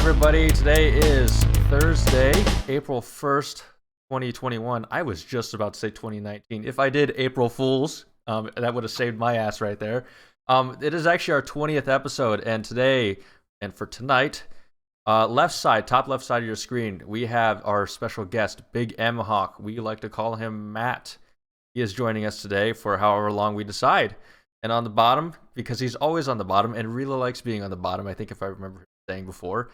everybody. Today is Thursday, April 1st, 2021. I was just about to say 2019. If I did April Fools, that would have saved my ass right there. It is actually our 20th episode, and today, and for tonight, top left side of your screen, we have our special guest, Big M Hawk. We like to call him Matt. He is joining us today for however long we decide. And on the bottom, because he's always on the bottom and really likes being on the bottom, I think if I remember saying before,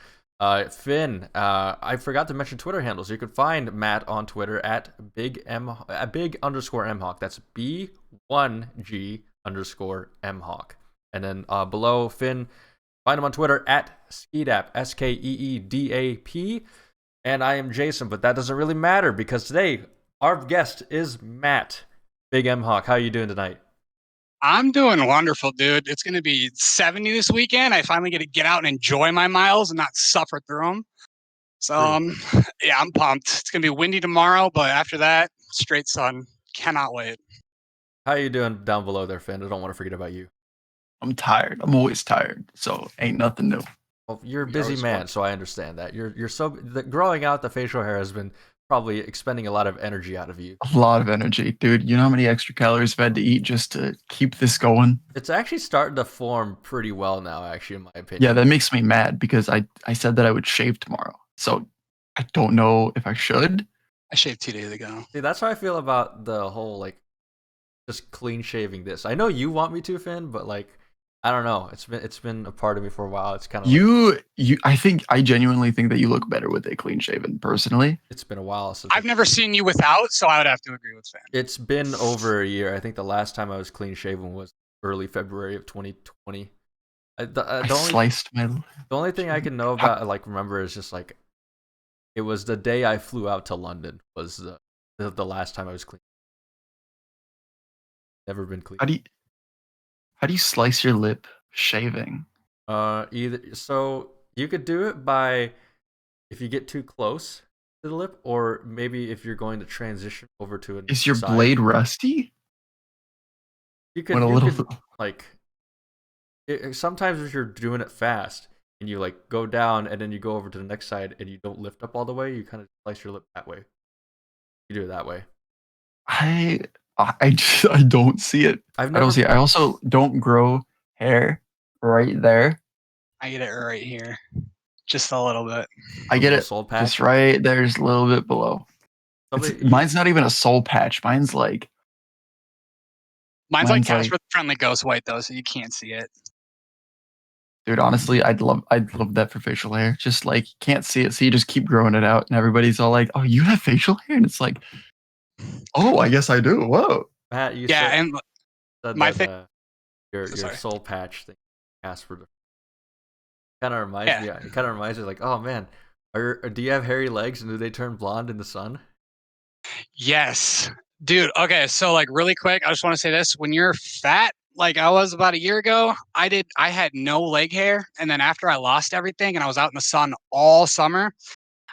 Finn. I forgot to mention Twitter handles. You can find Matt on Twitter at big_mhawk. That's B1G_mhawk. And then below Finn, find him on Twitter at Skeedap, SKEEDAP. And I am Jason, but that doesn't really matter because today our guest is Matt. Big M Hawk, how are you doing tonight? I'm doing wonderful, dude. It's going to be 70 this weekend. I finally get to get out and enjoy my miles and not suffer through them. So, yeah, I'm pumped. It's going to be windy tomorrow, but after that, straight sun. Cannot wait. How are you doing down below there, Finn? I don't want to forget about you. I'm tired. I'm always tired, so ain't nothing new. Well, you're a busy man, so I understand that. You're so growing out the facial hair has been probably expending a lot of energy out of you. A lot of energy, dude. You know how many extra calories I've had to eat just to keep this going? It's actually starting to form pretty well now, actually, in my opinion. Yeah, that makes me mad because I said that I would shave tomorrow, so I don't know if I should. I shaved 2 days ago. See, that's how I feel about the whole just clean shaving this. I know you want me to, Finn, but I don't know. It's been a part of me for a while. It's kind of I genuinely think that you look better with a clean shaven. Personally, it's been a while since I've never seen you without, so I would have to agree with Sam. It's been over a year. I think the last time I was clean shaven was early February of 2020. The only thing I can know about remember is just it was the day I flew out to London was the last time I was clean. Never been clean. How do you slice your lip shaving? So you could do it by if you get too close to the lip, or maybe if you're going to transition over to a Is your blade rusty? Sometimes if you're doing it fast and you go down and then you go over to the next side and you don't lift up all the way, you kind of slice your lip that way. You do it that way. I don't see it. I don't see it. I also don't grow hair right there. I get it right here. Just a little bit. I get it just right there's a little bit below. Mine's not even a soul patch. Mine's like friendly ghost white though, so you can't see it. Dude, honestly, I'd love that for facial hair. Just can't see it, so you just keep growing it out and everybody's all like, "Oh, you have facial hair?" And it's like, "Oh, I guess I do." Whoa. Matt, you said my that, thing. Your soul patch thing asked for. Kind of reminds me. It kind of reminds me oh man, do you have hairy legs and do they turn blonde in the sun? Yes, dude. Okay, so really quick, I just want to say this: when you're fat, like I was about a year ago, I had no leg hair, and then after I lost everything and I was out in the sun all summer.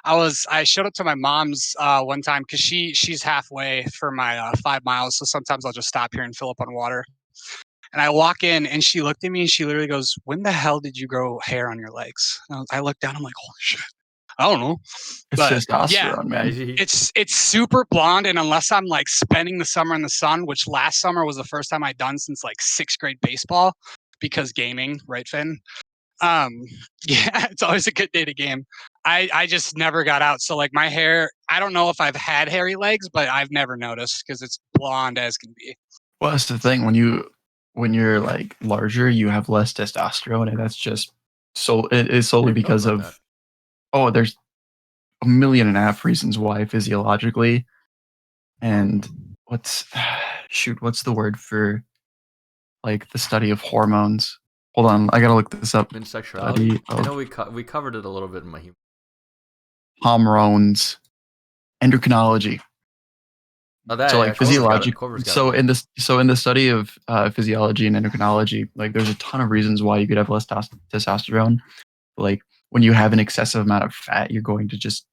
I showed up to my mom's one time because she's halfway for my 5 miles. So sometimes I'll just stop here and fill up on water. And I walk in and she looked at me and she literally goes, "When the hell did you grow hair on your legs?" And I looked down. I'm like, "Holy shit. I don't know." It's testosterone, man. It's super blonde. And unless I'm spending the summer in the sun, which last summer was the first time I'd done since 6th grade baseball because gaming, right, Finn? Yeah, it's always a good day to game. I just never got out. So my hair, I don't know if I've had hairy legs, but I've never noticed because it's blonde as can be. Well, that's the thing. When you're larger, you have less testosterone, and that's just it is solely because of that. Oh, there's 1.5 million reasons why physiologically. And what's the word for the study of hormones? Hold on, I gotta look this up. In sexuality, I know we covered it a little bit in my hormones, endocrinology. Physiological. So in the study of physiology and endocrinology, there's a ton of reasons why you could have less testosterone. When you have an excessive amount of fat, you're going to just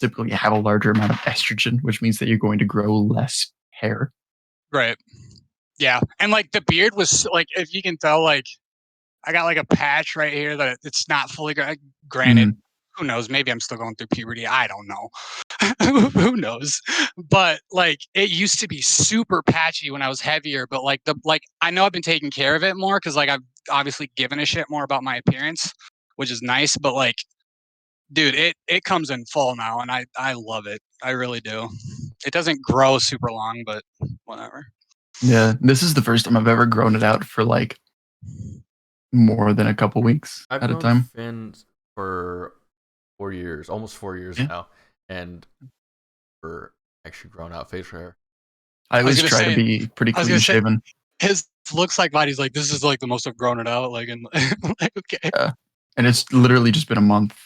typically have a larger amount of estrogen, which means that you're going to grow less hair. Right. Yeah, and the beard was if you can tell, I got a patch right here that it's not fully granted. who knows? Maybe I'm still going through puberty. I don't know. Who knows? But like it used to be super patchy when I was heavier. But like I know I've been taking care of it more because like I've obviously given a shit more about my appearance, which is nice. But like, dude, it comes in full now, and I love it. I really do. It doesn't grow super long, but whatever. Yeah, this is the first time I've ever grown it out for like more than a couple weeks I've at a known time. Finn for 4 years, almost 4 years Yeah. now, and for actually grown out facial hair. I always gonna try to say- be pretty I was gonna clean say- shaven. His looks like body's like this is like the most I've grown it out. Like and like okay. Yeah. And it's literally just been a month.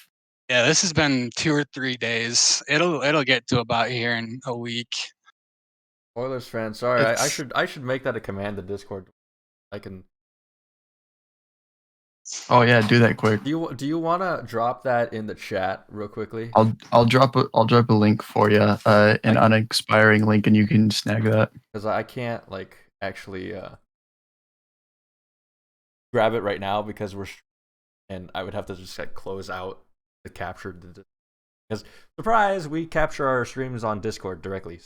Yeah, this has been 2 or 3 days. It'll get to about here in a week. Oilers fan, sorry, I It's- should make that a command to Discord. I can. Oh yeah, do that quick. Do you want to drop that in the chat real quickly? I'll drop a link for you, an unexpiring link, and you can snag that. Because I can't like actually grab it right now because and I would have to just like close out the capture. Because surprise, we capture our streams on Discord directly.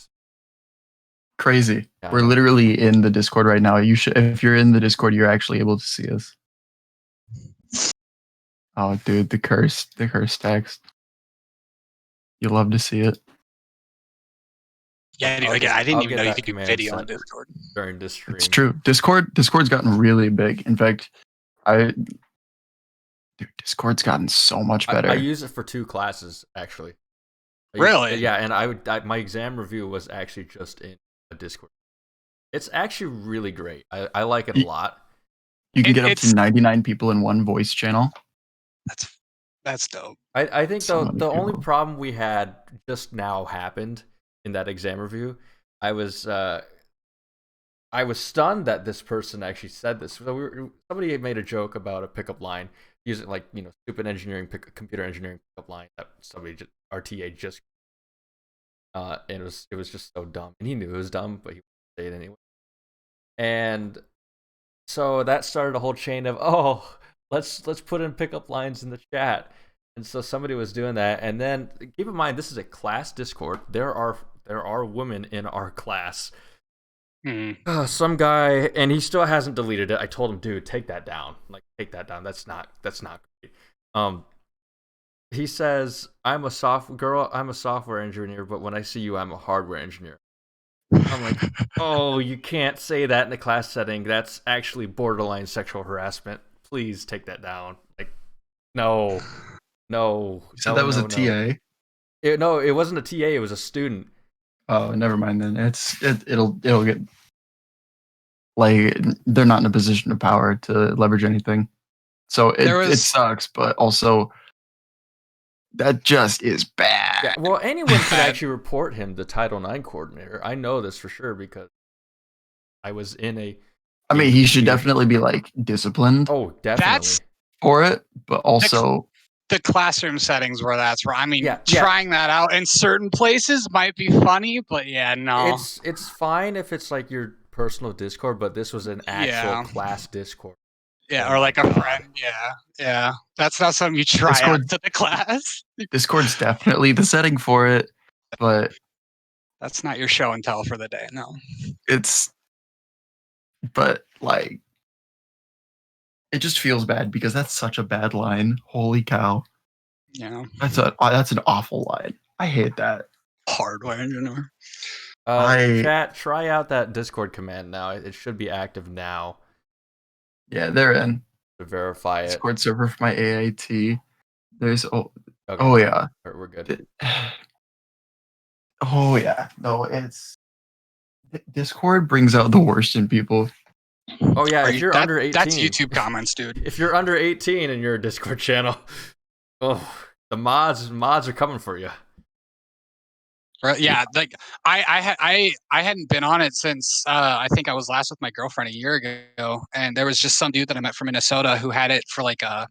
Crazy. Yeah. We're literally in the Discord right now. You should, if you're in the Discord, you're actually able to see us. Oh, dude, the curse text. You love to see it. Yeah, dude, I'll like, get- I didn't I'll even get know you that could do command video on sent Discord. during this stream. It's true. Discord's gotten really big. In fact, Discord's gotten so much better. I use it for 2 classes actually. Really? Yeah, and my exam review was actually just in a Discord. It's actually really great. I like it a lot. You can get up it's- to 99 people in one voice channel. That's dope. I think So the many the only people. problem we had just now happened in that exam review. I was stunned that this person actually said this. So somebody had made a joke about a pickup line using like stupid computer engineering pickup line that somebody just RTA just and it was just so dumb, and he knew it was dumb, but he would say it anyway. And so that started a whole chain of let's put in pickup lines in the chat. And so somebody was doing that, and then keep in mind this is a class Discord. There are women in our class. Some guy, and he still hasn't deleted it. I told him, dude, take that down. Like, take that down. That's not great. He says, I'm a software engineer, but when I see you, I'm a hardware engineer. I'm like, oh, you can't say that in a class setting. That's actually borderline sexual harassment. Please take that down. Like, no. You said that was a TA. It wasn't a TA. It was a student. Oh, never mind then. It'll get like they're not in a position of power to leverage anything. So it sucks, but also that just is bad. Yeah, well, anyone could actually report him the Title IX coordinator. I know this for sure because I was in a. I mean, he should definitely be like disciplined. Oh, definitely. For it, but also the classroom settings where that's where I mean, Yeah. trying that out in certain places might be funny, but yeah, no. It's fine if it's like your personal Discord, but this was an actual class Discord. Yeah, or like a friend. Yeah. That's not something you try out to the class. Discord's definitely the setting for it, but that's not your show and tell for the day. No. But like, it just feels bad because that's such a bad line. Holy cow! Yeah, that's an awful line. I hate that. Hardware engineer. Chat, try out that Discord command now. It should be active now. Yeah, they're in. To verify it. Discord server for my AIT. There's Okay. Oh yeah. We're good. Oh yeah. No, it's Discord brings out the worst in people. Oh yeah, if you're under 18. That's YouTube comments, dude. If you're under 18 and you're a Discord channel, the mods are coming for you. Yeah, like I hadn't been on it since I think I was last with my girlfriend a year ago, and there was just some dude that I met from Minnesota who had it for like a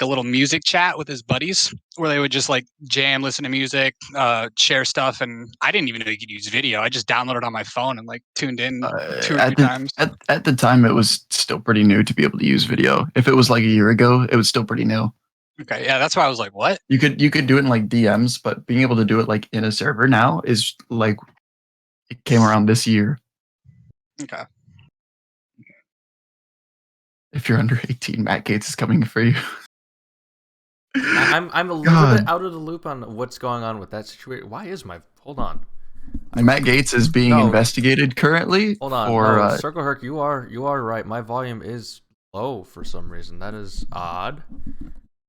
little music chat with his buddies where they would just like jam, listen to music, share stuff, and I didn't even know you could use video. I just downloaded it on my phone and like tuned in 2 or 3 times. At the time, it was still pretty new to be able to use video. If it was like a year ago, it was still pretty new. Okay, yeah, that's why I was like, what? You could do it in like DMs, but being able to do it like in a server now is like it came around this year. Okay. If you're under 18, Matt Gates is coming for you. I'm a little bit out of the loop on what's going on with that situation. Why is my hold on? Matt Gates is being investigated currently. Hold on, for Circle Herc, you are right. My volume is low for some reason. That is odd.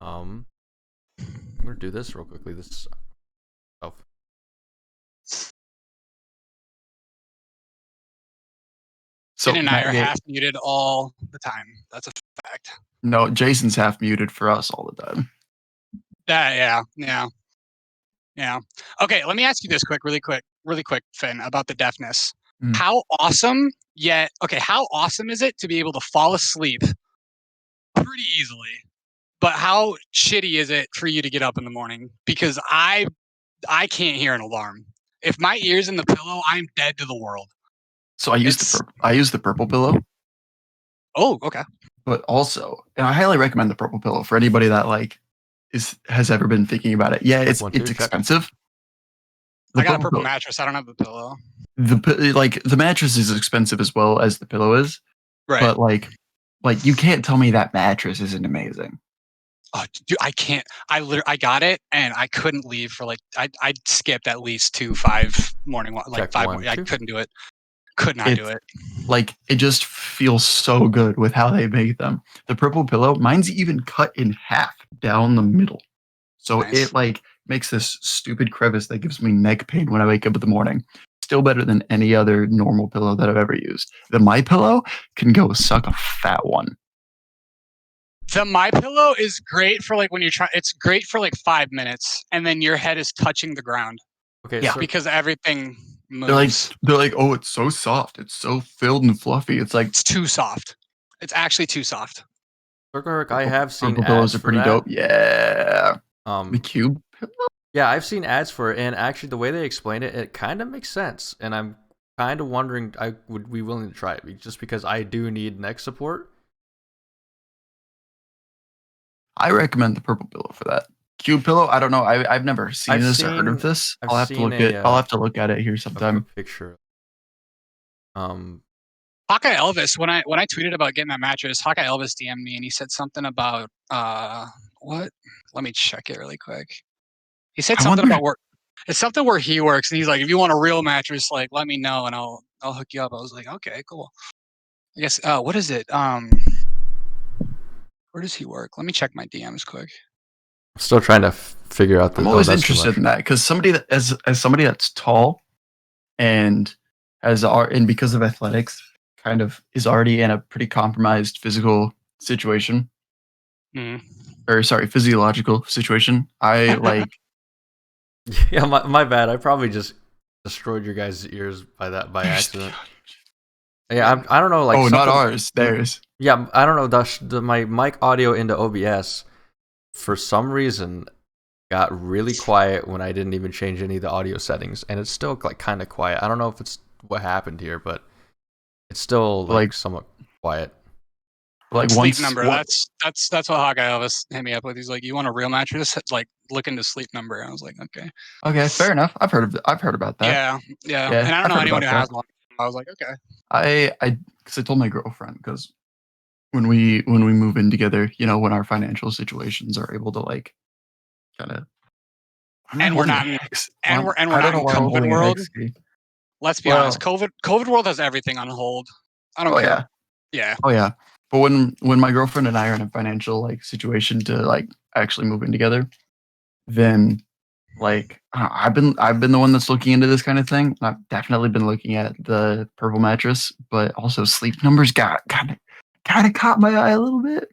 I'm gonna do this real quickly. So Ken and I are half muted all the time. That's a fact. No, Jason's half muted for us all the time. Yeah. Okay, let me ask you this really quick, Finn, about the deafness. How awesome is it to be able to fall asleep pretty easily? But how shitty is it for you to get up in the morning? Because I can't hear an alarm. If my ear's in the pillow, I'm dead to the world. So I use the purple pillow. Oh, okay. But also, and I highly recommend the purple pillow for anybody that like has ever been thinking about it. Yeah, it's expensive. I got a purple mattress. I don't have the pillow. The mattress is expensive as well as the pillow is. Right. But like you can't tell me that mattress isn't amazing. Oh, dude, I can't. I got it and I couldn't leave for like I skipped at least 5 morning like 5 morning. I couldn't do it. Could not do it. Like it just feels so good with how they make them. The purple pillow, mine's even cut in half down the middle. So it like makes this stupid crevice that gives me neck pain when I wake up in the morning. Still better than any other normal pillow that I've ever used. The My Pillow can go suck a fat one. The My Pillow is great for like when you're trying. It's great for like 5 minutes, and then your head is touching the ground. Okay, yeah, because everything moves. They're like, oh, it's so soft. It's so filled and fluffy. It's like it's too soft. It's actually too soft. Circle Herc, I have seen purple pillows are pretty dope. Yeah. The cube pillow. Yeah, I've seen ads for it, and actually, the way they explain it, it kind of makes sense. And I'm kind of wondering, I would be willing to try it just because I do need neck support. I recommend the purple pillow for that. Cube pillow, I don't know. I've never seen this or heard of this. I'll have to look at it here sometime. Picture. Hawkeye Elvis, when I tweeted about getting that mattress, Hawkeye Elvis DM'd me and he said something about what? Let me check it really quick. He said something about work. It's something where he works, and he's like, if you want a real mattress, like let me know and I'll hook you up. I was like, okay, cool. I guess what is it? Where does he work? Let me check my DMs quick. I'm still trying to figure out. I'm always interested in that because somebody that as somebody that's tall and because of athletics, kind of is already in a pretty compromised physical situation. Or sorry, physiological situation. I like. Yeah, my bad. I probably just destroyed your guys' ears by accident. Yeah, I don't know. Like, not ours, theirs. Yeah, I don't know. My mic audio into OBS, for some reason, got really quiet when I didn't even change any of the audio settings, and it's still like kind of quiet. I don't know if it's what happened here, but it's still like somewhat quiet. Like sleep number. That's what Hawkeye Elvis hit me up with. He's like, "You want a real mattress? Like, look into sleep number." I was like, "Okay, fair enough. I've heard about that. Yeah. And I don't know anyone who has one. I was like, okay. Because I told my girlfriend because when we move in together, when our financial situations are able to like kind of, and we're not in COVID world. Let's be honest, COVID world has everything on hold. I don't care. Yeah. Oh yeah. But when my girlfriend and I are in a financial like situation to like actually move in together, then like I've been the one that's looking into this kind of thing. I've definitely been looking at the purple mattress, but also sleep numbers got kind of caught my eye a little bit.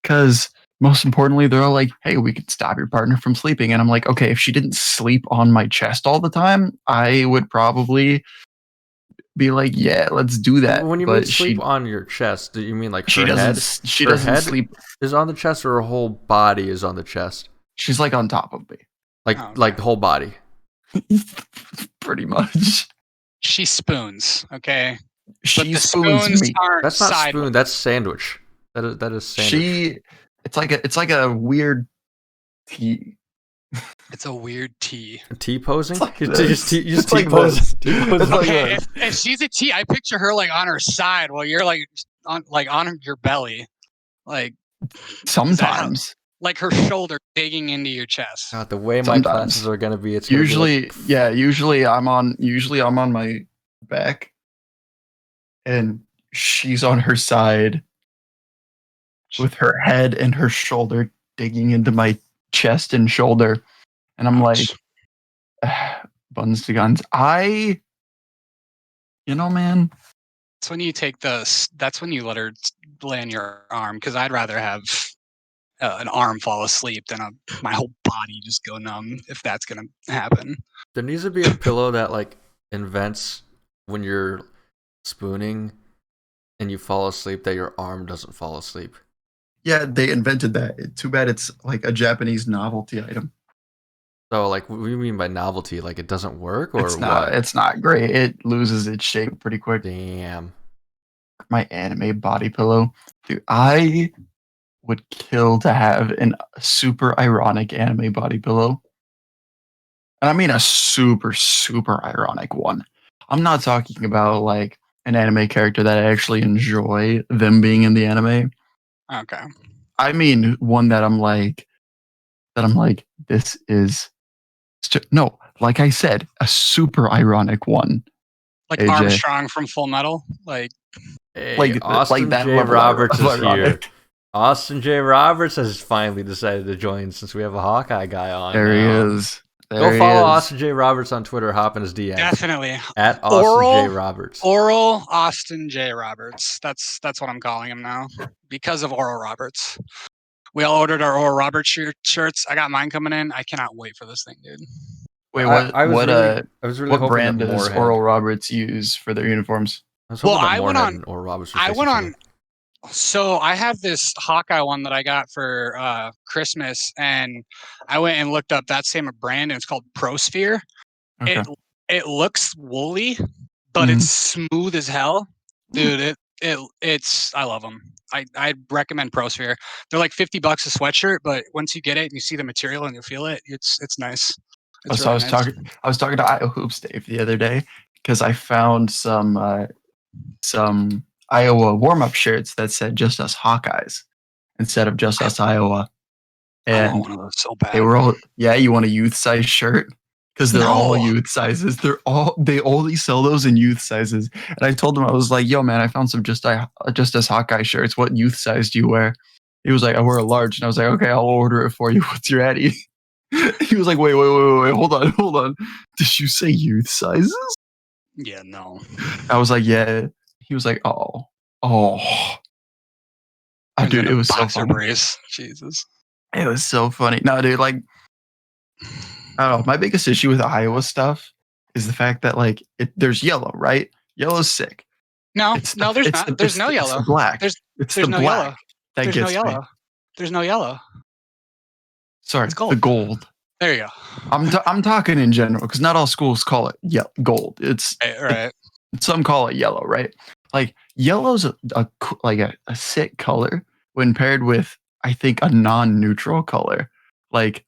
Because most importantly, they're all like, "Hey, we could stop your partner from sleeping," and I'm like, "Okay, if she didn't sleep on my chest all the time, I would probably be like, yeah, let's do that." When you mean sleep on your chest, do you mean like she doesn't sleep is on the chest, or her whole body is on the chest? She's like on top of me. Like the whole body. Pretty much. She spoons, okay? She spoons me. That's not spoon, that's sandwich. That is sandwich. It's like a weird T. It's a weird T. T posing? It's like You this. just It's like T-pose. this. T-pose. It's like Okay, this. if she's a T, I picture her like on her side while you're like on your belly, like Sometimes. like her shoulder digging into your chest. God, the way my Sometimes. classes are gonna be, it's gonna Usually, be like, yeah. Usually, I'm on my back, and she's on her side with her head and her shoulder digging into my chest and shoulder, and I'm like, buns to guns. Man. That's when you take that's when you let her lay on your arm, because I'd rather have an arm fall asleep than my whole body just go numb if that's gonna happen. there needs to be a pillow that like invents when you're spooning and you fall asleep that your arm doesn't fall asleep. Yeah, they invented that. Too bad it's like a Japanese novelty item. So like, what do you mean by novelty? Like it doesn't work, or It's not. what? It's not great. It loses its shape pretty quick. Damn. My anime body pillow, dude. I would kill to have a super ironic anime body pillow, and I mean a super super ironic one. I'm not talking about like an anime character that I actually enjoy them being in the anime. Okay. I mean one that I'm like, this is no, like I said, a super ironic one. Like AJ. Armstrong from Full Metal, like Hey, Like Austin that J. level Roberts of is here. ironic. Austin J. Roberts has finally decided to join since we have a Hawkeye guy on. There now. he is. Go follow Austin J. Roberts on Twitter. Hop in his DMs. definitely At Austin J. Roberts. Oral Austin J. Roberts. That's what I'm calling him now because of Oral Roberts. We all ordered our Oral Roberts shirts. I got mine coming in. I cannot wait for this thing, dude. Wait, what? I was really what hoping brand that does more Oral Roberts use for their uniforms? I was hoping Well, that I more went had on- an Oral Roberts. I went on. too. So I have this Hawkeye one that I got for Christmas, and I went and looked up that same brand, and it's called ProSphere. Okay. It looks woolly, but it's smooth as hell, dude. It's I love them. I recommend ProSphere. They're like $50 a sweatshirt, but once you get it and you see the material and you feel it, it's nice. It's So really nice. I was talking to Iowa Hoops Dave the other day because I found some Iowa warm-up shirts that said "Just Us Hawkeyes" instead of "Just Us Iowa," I want and one of those so bad. they were all, yeah. You want a youth size shirt because they're all No. youth sizes. They only sell those in youth sizes. And I told him, I was like, "Yo, man, I found some Just Us Hawkeye shirts. What youth size do you wear?" He was like, "I wear a large," and I was like, "Okay, I'll order it for you. What's your Addy?" He was like, wait, hold on. Did you say youth sizes? Yeah, no. I was like, yeah. He was like, oh. Dude, it was so boxer funny. brace. Jesus. It was so funny. No, dude, like, I don't know. My biggest issue with Iowa stuff is the fact that like there's yellow, right? Yellow's sick. No, It's no, there's not. There's no yellow. It's the black. There's It's there's the no black yellow. that There's gets no me. yellow. There's no yellow. Sorry, It's gold. the gold. There you go. I'm talking in general because not all schools call it gold. It's Right. some call it yellow, right? Like yellow's a sick color when paired with, I think, a non-neutral color. Like,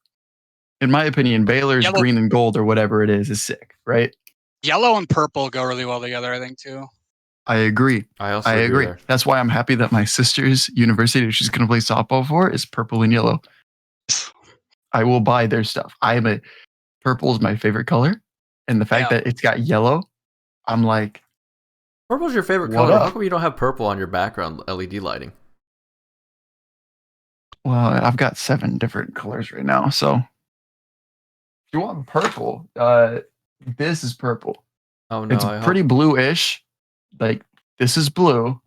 in my opinion, Baylor's Yellow- green and gold or whatever it is sick, right? Yellow and purple go really well together, I think, too. I agree. I also I agree. there. That's why I'm happy that my sister's university she's going to play softball for is purple and yellow. I will buy their stuff. Purple is my favorite color, and the fact that it's got yellow, I'm like, Purple's your favorite What color. up? How come you don't have purple on your background LED lighting? well, I've got 7 different colors right now. So, if you want purple, this is purple. Oh no, It's I pretty hope. bluish. Like, this is blue.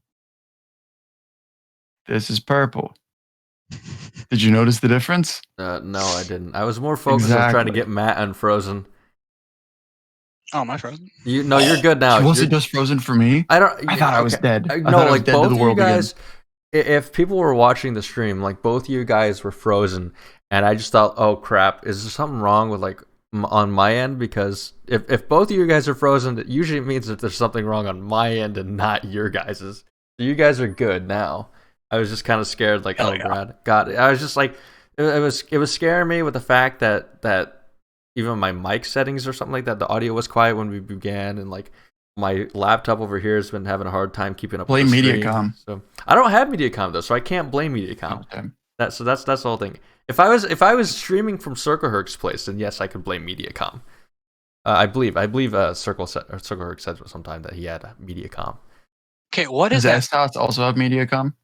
This is purple. Did you notice the difference? No, I didn't. I was more focused on trying to Exactly. get Matt unfrozen. Oh, my frozen. No, you're good now. Was it You're- just frozen for me? I don't. I thought I was dead. I No, thought I was like dead to both the of you world again. guys. If people were watching the stream, like both of you guys were frozen, and I just thought, oh crap, is there something wrong with like on my end? Because if both of you guys are frozen, it usually means that there's something wrong on my end and not your guys's. So you guys are good now. I was just kind of scared, like, Hell oh, yeah. Brad, God, I was just like, it was scaring me with the fact that even my mic settings or something like that, the audio was quiet when we began, and like my laptop over here has been having a hard time keeping up. Blame with the stream. Mediacom. So I don't have Mediacom though, so I can't blame Mediacom. Okay. That's the whole thing. If I was streaming from Circle Herc's place, then yes, I could blame Mediacom. I believe Circle Herc said sometime that he had Mediacom. Okay, what is Does that? Estos also have Mediacom?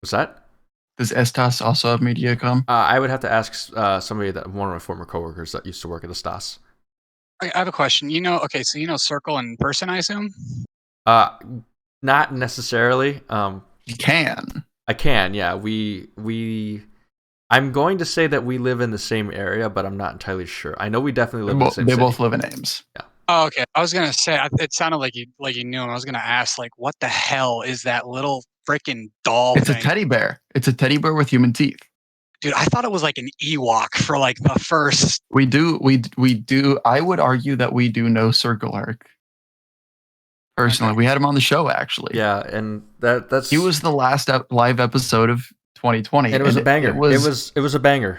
Was that? Does Estos also have Mediacom? I would have to ask somebody one of my former coworkers that used to work at Estos. I have a question. Okay, so you know Circle in person, I assume? Not necessarily. You can. I can, yeah. I'm going to say that we live in the same area, but I'm not entirely sure. I know we definitely live in the same They city. both live in Ames. Yeah. Oh, okay. I was gonna say it sounded like you knew him. I was gonna ask like, what the hell is that little freaking doll It's thing? a teddy bear. It's a teddy bear with human teeth. Dude, I thought it was like an Ewok for like the first. We do. I would argue that we do know Circle Herc. Personally, Okay. we had him on the show actually. Yeah, and that's He was the last live episode of 2020, and it was a banger. It was a banger.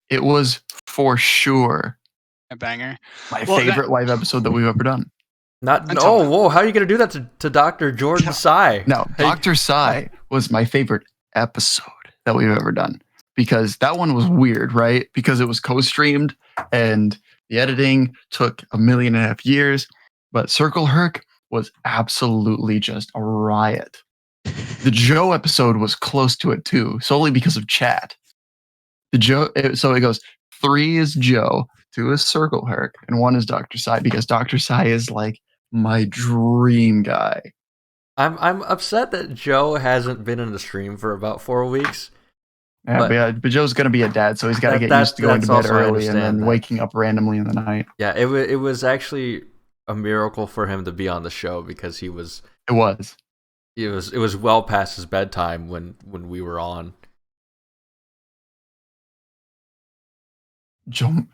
It was for sure A banger. my favorite live episode that we've ever done. Whoa! How are you gonna do that to Dr. Jordan Sy? No, Dr. Sy was my favorite episode that we've ever done because that one was weird, right? Because it was co-streamed and the editing took 1.5 million years, but Circle Herc was absolutely just a riot. The Joe episode was close to it too, solely because of chat. So it goes 3 is Joe, 2 is Circle Herc, and 1 is Dr. Sy because Dr. Sy is like my dream guy. I'm upset that Joe hasn't been in the stream for about 4 weeks. Yeah, but Joe's gonna be a dad, so he's got to get used to going to bed early and then waking up randomly in the night. Yeah, it was actually a miracle for him to be on the show because he was. It was. It was well past his bedtime when we were on. Joe.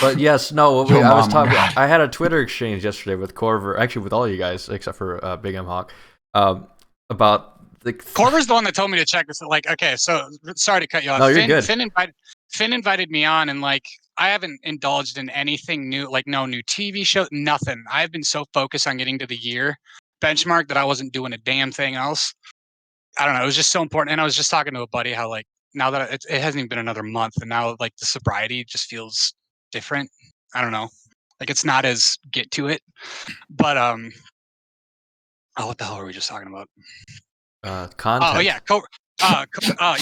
But yes, no. Joe I was Mama, talking. God. I had a Twitter exchange yesterday with Corver, actually with all you guys except for Big M Hawk, about the. Corver's the one that told me to check this. Like, okay, so sorry to cut you off. No, you're good. Finn invited me on, and like I haven't indulged in anything new, like no new TV show, nothing. I've been so focused on getting to the year benchmark that I wasn't doing a damn thing else. I don't know. It was just so important. And I was just talking to a buddy how like now that it hasn't even been another month, and now like the sobriety just feels different. I don't know. Like it's not as get to it. But what the hell were we just talking about? Content. Oh yeah,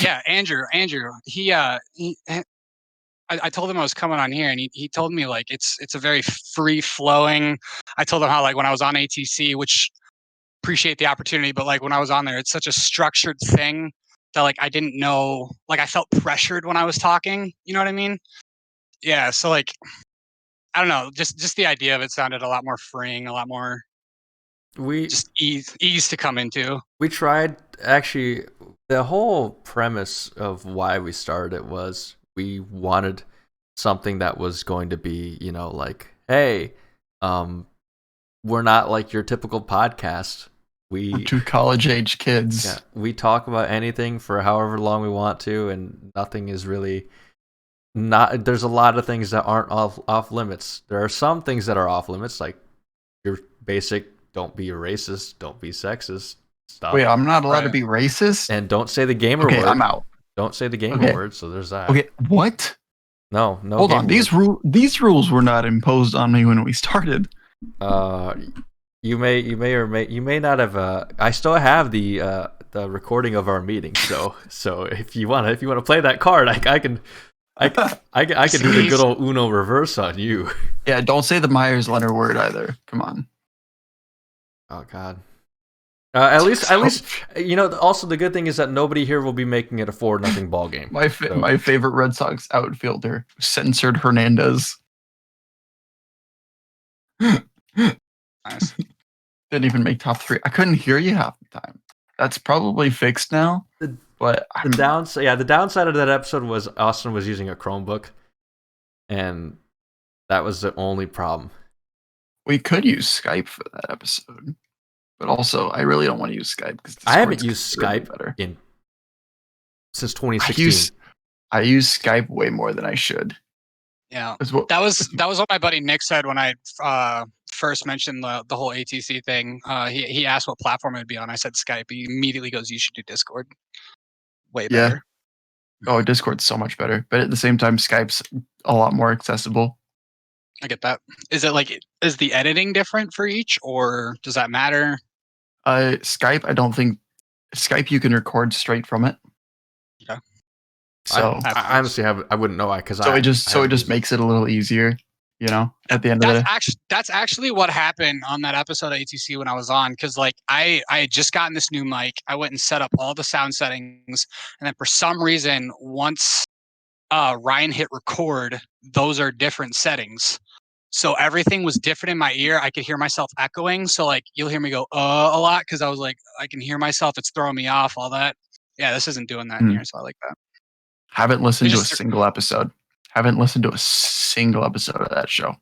yeah, Andrew. He I told him I was coming on here, and he told me like it's a very free flowing. I told him how like when I was on ATC, which appreciate the opportunity, but like when I was on there, it's such a structured thing that like I didn't know, like I felt pressured when I was talking. You know what I mean? Yeah. So like I don't know, just the idea of it sounded a lot more freeing, a lot more just ease to come into. We tried actually. The whole premise of why we started it was we wanted something that was going to be, like, hey, we're not like your typical podcast. We're 2 college-age kids. Yeah, we talk about anything for however long we want to, and nothing is really not. There's a lot of things that aren't off limits. There are some things that are off limits, like your basic: don't be a racist, don't be sexist. Stuff. Wait, I'm not allowed to be racist? And don't say the gamer word. Okay, I'm out. Don't say the gamer word, so there's that. Okay, what? No. Hold on, these rules were not imposed on me when we started. You may not have. I still have the recording of our meeting, so if you wanna play that card, I can do the good old Uno reverse on you. Yeah, don't say the Myers-Leonard word either. Come on. Oh God. At least, also the good thing is that nobody here will be making it a 4-0 ball game. My favorite Red Sox outfielder censored Hernandez. Nice. Didn't even make top 3. I couldn't hear you half the time. That's probably fixed now. But the downside of that episode was Austin was using a Chromebook, and that was the only problem. We could use Skype for that episode. But also, I really don't want to use Skype because I haven't used Skype since 2016. I use Skype way more than I should. Yeah, that was what my buddy Nick said when I first mentioned the whole ATC thing. He asked what platform it would be on. I said Skype. He immediately goes, "You should do Discord. Way better." Oh, Discord's so much better, but at the same time, Skype's a lot more accessible. I get that. Is the editing different for each, or does that matter? Skype, I don't think Skype you can record straight from it. Okay. So I honestly I wouldn't know why, because it just makes it a little easier, at the end of the day. That's actually what happened on that episode of ATC when I was on, because like I had just gotten this new mic. I went and set up all the sound settings, and then for some reason, once Ryan hit record, those are different settings. So everything was different in my ear. I could hear myself echoing. So like you'll hear me go a lot, because I was like, I can hear myself. It's throwing me off, all that. Yeah, this isn't doing that in here, so I like that. Haven't listened to a single episode. Haven't listened to a single episode of that show.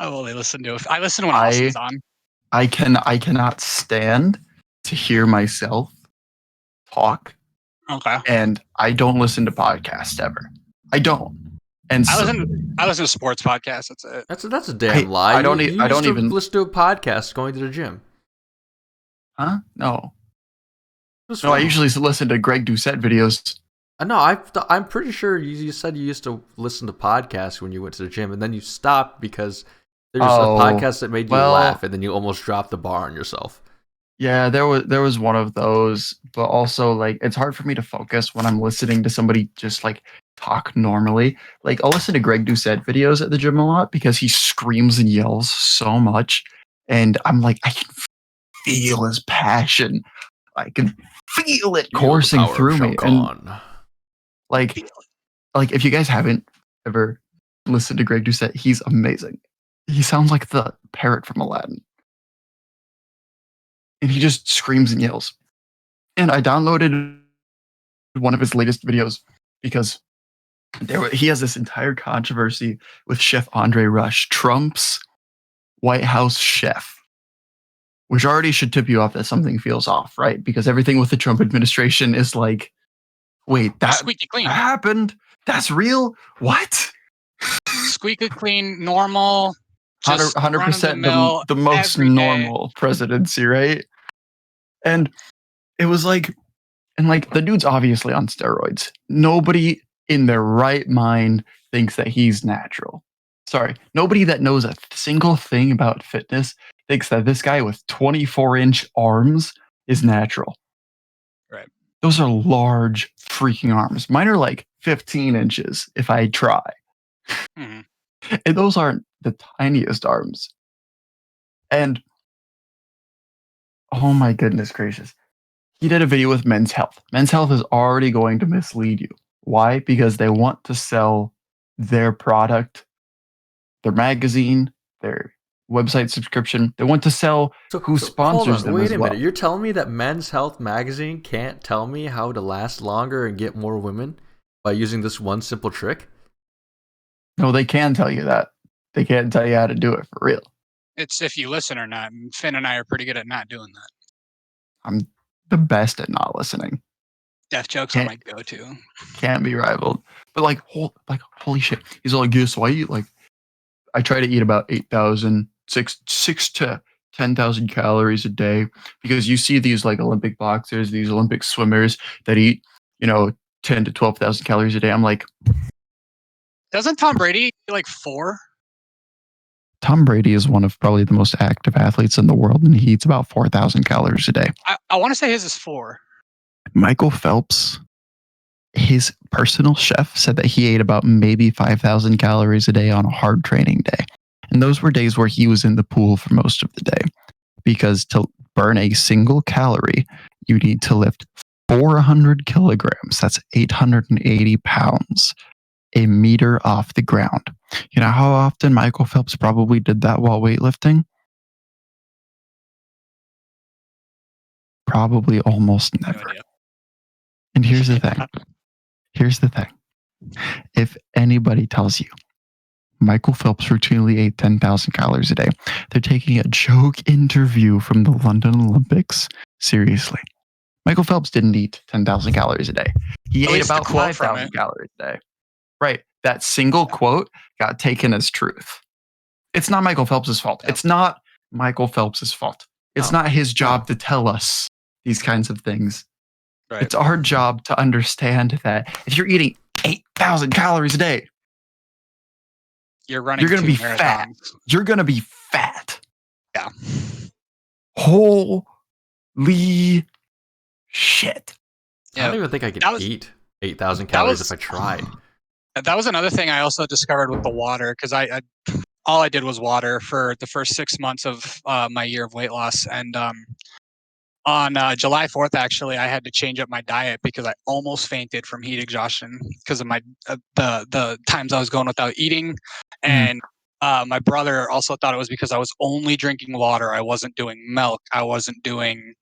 I only listen to it. I listen when Austin's on. I cannot stand to hear myself talk. Okay. And I don't listen to podcasts ever. I don't. And I listen to sports podcasts. That's it. That's a damn lie. I don't even listen to a podcast going to the gym. Huh? No. No, I usually listen to Greg Doucette videos. No, I'm pretty sure you said you used to listen to podcasts when you went to the gym, and then you stopped because there's a podcast that made you laugh, and then you almost dropped the bar on yourself. Yeah, there was one of those, but also like it's hard for me to focus when I'm listening to somebody just like talk normally. Like I'll listen to Greg Doucette videos at the gym a lot because he screams and yells so much, and I'm like, I can feel his passion. I can feel it coursing through me. And like if you guys haven't ever listened to Greg Doucette, he's amazing. He sounds like the parrot from Aladdin. And he just screams and yells. And I downloaded one of his latest videos because he has this entire controversy with Chef Andre Rush, Trump's White House chef, which already should tip you off that something feels off, right? Because everything with the Trump administration is like, wait, that squeaky clean happened? That's real? What? Squeaky clean, normal. 100% the most normal presidency, right? And it was like, the dude's obviously on steroids. Nobody in their right mind thinks that he's natural. Sorry, nobody that knows a single thing about fitness thinks that this guy with 24-inch arms is natural. Right. Those are large freaking arms. Mine are like 15 inches if I try. Mm-hmm. And those aren't the tiniest arms. And oh my goodness gracious. He did a video with Men's Health. Men's Health is already going to mislead you. Why? Because they want to sell their product, their magazine, their website subscription. They want to sell who sponsors them. Wait a minute. You're telling me that Men's Health magazine can't tell me how to last longer and get more women by using this one simple trick? No, they can tell you that. They can't tell you how to do it for real. It's if you listen or not. And Finn and I are pretty good at not doing that. I'm the best at not listening. Death jokes are my go-to. Can't be rivaled. But holy shit. He's all like, yeah, so I try to eat about 8,000, 6 to 10,000 calories a day, because you see these like Olympic boxers, these Olympic swimmers that eat, 10 to 12,000 calories a day. I'm like, doesn't Tom Brady eat like 4? Tom Brady is one of probably the most active athletes in the world, and he eats about 4,000 calories a day. I want to say his is 4. Michael Phelps, his personal chef, said that he ate about maybe 5,000 calories a day on a hard training day. And those were days where he was in the pool for most of the day. Because to burn a single calorie, you need to lift 400 kilograms. That's 880 pounds. A meter off the ground. You know how often Michael Phelps probably did that while weightlifting? Probably almost never. No idea. And here's the thing. If anybody tells you Michael Phelps routinely ate 10,000 calories a day, they're taking a joke interview from the London Olympics seriously. Michael Phelps didn't eat 10,000 calories a day. He At ate least the about quote from 5,000 it. calories a day. Right. That single quote got taken as truth. It's not Michael Phelps' fault. Yep. It's not Michael Phelps' fault. It's No. not his job No. to tell us these kinds of things. Right. It's our job to understand that if you're eating 8,000 calories a day, You're running you're going to 2 be fat. marathons. You're going to be fat. Yeah. Holy shit. I don't even think I could eat 8,000 calories if I tried. That was another thing I also discovered with the water, because I all I did was water for the first 6 months of my year of weight loss. And on July 4th, actually, I had to change up my diet because I almost fainted from heat exhaustion because of my the times I was going without eating. And my brother also thought it was because I was only drinking water. I wasn't doing milk. I wasn't doing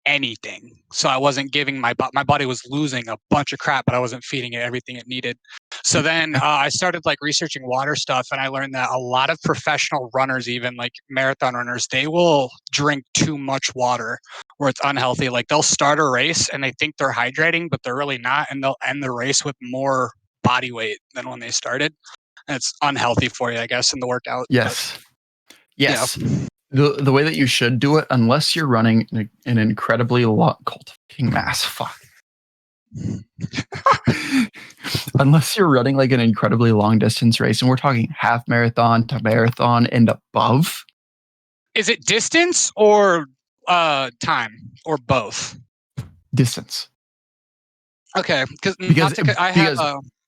anything. So I wasn't giving my body was losing a bunch of crap, but I wasn't feeding it everything it needed. So then I started like researching water stuff, and I learned that a lot of professional runners, even like marathon runners, they will drink too much water where it's unhealthy. Like they'll start a race and they think they're hydrating, but they're really not, and they'll end the race with more body weight than when they started. And it's unhealthy for you, I guess, in the workout. Yes. But, yes. The way that you should do it, unless you're running an incredibly long fucking mass, fuck. Unless you're running like an incredibly long distance race, and we're talking half marathon to marathon and above. Is it distance or time or both? Distance. Okay, because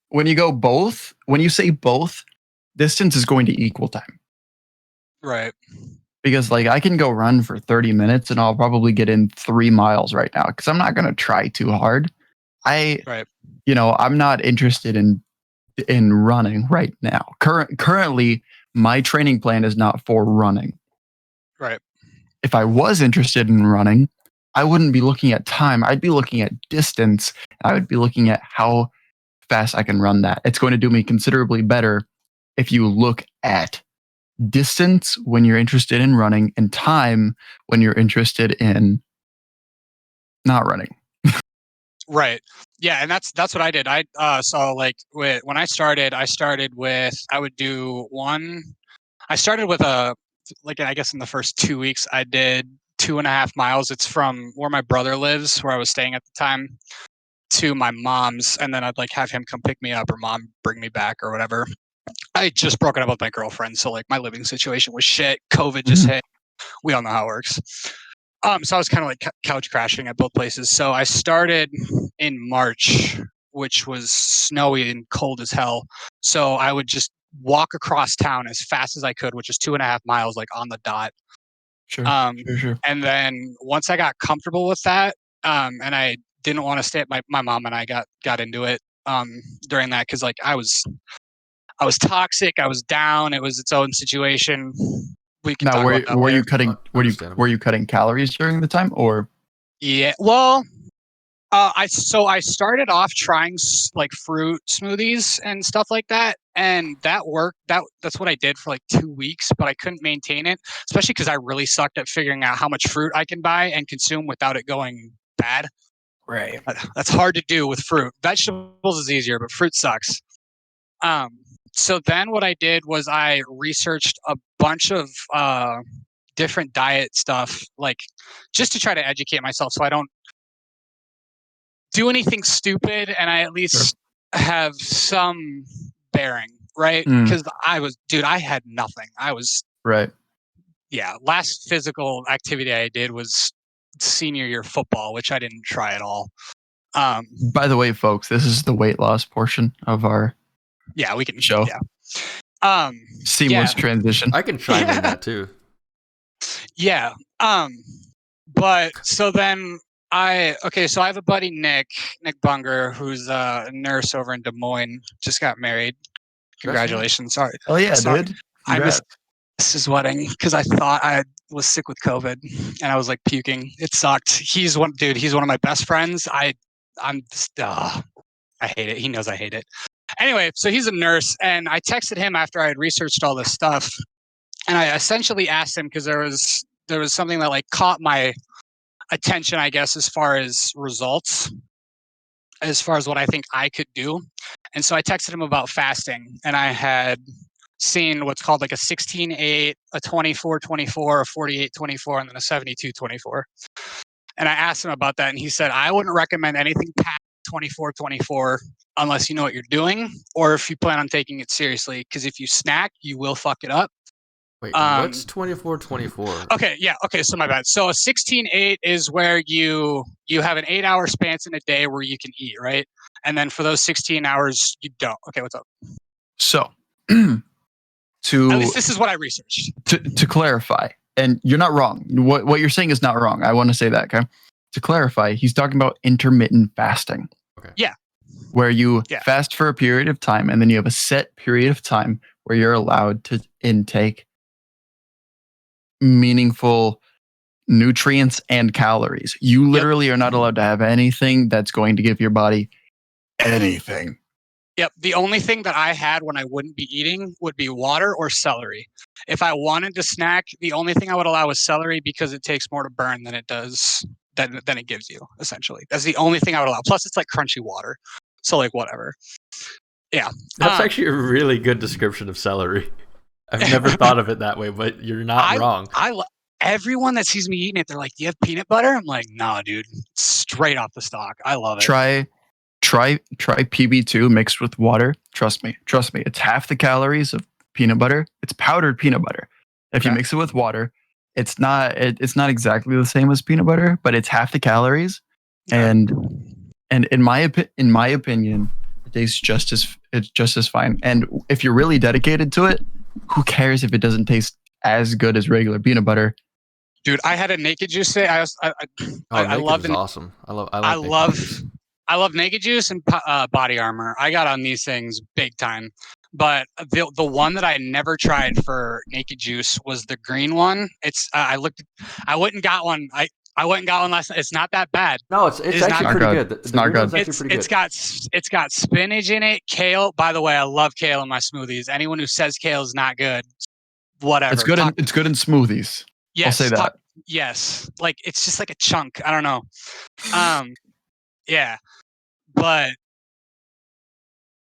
when you go both, when you say both, distance is going to equal time. Right. Because like I can go run for 30 minutes and I'll probably get in 3 miles right now because I'm not going to try too hard. I'm not interested in running right now. Currently, my training plan is not for running. Right. If I was interested in running, I wouldn't be looking at time. I'd be looking at distance. I would be looking at how fast I can run that. It's going to do me considerably better if you look at distance when you're interested in running and time when you're interested in not running. Right. Yeah, and that's what I did. I so like when I started with I would do one. I started with I guess in the first 2 weeks I did 2.5 miles. It's from where my brother lives, where I was staying at the time, to my mom's, and then I'd like have him come pick me up or mom bring me back or whatever. I had just broken up with my girlfriend, so like my living situation was shit. COVID just hit. We all know how it works. So I was kind of like couch crashing at both places. So I started in March, which was snowy and cold as hell. So I would just walk across town as fast as I could, which is 2.5 miles, like on the dot. Sure. And then once I got comfortable with that, and I didn't want to stay at my mom and I got into it during that because like I was toxic, I was down, it was its own situation. We can talk about that were later. you cutting calories during the time or? Yeah, well, I started off trying like fruit smoothies and stuff like that, and that worked. That's what I did for like 2 weeks, but I couldn't maintain it, especially because I really sucked at figuring out how much fruit I can buy and consume without it going bad. Right. That's hard to do with fruit. Vegetables is easier, but fruit sucks. So then what I did was I researched a bunch of different diet stuff, like just to try to educate myself so I don't do anything stupid and I at least have some bearing, right? Because I had nothing. I was right. Yeah, last physical activity I did was senior year football, which I didn't try at all. By the way, folks, this is the weight loss portion of our we can show. Yeah. Seamless transition. I can chime in that too. Yeah. But so then so I have a buddy, Nick Bunger, who's a nurse over in Des Moines, just got married. Congratulations. Sorry. Oh yeah, Sorry. dude. I missed his wedding because I thought I was sick with COVID and I was like puking. It sucked. He's one of my best friends. I hate it. He knows I hate it. Anyway, so he's a nurse, and I texted him after I had researched all this stuff, and I essentially asked him because there was something that like caught my attention, I guess, as far as results, as far as what I think I could do. And so I texted him about fasting, and I had seen what's called like a 16-8, a 24-24, a 48-24, and then a 72-24. And I asked him about that, and he said, I wouldn't recommend anything past 24-24 unless you know what you're doing or if you plan on taking it seriously, because if you snack, you will fuck it up. Wait, what's 24-24? Okay, yeah, okay, so my bad. So a 16-8 is where you have an 8-hour span in a day where you can eat, right? And then for those 16 hours, you don't. Okay, what's up? So, At least this is what I researched. To clarify, and you're not wrong. What you're saying is not wrong. I want to say that, okay? To clarify, he's talking about intermittent fasting. Okay. Yeah. Where you fast for a period of time, and then you have a set period of time where you're allowed to intake meaningful nutrients and calories. You literally are not allowed to have anything that's going to give your body anything. Yep. The only thing that I had when I wouldn't be eating would be water or celery. If I wanted to snack, the only thing I would allow is celery because it takes more to burn than it does than it gives you, essentially. That's the only thing I would allow. Plus, it's like crunchy water. So, like, whatever. Yeah. That's actually a really good description of celery. I've never thought of it that way, but you're not wrong. Everyone that sees me eating it, they're like, "Do you have peanut butter?" I'm like, "Nah, dude. Straight off the stock. I love it." Try PB2 mixed with water. Trust me. It's half the calories of peanut butter. It's powdered peanut butter. If you mix it with water, it's not exactly the same as peanut butter, but it's half the calories. And in my opinion, it tastes just as fine. And if you're really dedicated to it, who cares if it doesn't taste as good as regular peanut butter? Dude, I had a naked juice today. I love awesome. I love naked juice and body armor. I got on these things big time. But the one that I never tried for naked juice was the green one. It's I went and got one. I went and got one last night. It's not that bad. No, it's actually pretty good. It's not good. It's got spinach in it, kale. By the way, I love kale in my smoothies. Anyone who says kale is not good, whatever. It's good. It's good in smoothies. Yes, I'll say that. Yes, like it's just like a chunk. I don't know. Yeah, but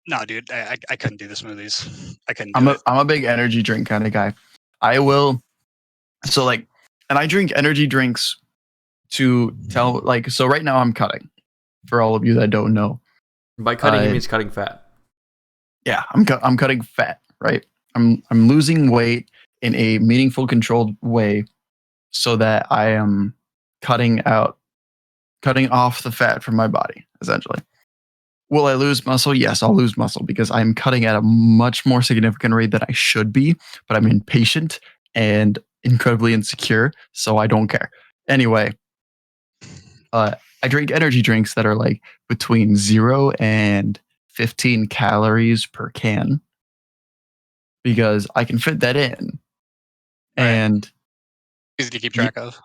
no, dude, I couldn't do the smoothies. I couldn't. I'm a big energy drink kind of guy. I will. So like, and I drink energy drinks to tell like. So right now I'm cutting. For all of you that don't know, by cutting he means cutting fat. Yeah, I'm cutting fat. Right. I'm losing weight in a meaningful, controlled way, so that I am cutting off the fat from my body, essentially. Will I lose muscle? Yes, I'll lose muscle because I'm cutting at a much more significant rate than I should be, but I'm impatient and incredibly insecure, so I don't care. Anyway, I drink energy drinks that are like between 0 and 15 calories per can because I can fit that in. Right. And easy to keep track of.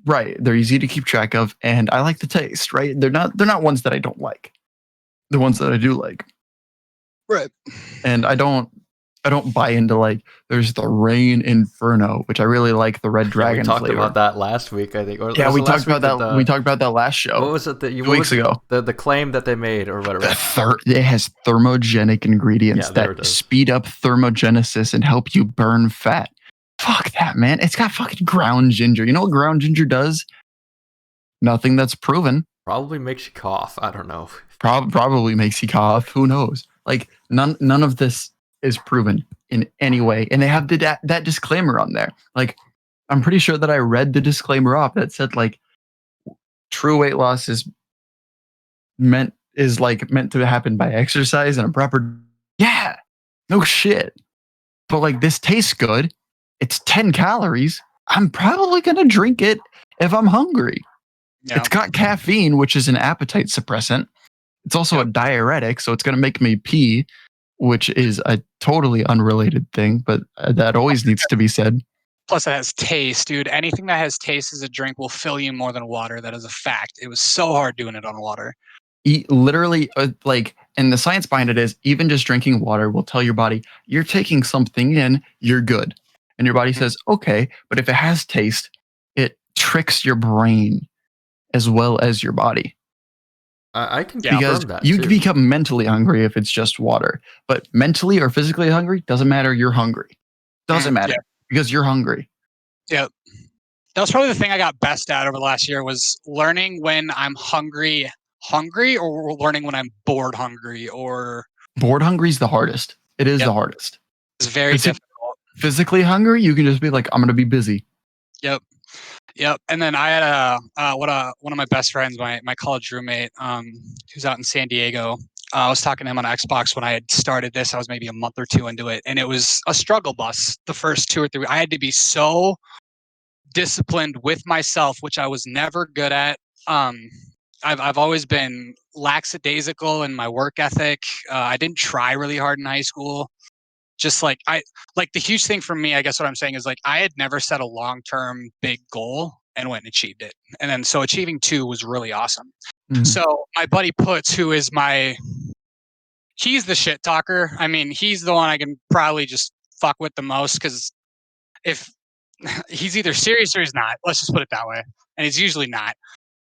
Right. They're easy to keep track of, and I like the taste, right? They're not ones that I don't like. The ones that I do like. Right. And I don't buy into like there's the Rain Inferno, which I really like the Red Dragon we talked flavor. about that last week, I think. We talked about that. We talked about that last show. What was it that 2 weeks ago? The claim that they made or whatever. It has thermogenic ingredients that speed up thermogenesis and help you burn fat. Fuck that, man. It's got fucking ground ginger. You know what ground ginger does? Nothing that's proven. Probably makes you cough. I don't know. Probably makes you cough. Who knows? Like none of this is proven in any way. And they have that disclaimer on there. Like I'm pretty sure that I read the disclaimer off that said like true weight loss is meant to happen by exercise and a proper. Yeah. No shit. But like this tastes good. It's 10 calories. I'm probably going to drink it if I'm hungry. Yeah. It's got caffeine, which is an appetite suppressant. It's also a diuretic, so it's going to make me pee, which is a totally unrelated thing, but that always needs to be said. Plus, it has taste, dude. Anything that has taste as a drink will fill you more than water. That is a fact. It was so hard doing it on water. Literally, and the science behind it is even just drinking water will tell your body, you're taking something in, you're good. And your body says, okay, but if it has taste, it tricks your brain as well as your body. I can Because confirm that you too. become mentally hungry if it's just water, but mentally or physically hungry doesn't matter. You're hungry. Doesn't matter because you're hungry. Yeah. That was probably the thing I got best at over the last year was learning when I'm hungry, or learning when I'm bored hungry, or Bored hungry is the hardest. It is the hardest. it's very difficult. Physically hungry, you can just be like, I'm going to be busy. Yep. And then I had one of my best friends, my college roommate, who's out in San Diego. I was talking to him on Xbox when I had started this. I was maybe a month or two into it, and it was a struggle bus. The first 2 or 3, I had to be so disciplined with myself, which I was never good at. I've always been lackadaisical in my work ethic. I didn't try really hard in high school. Just like the huge thing for me, I guess what I'm saying is like I had never set a long-term big goal and went and achieved it. And then so achieving 2 was really awesome. Mhm. So my buddy Puts, who is he's the shit talker. I mean, he's the one I can probably just fuck with the most because if he's either serious or he's not, let's just put it that way. And he's usually not.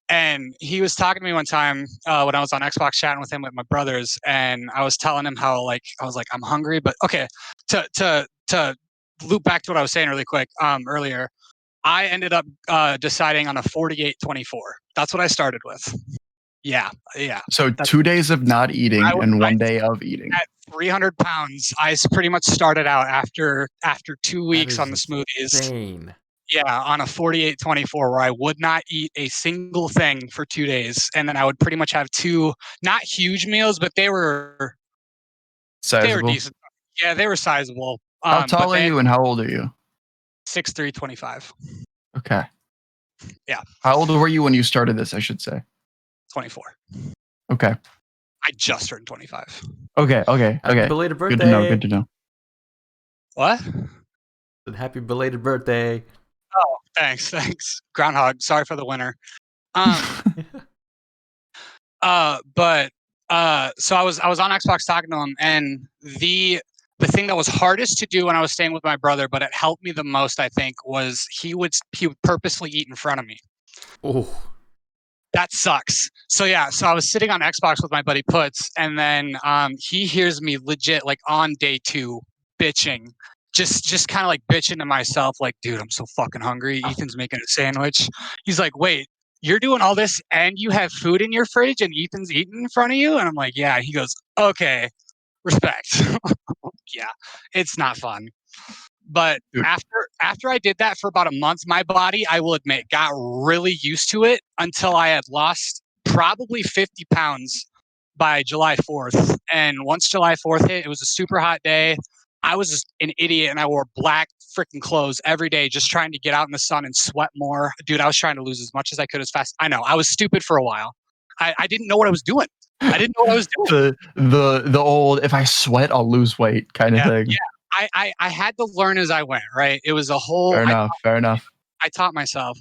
And he was talking to me one time when I was on Xbox chatting with him with my brothers, and I was telling him how I was like I'm hungry, but okay. To loop back to what I was saying really quick earlier, I ended up deciding on a 48-24. That's what I started with. Yeah. So 2 days of not eating and 1 day of eating. At 300 pounds, I pretty much started out after 2 weeks on the smoothies. Insane. Yeah, on a 48-24 where I would not eat a single thing for 2 days. And then I would pretty much have 2, not huge meals, but they were Sizable. decent. Yeah, they were sizable. How tall are you and how old are you? 6'3", 25. Okay. Yeah. How old were you when you started this, I should say? 24. Okay. I just turned 25. Okay. Happy belated birthday. Good to know. What? Happy belated birthday. Oh, thanks. Groundhog. Sorry for the winter. So I was on Xbox talking to him, and the thing that was hardest to do when I was staying with my brother, but it helped me the most, I think, was he would purposely eat in front of me. Oh, that sucks. So I was sitting on Xbox with my buddy Puts, and then he hears me legit like on day 2 bitching, just kind of like bitching to myself, like, dude, I'm so fucking hungry. Ethan's making a sandwich. He's like, wait, you're doing all this and you have food in your fridge and Ethan's eating in front of you? And I'm like, yeah. He goes, okay, respect. Yeah, it's not fun. But Dude. after I did that for about a month, my body, I will admit, got really used to it until I had lost probably 50 pounds by July 4th. And once July 4th hit, it was a super hot day. I was just an idiot and I wore black freaking clothes every day just trying to get out in the sun and sweat more. Dude, I was trying to lose as much as I could as fast. I know, I was stupid for a while. I didn't know what I was doing. I didn't know what I was doing. The old, if I sweat, I'll lose weight kind of thing. Yeah. I had to learn as I went, right? It was a whole... Fair enough. I taught myself.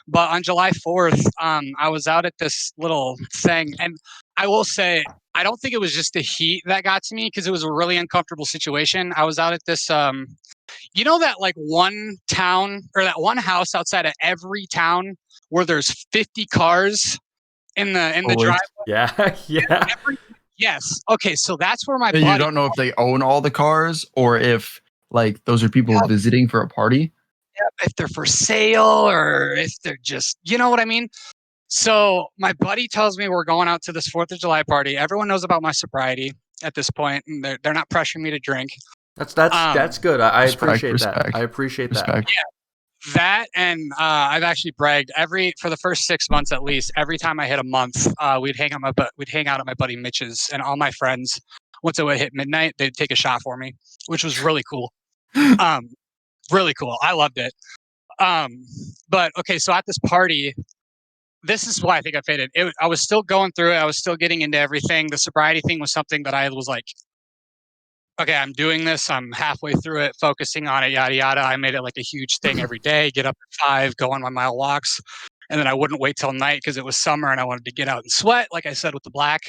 But on July 4th, I was out at this little thing. And I will say, I don't think it was just the heat that got to me because it was a really uncomfortable situation. I was out at this, you know, that like one town or that one house outside of every town where there's 50 cars in the driveway? Yeah. Yes. Okay. So that's where my buddy... You don't know if they own all the cars or if like those are people visiting for a party. Yeah, if they're for sale or if they're just, you know what I mean? So my buddy tells me we're going out to this 4th of July party. Everyone knows about my sobriety at this point, and they're not pressuring me to drink. That's good. I appreciate respect. that. I appreciate that. Yeah, that, and I've actually bragged for the first 6 months at least. Every time I hit a month, we'd hang out at my buddy Mitch's, and all my friends, once it would hit midnight, they'd take a shot for me, which was really cool. Really cool. I loved it. But okay, so at this party, this is why I think I faded. I was still going through it. I was still getting into everything. The sobriety thing was something that I was like, okay, I'm doing this. I'm halfway through it, focusing on it, yada, yada. I made it like a huge thing every day, get up at 5, go on my mile walks. And then I wouldn't wait till night because it was summer and I wanted to get out and sweat, like I said, with the black.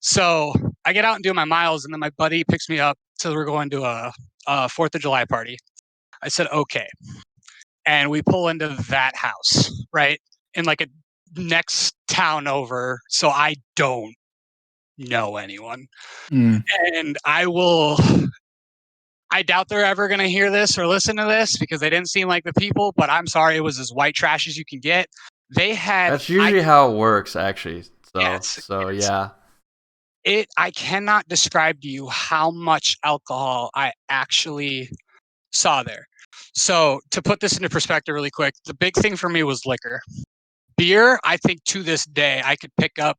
So I get out and do my miles, and then my buddy picks me up. So we're going to a 4th of July party. I said, okay. And we pull into that house, right? In like a next town over, so I don't know anyone. Mm. And I doubt they're ever going to hear this or listen to this because they didn't seem like the people, but I'm sorry, it was as white trash as you can get. They had That's usually how it works, actually. Yes, Yeah. I cannot describe to you how much alcohol I actually saw there. So to put this into perspective really quick, the big thing for me was liquor. Beer, I think to this day I could pick up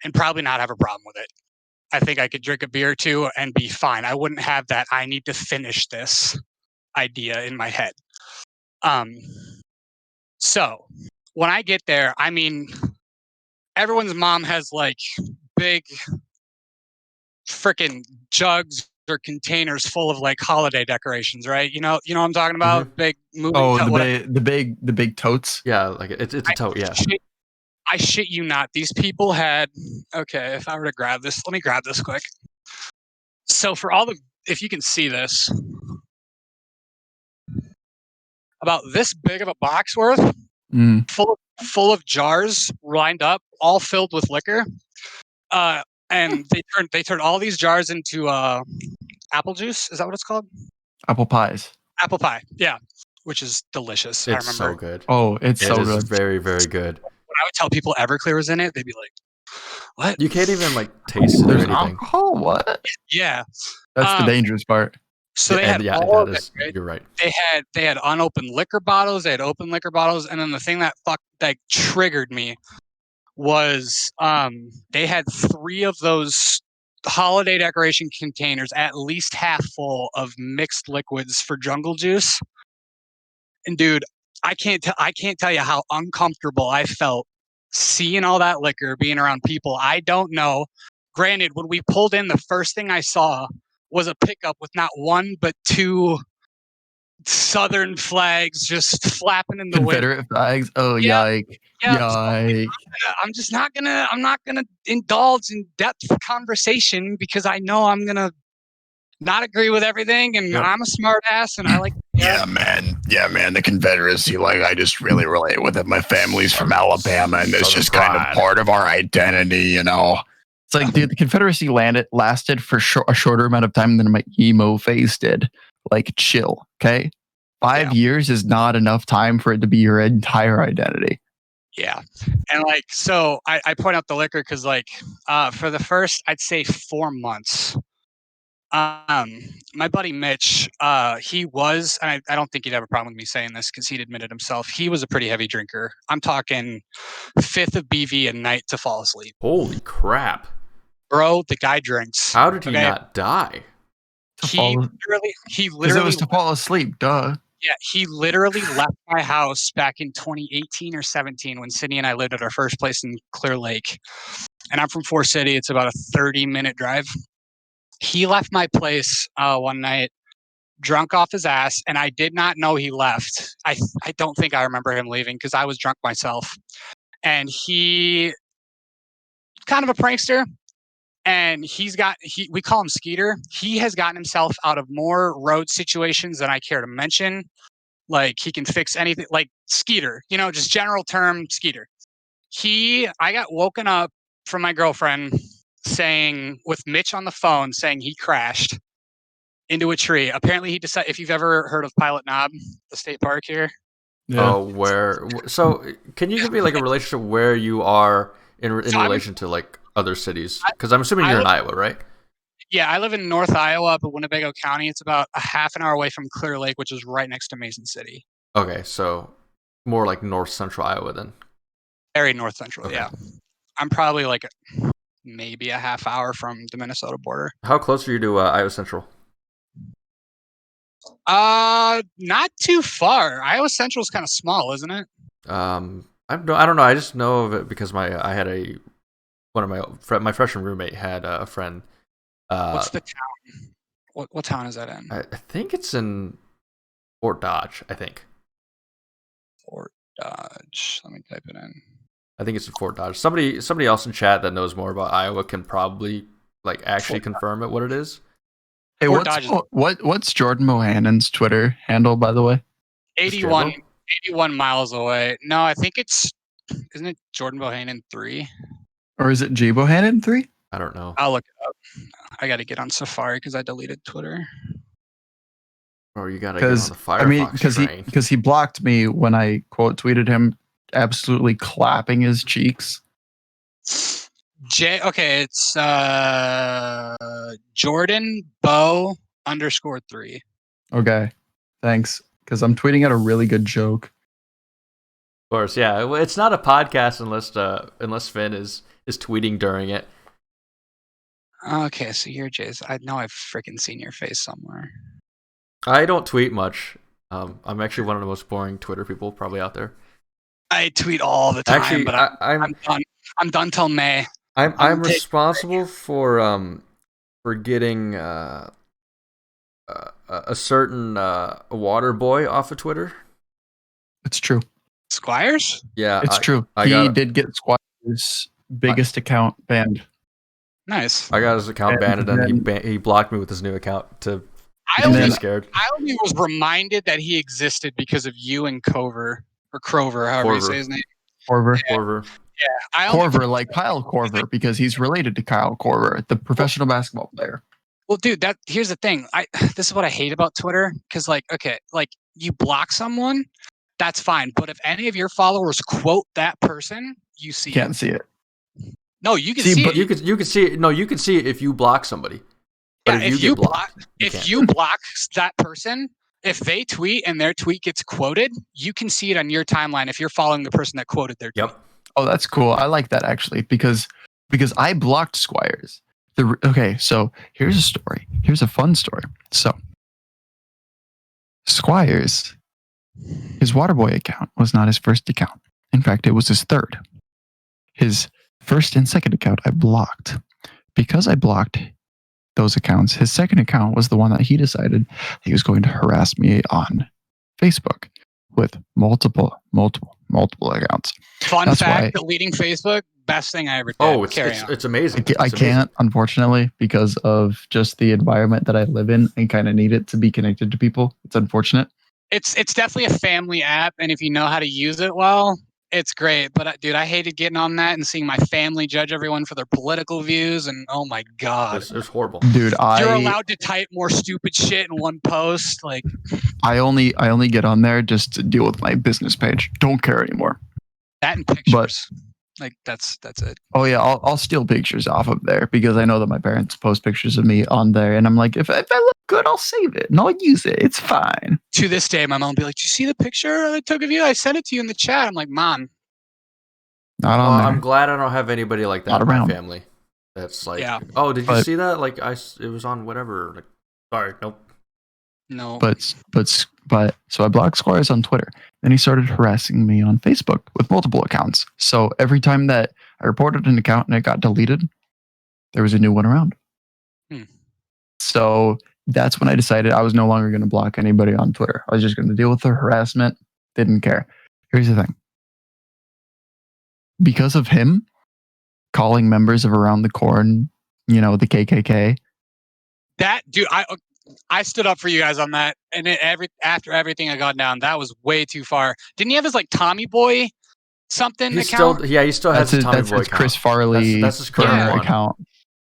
and probably not have a problem with it. I think I could drink a beer or two and be fine. I wouldn't have that I need to finish this idea in my head. So when I get there, I mean, everyone's mom has like big freaking jugs or containers full of like holiday decorations, right? You know what I'm talking about? Mhm. Big movie. Oh, the big totes. Yeah, like it's a tote. Yeah. I shit you not. These people had. Okay, if I were to grab this, let me grab this quick. So for all the, if you can see this, about this big of a box worth, Mm. full of jars lined up, all filled with liquor. And they turned all these jars into apple juice. Is that what it's called? Apple pies. Apple pie. Yeah, which is delicious. I It's remember. so good. Oh, it's It so is good. very, very good. When I would tell people Everclear was in it, they'd be like, "What?" You can't even like taste it or There's anything. alcohol. What? Yeah. That's the dangerous part. So they And had yeah, all that of is. it, right? You're right. They had unopened liquor bottles. They had open liquor bottles, and then the thing that triggered me was they had 3 of those holiday decoration containers at least half full of mixed liquids for jungle juice. And dude, I can't tell you how uncomfortable I felt seeing all that liquor, being around people I don't know. Granted, when we pulled in, the first thing I saw was a pickup with not one but 2 Southern flags just flapping in the wind. Confederate flags. Oh, Yeah, yike. yeah. Yike. I'm just not gonna. I'm not gonna indulge in depth conversation because I know I'm gonna not agree with everything, and Yep. I'm a smart ass, and I like. Yeah, man. Yeah, man. The Confederacy, like, I just really relate with it. My family's from Alabama, and it's Southern just kind of pride. part of our identity, you know? It's like, dude, the Confederacy lasted for a shorter amount of time than my emo phase did. Like, chill, okay? 5 years is not enough time for it to be your entire identity. Yeah, and like, so I point out the liquor because like, for the first, I'd say 4 months. My buddy Mitch, he was, and I don't think he'd have a problem with me saying this because he'd admitted himself, he was a pretty heavy drinker. I'm talking 5th of BV a night to fall asleep. Holy crap! Bro, the guy drinks. How did he not die? He Because it was to fall asleep, duh. Yeah, he literally left my house back in 2018 or 17 when Sydney and I lived at our first place in Clear Lake. And I'm from Forest City. It's about a 30-minute drive. He left my place one night, drunk off his ass, and I did not know he left. I don't think I remember him leaving because I was drunk myself. And he kind of a prankster. And we call him Skeeter. He has gotten himself out of more road situations than I care to mention. Like he can fix anything, like Skeeter, just general term Skeeter. I got woken up from my girlfriend saying, with Mitch on the phone, saying he crashed into a tree. Apparently he decided, if you've ever heard of Pilot Knob, the state park here. Yeah. Oh, where? So, can you give me like a relationship where you are in relation to like other cities? Because I'm assuming you're in Iowa, right? Yeah, I live in North Iowa, but Winnebago County. It's about a half an hour away from Clear Lake, which is right next to Mason City. Okay, so more like north central Iowa then. Very north central, Okay. yeah. I'm probably like maybe a half hour from the Minnesota border. How close are you to Iowa Central? Not too far. Iowa Central is kind of small, isn't it? I don't know. I just know of it because my freshman roommate had a friend. What's the town? What town is that in? I think it's in Fort Dodge. I think. Fort Dodge. Let me type it in. I think it's in Fort Dodge. Somebody else in chat that knows more about Iowa can probably like actually confirm it what it is. Hey, what's Jordan Mohannen's Twitter handle, by the way? 81 miles away. No, I think it's isn't it Jordan Bohannon 3? Or is it Jay Bohannon 3? I don't know. I'll look it up. I got to get on Safari because I deleted Twitter. Or you gotta get on the Firefox train. Because he blocked me when I quote tweeted him absolutely clapping his cheeks. Okay, it's Jordan Bo _3. Okay, thanks. Because I'm tweeting out a really good joke. Of course, yeah. It's not a podcast unless Finn is tweeting during it. Okay, so you're Jay's. I know I've freaking seen your face somewhere. I don't tweet much. I'm actually one of the most boring Twitter people probably out there. I tweet all the time, Actually, but I'm done. I'm done till May. I'm responsible for getting a certain water boy off of Twitter. It's true. Squires? Yeah, It's true. He did get Squire's biggest account banned. Nice. I got his account banned, and then he blocked me with his new account to. I only was reminded that he existed because of you and Cover or Crover, however you say his name. Corver. Yeah, Corver, like Kyle Corver, because he's related to Kyle Corver, the professional basketball player. Well, dude, here's the thing. This is what I hate about Twitter, because you block someone, that's fine. But if any of your followers quote that person, you see Can't see it. No, you can see it. You can see it. No, you can see it if you block somebody. But yeah, if you block that person, if they tweet and their tweet gets quoted, you can see it on your timeline if you're following the person that quoted their tweet. Yep. Oh, that's cool. I like that actually because I blocked Squires. Okay, so here's a story. Here's a fun story. So Squires, his Waterboy account was not his first account. In fact, it was his third. His first and second account I blocked. Because I blocked those accounts, his second account was the one that he decided he was going to harass me on Facebook with multiple accounts. Fun fact, deleting Facebook, best thing I ever did. Oh, it's amazing. I can't, unfortunately, because of just the environment that I live in and kind of need it to be connected to people. It's unfortunate. It's definitely a family app, and if you know how to use it well, it's great. But dude, I hated getting on that and seeing my family judge everyone for their political views, and oh my god, it's horrible. Dude, you're allowed to type more stupid shit in one post. Like, I only get on there just to deal with my business page. Don't care anymore. That and pictures. Like that's it. Oh yeah, I'll steal pictures off of there because I know that my parents post pictures of me on there, and I'm like, if I look good, I'll save it and I'll use it. It's fine. To this day, my mom will be like, "Did you see the picture I took of you? I sent it to you in the chat." I'm like, "Mom, not on there." I'm glad I don't have anybody like that in my family. That's like, oh, did you see that? Like, it was on whatever. Like, sorry, nope. No. But so I blocked Squires on Twitter. Then he started harassing me on Facebook with multiple accounts. So every time that I reported an account and it got deleted, there was a new one around. So that's when I decided I was no longer going to block anybody on Twitter. I was just going to deal with the harassment. Didn't care. Here's the thing. Because of him calling members of Around the Corn, the KKK. That dude, I stood up for you guys on that, and after everything I got down, that was way too far. Didn't he have his Tommy Boy something account? He still has his Tommy Boy account. Chris Farley. That's his current account.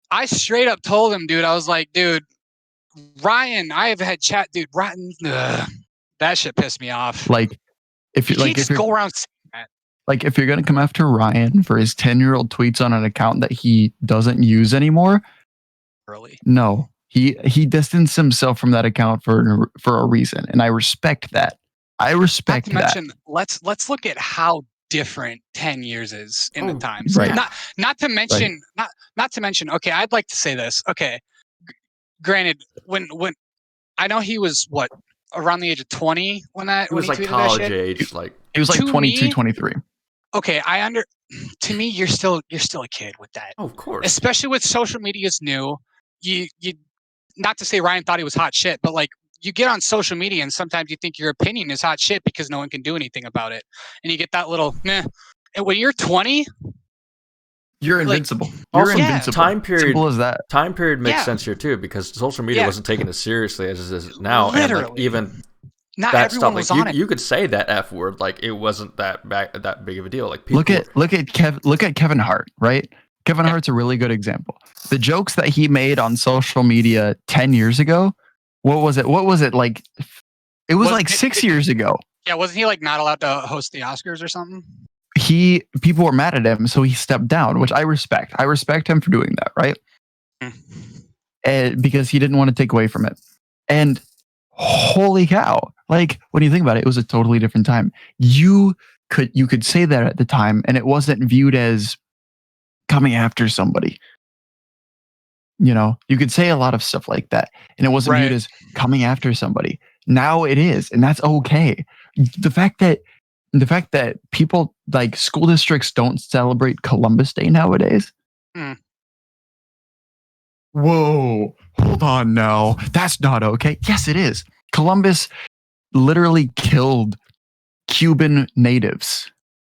I straight up told him, dude. I was like, dude, Ryan. I have had chat, dude. Ryan, that shit pissed me off. Like, if you go around saying that. Like, if you're gonna come after Ryan for his 10-year-old tweets on an account that he doesn't use anymore, no. He distanced himself from that account for a reason, and I respect that. Mention, let's look at how different 10 years is in the times. Right. Not to mention. Okay, I'd like to say this. Okay, granted, when I know he was around the age of 20 when he was like college age, like he was like 22, 23. Okay, to me, you're still a kid with that. Oh, of course. Especially with social media is new. You not to say Ryan thought he was hot shit, but you get on social media and sometimes you think your opinion is hot shit because no one can do anything about it. And you get that little meh. And when you're 20, you're invincible. You're invincible. Time period. Simple as that. Time period makes sense here too because social media wasn't taken as seriously as it is now. Literally. And even Not that everyone stuff. was Like on it. you could say that F word, like it wasn't that big of a deal. Like look at Kevin Hart, right? Kevin Hart's a really good example. The jokes that he made on social media 10 years ago, what was it like? It was like 6 years ago. Yeah, wasn't he like not allowed to host the Oscars or something? People were mad at him, so he stepped down, which I respect. I respect him for doing that, right? And because he didn't want to take away from it. And holy cow, like when you think about it, it was a totally different time. You could say that at the time, and it wasn't viewed as coming after somebody. You know, you could say a lot of stuff like that, and it wasn't viewed as coming after somebody. Now it is, and that's okay. The fact that people like school districts don't celebrate Columbus Day nowadays. Whoa, hold on now. That's not okay. Yes, it is. Columbus literally killed Cuban natives.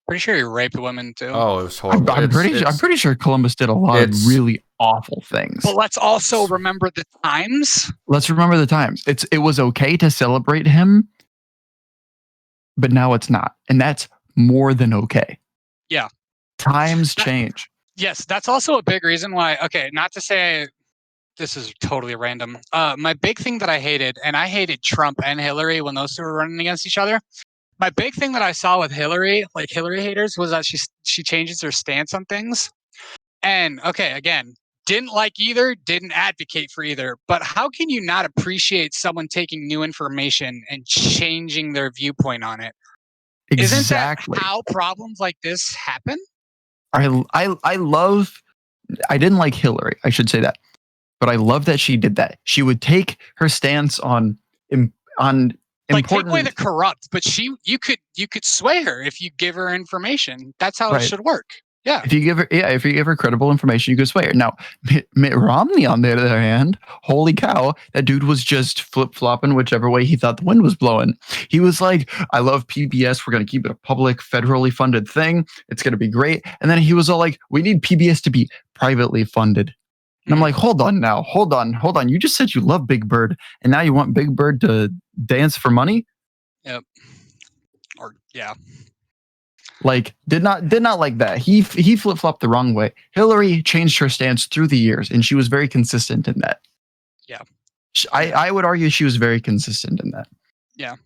Pretty sure he raped women too. Oh, it was horrible. I'm pretty sure Columbus did a lot of really awful things. But let's also remember the times. Let's remember the times. It was okay to celebrate him, but now it's not. And that's more than okay. Yeah. Times change. Yes, that's also a big reason why, okay, not to say this is totally random. My big thing that I hated, and I hated Trump and Hillary when those two were running against each other. My big thing that I saw with Hillary, like Hillary haters, was that she changes her stance on things. And okay, again, didn't like either, didn't advocate for either. But how can you not appreciate someone taking new information and changing their viewpoint on it? Exactly. Isn't that how problems like this happen? I love. I didn't like Hillary. I should say that, but I love that she did that. She would take her stance on like take away the corrupt, but you could sway her if you give her information. That's how it should work. Yeah. If you give her credible information, you could sway her. Now, Mitt Romney, on the other hand, holy cow, that dude was just flip-flopping whichever way he thought the wind was blowing. He was like, I love PBS. We're going to keep it a public, federally funded thing. It's going to be great. And then he was all like, we need PBS to be privately funded. And I'm like, hold on now. Hold on. You just said you love Big Bird, and now you want Big Bird to dance for money? Yep. Or, yeah. Like, did not like that. He flip-flopped the wrong way. Hillary changed her stance through the years, and she was very consistent in that. Yeah. I would argue she was very consistent in that. Yeah.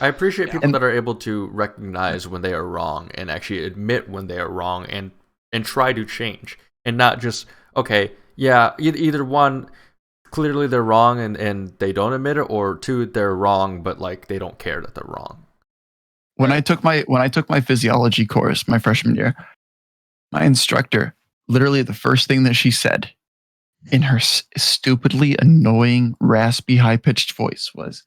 I appreciate people that are able to recognize when they are wrong and actually admit when they are wrong and try to change, and not just, okay, yeah, either one, clearly they're wrong and they don't admit it, or two, they're wrong but like they don't care that they're wrong. When I took my physiology course my freshman year, my instructor, literally the first thing that she said in her stupidly annoying, raspy, high-pitched voice was,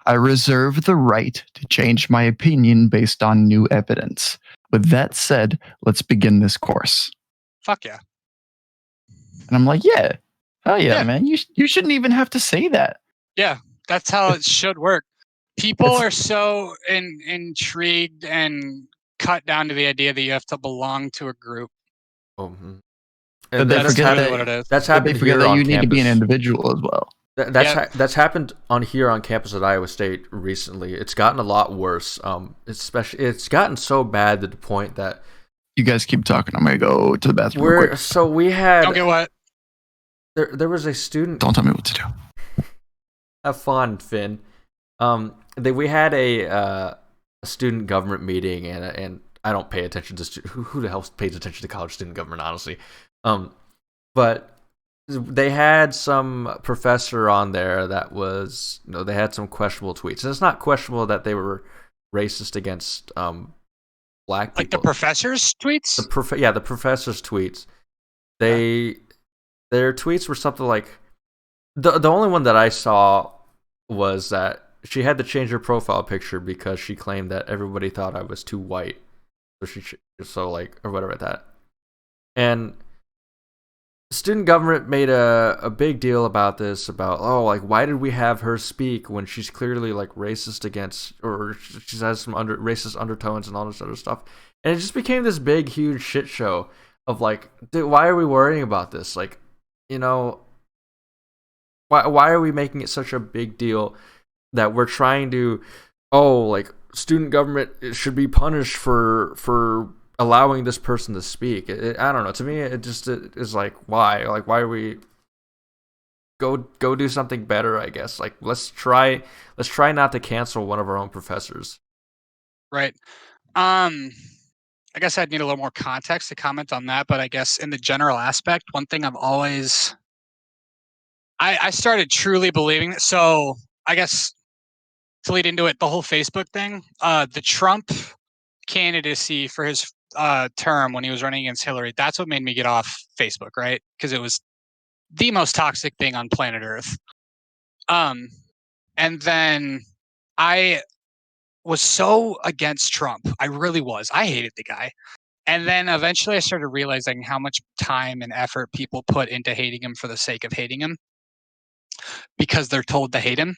I reserve the right to change my opinion based on new evidence. With that said, let's begin this course. Fuck yeah. And I'm like, yeah, hell yeah, man. You shouldn't even have to say that. Yeah, that's how it should work. People are so intrigued and cut down to the idea that you have to belong to a group. And that's really what it is. That's happened they forget here that on you need campus. to be an individual as well. That's happened here on campus at Iowa State recently. It's gotten a lot worse. It's gotten so bad to the point that you guys keep talking. I'm gonna go to the bathroom. Real quick. So we had. Don't get what? There was a student. Don't tell me what to do. Have fun, Finn. We had a student government meeting, and I don't pay attention to who the hell pays attention to college student government, honestly. But they had some professor on there that was, they had some questionable tweets. And it's not questionable that they were racist against black people. Like the professor's tweets? The professor's tweets. Their tweets were something like, the only one that I saw was that she had to change her profile picture because she claimed that everybody thought I was too white. Or whatever like that. And student government made a big deal about this, about, why did we have her speak when she's clearly like racist against, or she has some racist undertones and all this other stuff. And it just became this big, huge shit show of like, dude, why are we worrying about this? Like, why are we making it such a big deal that we're trying to oh, like student government should be punished for allowing this person to speak. I don't know. To me, it is like, why? Like, why are we go do something better? I guess. Like, let's try not to cancel one of our own professors. Right. I guess I'd need a little more context to comment on that, but I guess in the general aspect, one thing I've always I started truly believing that. So I guess to lead into it, the whole Facebook thing, the Trump candidacy for his term when he was running against Hillary, that's what made me get off Facebook, right? Because it was the most toxic thing on planet Earth. And then I was so against Trump. I really was. I hated the guy. And then eventually I started realizing how much time and effort people put into hating him for the sake of hating him because they're told to hate him.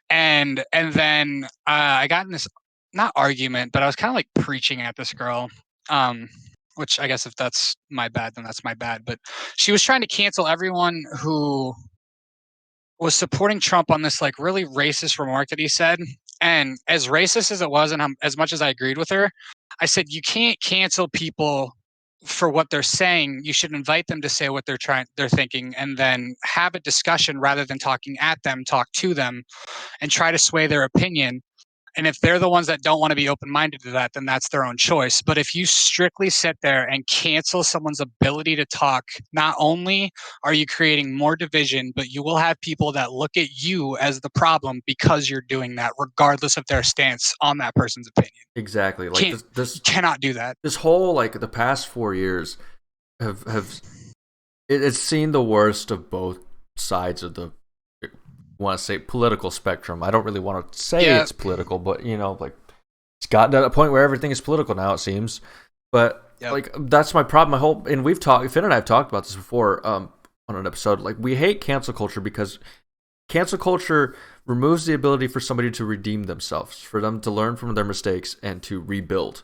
And then I got in this, not argument, but I was kind of like preaching at this girl, which I guess if that's my bad, then that's my bad. But she was trying to cancel everyone who was supporting Trump on this like really racist remark that he said. And as racist as it was, and as much as I agreed with her, I said, you can't cancel people for what they're saying. You should invite them to say what they're thinking, and then have a discussion rather than talking at them, talk to them and try to sway their opinion. And if they're the ones that don't want to be open-minded to that, then that's their own choice. But if you strictly sit there and cancel someone's ability to talk, not only are you creating more division, but you will have people that look at you as the problem because you're doing that, regardless of their stance on that person's opinion. Exactly. Like You cannot do that. This whole like the past 4 years have it's seen the worst of both sides of the want to say political spectrum. I don't really want to say it's political, but like it's gotten to a point where everything is political now, it seems. But like that's my problem. And we've talked, Finn and I have talked about this before on an episode. Like, we hate cancel culture because cancel culture removes the ability for somebody to redeem themselves, for them to learn from their mistakes and to rebuild.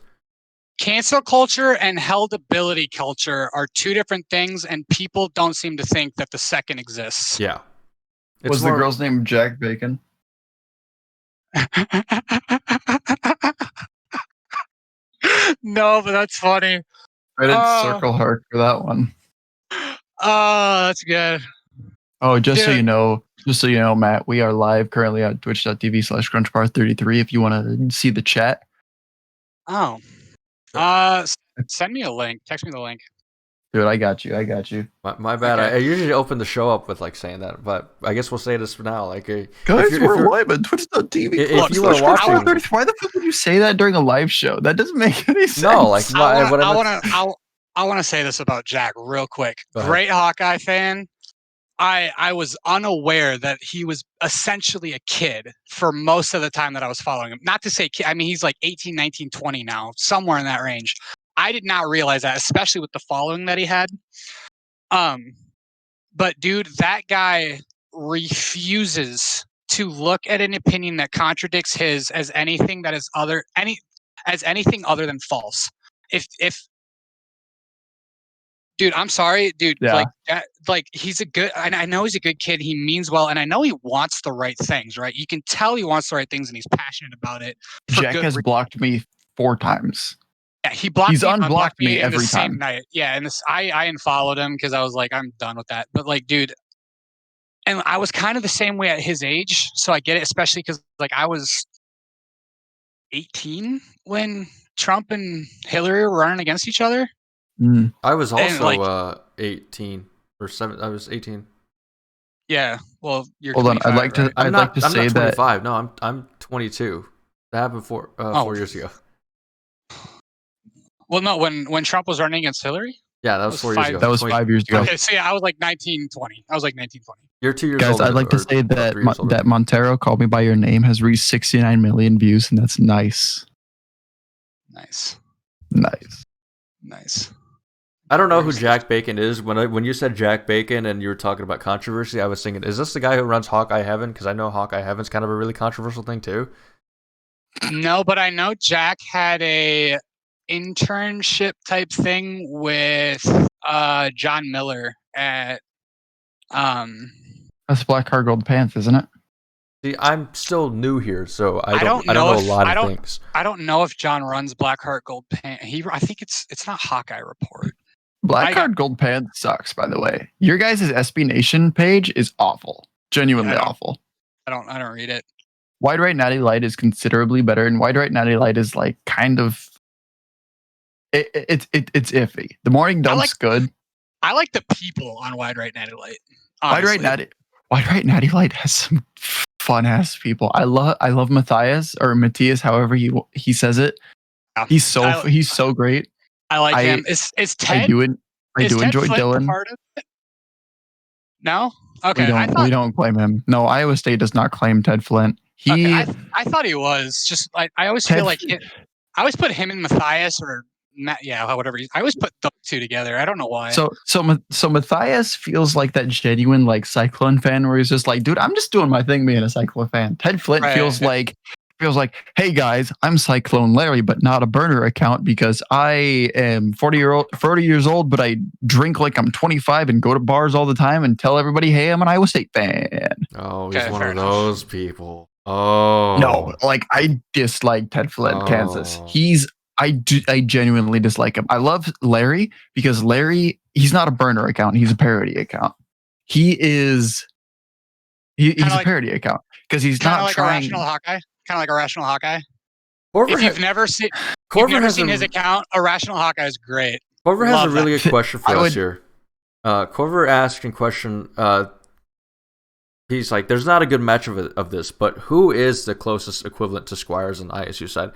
Cancel culture and heldability culture are two different things, and people don't seem to think that the second exists. Yeah. Was the girl's name Jack Bacon? No, but that's funny. I didn't circle Hart for that one. Oh, that's good. Oh, just so you know, Matt, we are live currently at twitch.tv/crunchbar33 if you want to see the chat. Oh. Send me a link. Text me the link. Dude, I got you. My bad. Okay. I usually open the show up with like saying that, but I guess we'll say this for now. Like, guys, we're live at twitch.tv. If you are watching, why the fuck would you say that during a live show? That doesn't make any sense. No, like I want to say this about Jack real quick. Great Hawkeye fan. I was unaware that he was essentially a kid for most of the time that I was following him. Not to say kid, I mean, he's like 18, 19, 20 now, somewhere in that range. I did not realize that, especially with the following that he had. But dude, that guy refuses to look at an opinion that contradicts his as anything that is anything other than false. If dude, I'm sorry, dude. Yeah. Like he's a good. I know he's a good kid. He means well, and I know he wants the right things. Right? You can tell he wants the right things, and he's passionate about it. Jack has blocked me 4 times. Yeah, he blocked. He's me, unblocked me in every the same time. night. Yeah, and I unfollowed him because I was like, I'm done with that. But like, dude, and I was kind of the same way at his age, so I get it, especially because like I was 18 when Trump and Hillary were running against each other. Mm. I was also 18 or 7. I was 18. Yeah. Well, you're. Hold on. I'd like to. Right? I'd like to say I'm not 25. that. No, I'm 22. That happened 4 years ago. Well, no, when Trump was running against Hillary? Yeah, that was 4 years ago. That was 5 years ago. Okay, so yeah, I was like 19, 20. I was like 19, 20. You're 2 years Guys, older. I'd like to say that Montero Called Me By Your Name has reached 69 million views, and that's nice. Nice. I don't know who Jack Bacon is. When you said Jack Bacon and you were talking about controversy, I was thinking, is this the guy who runs Hawkeye Heaven? Because I know Hawkeye Heaven's kind of a really controversial thing too. No, but I know Jack had a internship type thing with John Miller at That's Black Car Gold Pants, isn't it? See, I'm still new here, so I don't don't know a if- lot I of don't- things. I don't know if John runs Blackheart Gold Pant. I think it's not Hawkeye Report. Blackheart Gold Pants sucks, by the way. Your guys' SB Nation page is awful. Genuinely awful. I don't read it. Wide Right Natty Light is considerably better, and Wide Right Natty Light is like kind of it's iffy. The morning dump's good. I like the people on Wide Right Natty Light. Wide Right Natty Light has some fun ass people. I love Matthias or Matthias, however he says it. Yeah. He's so great. I like him. Is Ted? I do enjoy Ted Dylan. Part of it? No. Okay. We don't claim him. No, Iowa State does not claim Ted Flint. I thought he was. Just like I always feel like I always put him and Matthias or Matt. Yeah, whatever. I always put those two together. I don't know why. So Matthias feels like that genuine like Cyclone fan where he's just like, dude, I'm just doing my thing being a Cyclone fan. Ted Flint feels like, hey guys, I'm Cyclone Larry, but not a burner account because I am 40 years old, but I drink like I'm 25 and go to bars all the time and tell everybody, hey, I'm an Iowa State fan. Oh, he's one of those people. Oh no, like I dislike Ted Flint, Kansas. I genuinely dislike him. I love Larry because Larry, he's not a burner account. He's a parody account. He's a parody account because he's not like trying. Kind of like a Rational Hawkeye. Corver if you've never seen his account, a Rational Hawkeye is great. Corver has a really good question for us here. Corver asked a question. He's like, there's not a good match of this, but who is the closest equivalent to Squires on the ISU side?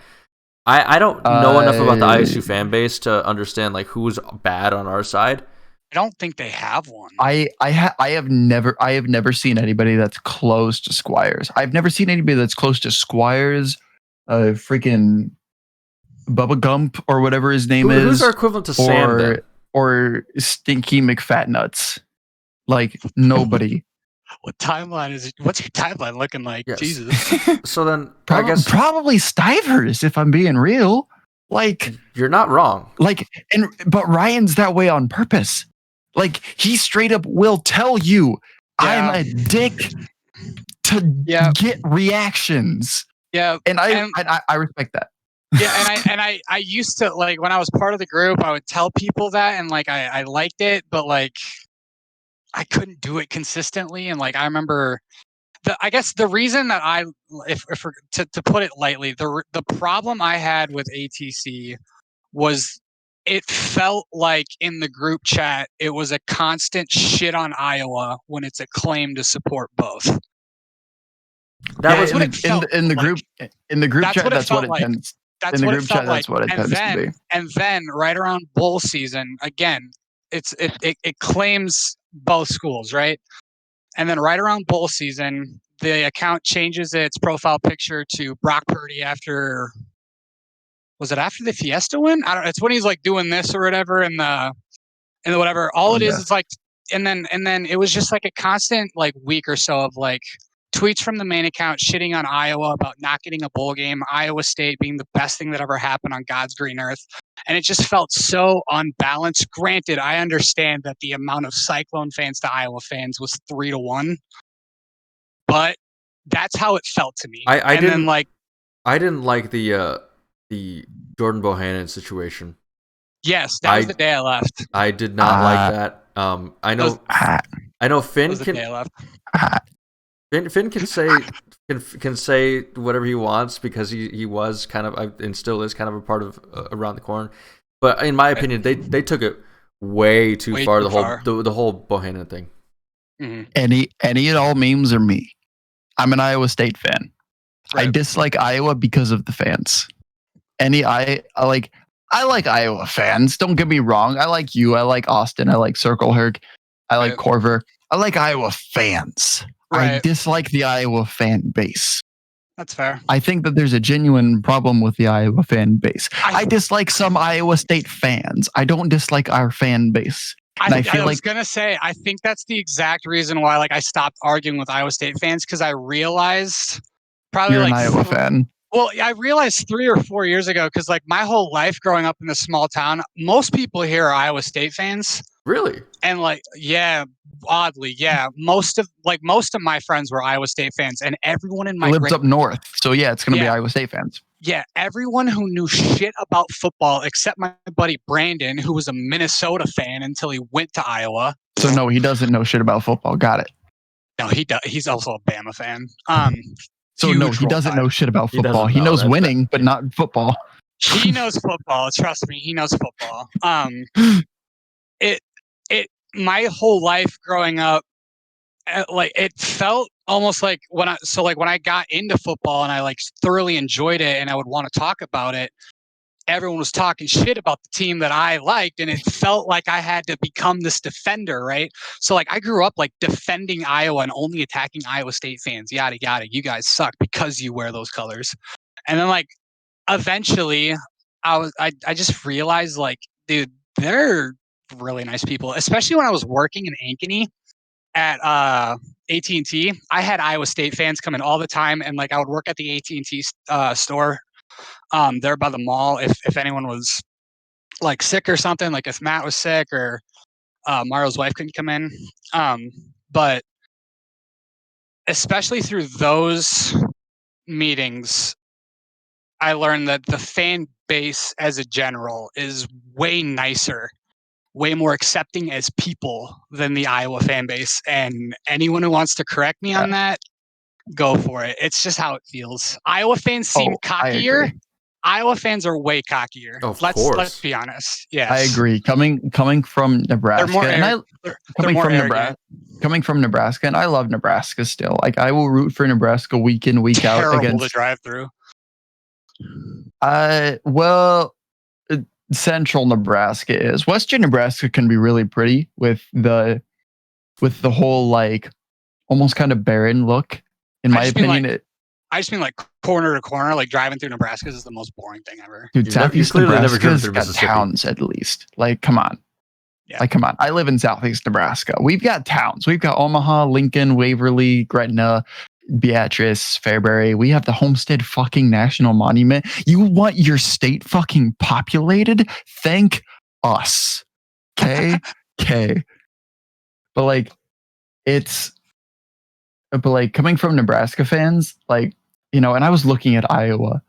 I don't know enough about the ISU fan base to understand like who's bad on our side. I don't think they have one. I have never seen anybody that's close to Squires. I've never seen anybody that's close to Squires, freaking Bubba Gump or whatever his name is. Who's our equivalent to Sam then? Or Stinky McFatnuts? Like nobody. What's your timeline looking like? Yes. Jesus. So then I guess probably Stivers, if I'm being real. Like you're not wrong. Like but Ryan's that way on purpose. Like he straight up will tell you I'm a dick to get reactions. Yeah. And I respect that. Yeah, and I used to, like, when I was part of the group, I would tell people that, and like I liked it, but like I couldn't do it consistently. And like I remember I guess the reason that to put it lightly, the problem I had with ATC was it felt like in the group chat it was a constant shit on Iowa when it's a claim to support both. That was what it felt in the group like. In the group chat. That's what it tends. That's what it felt like. That's what it tends to be. And then right around bowl season, again, it claims both schools, right? And then right around bowl season, the account changes its profile picture to Brock Purdy after. Was it after the Fiesta win? I don't. It's when he's like doing this or whatever, and the whatever. All it is like, and then it was just like a constant like week or so of like tweets from the main account shitting on Iowa about not getting a bowl game, Iowa State being the best thing that ever happened on God's green earth. And it just felt so unbalanced. Granted, I understand that the amount of Cyclone fans to Iowa fans was 3-1, but that's how it felt to me. I didn't like the Jordan Bohannon situation. Yes, that was the day I left. I did not like that. I know Finn Finn can say whatever he wants because he was kind of and still is kind of a part of Around the Corn, but in my opinion, they took it way too far. The whole Bohannon thing. Mm-hmm. Any and all memes are me. I'm an Iowa State fan. Right. I dislike Iowa because of the fans. I like Iowa fans. Don't get me wrong. I like you. I like Austin. I like Circle Herc. I like Corver. I like Iowa fans. Right. I dislike the Iowa fan base. That's fair. I think that there's a genuine problem with the Iowa fan base. I dislike some Iowa State fans. I don't dislike our fan base. I was gonna say, I think that's the exact reason why like I stopped arguing with Iowa State fans, because I realized probably you're like an Iowa fan. Well, I realized 3 or 4 years ago, because like my whole life growing up in this small town, most people here are Iowa State fans. Really? And like, yeah, oddly, yeah. Most of my friends were Iowa State fans, and everyone in He my lives up north, so yeah, it's going to be Yeah. Iowa State fans. Yeah, everyone who knew shit about football except my buddy Brandon, who was a Minnesota fan until he went to Iowa. So no, he doesn't know shit about football. Got it. No, he does. He's also a Bama fan. So no, huge he Roll doesn't Tide. know shit about He football. doesn't He know, knows that's winning, but not football. He knows football. Trust me, he knows football. My whole life growing up, like it felt almost like when I got into football and I like thoroughly enjoyed it and I would want to talk about it, everyone was talking shit about the team that I liked, and it felt like I had to become this defender, right? So like I grew up like defending Iowa and only attacking Iowa State fans, yada yada. You guys suck because you wear those colors. And then like eventually I just realized like, dude, they're really nice people, especially when I was working in Ankeny at AT&T. I had Iowa State fans come in all the time, and like I would work at the AT&T store there by the mall. If anyone was like sick or something, like if Matt was sick or Mario's wife couldn't come in, but especially through those meetings, I learned that the fan base as a general is way nicer, way more accepting as people than the Iowa fan base. And anyone who wants to correct me on that, go for it. It's just how it feels. Iowa fans seem cockier. Iowa fans are way cockier. Of Let's course. be honest. Yes. I agree. Coming from Nebraska, They're more Nebraska, coming from Nebraska, and I love Nebraska still. Like I will root for Nebraska week in, week out Terrible against. to drive through. Well, central Nebraska is. Western Nebraska can be really pretty with the whole like almost kind of barren look. In my opinion, I just mean like corner to corner, like driving through Nebraska is the most boring thing ever. Dude, Southeast Nebraska's got towns at least. Like, come on. Yeah. Like, come on. I live in Southeast Nebraska. We've got towns. We've got Omaha, Lincoln, Waverly, Gretna, Beatrice, Fairbury. We have the Homestead fucking National Monument. You want your state fucking populated? Thank us. Okay? Okay. But like, coming from Nebraska fans, like, you know, and I was looking at Iowa.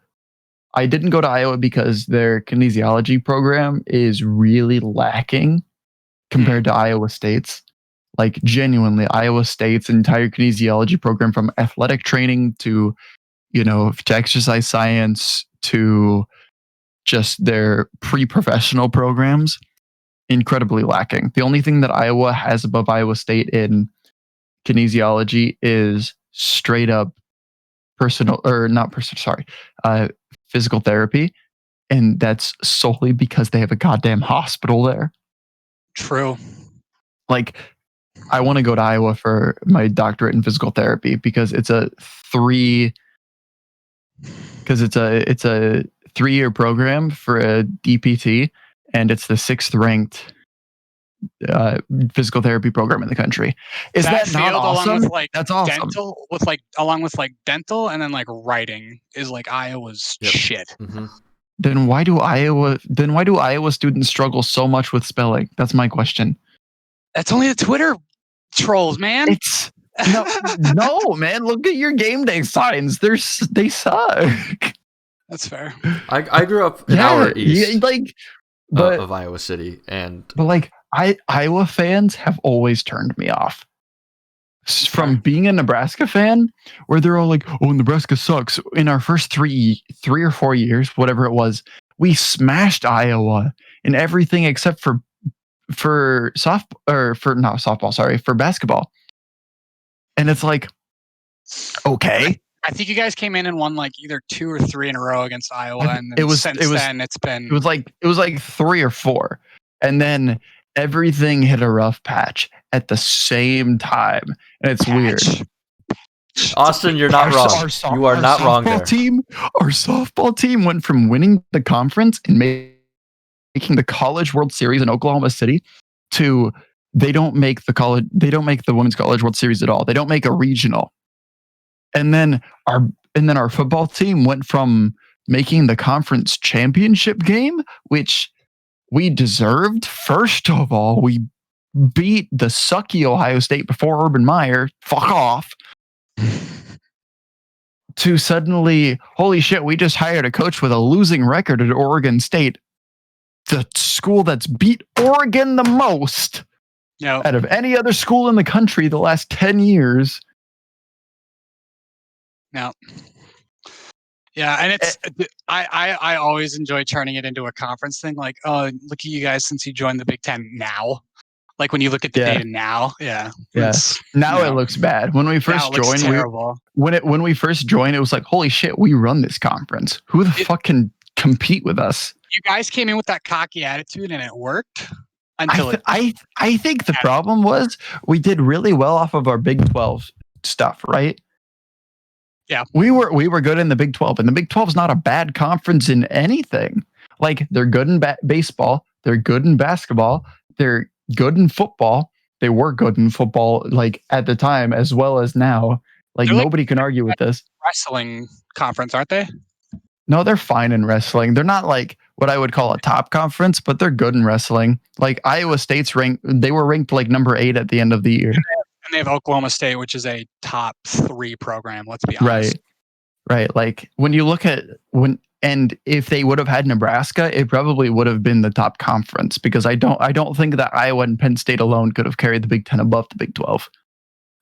I didn't go to Iowa because their kinesiology program is really lacking compared to Iowa State's. Like, genuinely, Iowa State's entire kinesiology program, from athletic training to, you know, to exercise science to just their pre-professional programs, incredibly lacking. The only thing that Iowa has above Iowa State in kinesiology is straight up physical therapy, and that's solely because they have a goddamn hospital there. True. Like, I want to go to Iowa for my doctorate in physical therapy because it's a 3-year program for a DPT, and it's the 6th ranked physical therapy program in the country. Is that not awesome? Along with like that's awesome. Dental, along with dental, and then like writing is like Iowa's shit. Mm-hmm. Then why do Iowa students struggle so much with spelling? That's my question. That's only the Twitter trolls, man. It's no, man. Look at your game day signs. They suck. That's fair. I grew up an hour east of Iowa City, but like Iowa fans have always turned me off. From being a Nebraska fan, where they're all like, "Oh, Nebraska sucks." In our first three or 4 years, whatever it was, we smashed Iowa in everything except for basketball. And it's like, okay. I think you guys came in and won like either 2 or 3 in a row against Iowa, and then it was like 3 or 4, and then everything hit a rough patch at the same time, and it's weird. Austin, you're not wrong. You are not wrong there. Our softball team went from winning the conference and making the College World Series in Oklahoma City to they don't make the Women's College World Series at all. They don't make a regional. And then our football team went from making the conference championship game, which we deserved. First of all, we beat the sucky Ohio State before Urban Meyer, fuck off, to suddenly, holy shit, we just hired a coach with a losing record at Oregon State, the school that's beat Oregon the most out of any other school in the country the last 10 years. No. Yeah, and it's I always enjoy turning it into a conference thing. Like, oh, look at you guys since you joined the Big Ten now. Like when you look at the data now, Now it looks bad. When we first joined, when we first joined, it was like, holy shit, we run this conference. Who the fuck can compete with us? You guys came in with that cocky attitude, and it worked. I think the problem was we did really well off of our Big 12 stuff, right? Yeah, we were good in the Big 12, and the Big 12 is not a bad conference in anything. Like, they're good in baseball, they're good in basketball, they're good in football. They were good in football, like at the time as well as now. Like, nobody can argue with this. Wrestling conference, aren't they? No, they're fine in wrestling. They're not like what I would call a top conference, but they're good in wrestling. Like Iowa State's they were ranked like number 8 at the end of the year. And they have Oklahoma State, which is a top 3 program. Let's be honest. Right. Like when you look at and if they would have had Nebraska, it probably would have been the top conference, because I don't think that Iowa and Penn State alone could have carried the Big 10 above the Big 12.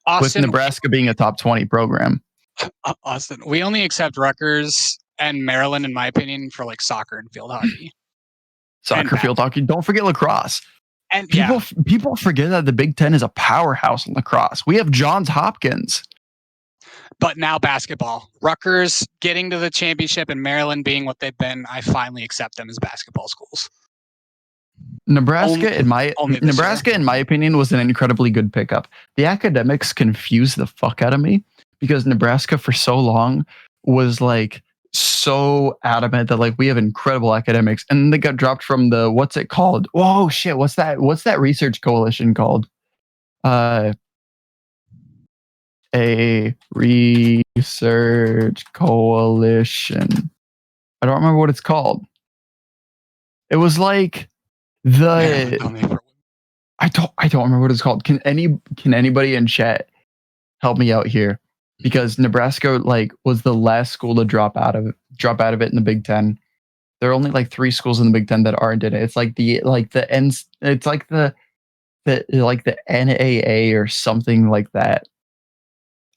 Austin, with Nebraska being a top 20 program. Austin, we only accept Rutgers and Maryland, in my opinion, for like soccer and field hockey. Field hockey. Don't forget lacrosse. And people forget that the Big 10 is a powerhouse in lacrosse. We have Johns Hopkins. But now basketball. Rutgers getting to the championship and Maryland being what they've been, I finally accept them as basketball schools. Nebraska, in my opinion, was an incredibly good pickup. The academics confused the fuck out of me, because Nebraska for so long was like so adamant that like we have incredible academics, and they got dropped from the, what's it called? Oh shit, what's that research coalition called? A research coalition. I don't remember what it's called. It was like I don't remember what it's called. Can anybody in chat help me out here? Because Nebraska like was the last school to drop out of it in the Big Ten. There are only like 3 schools in the Big Ten that aren't in it. It's like the NAA or something like that.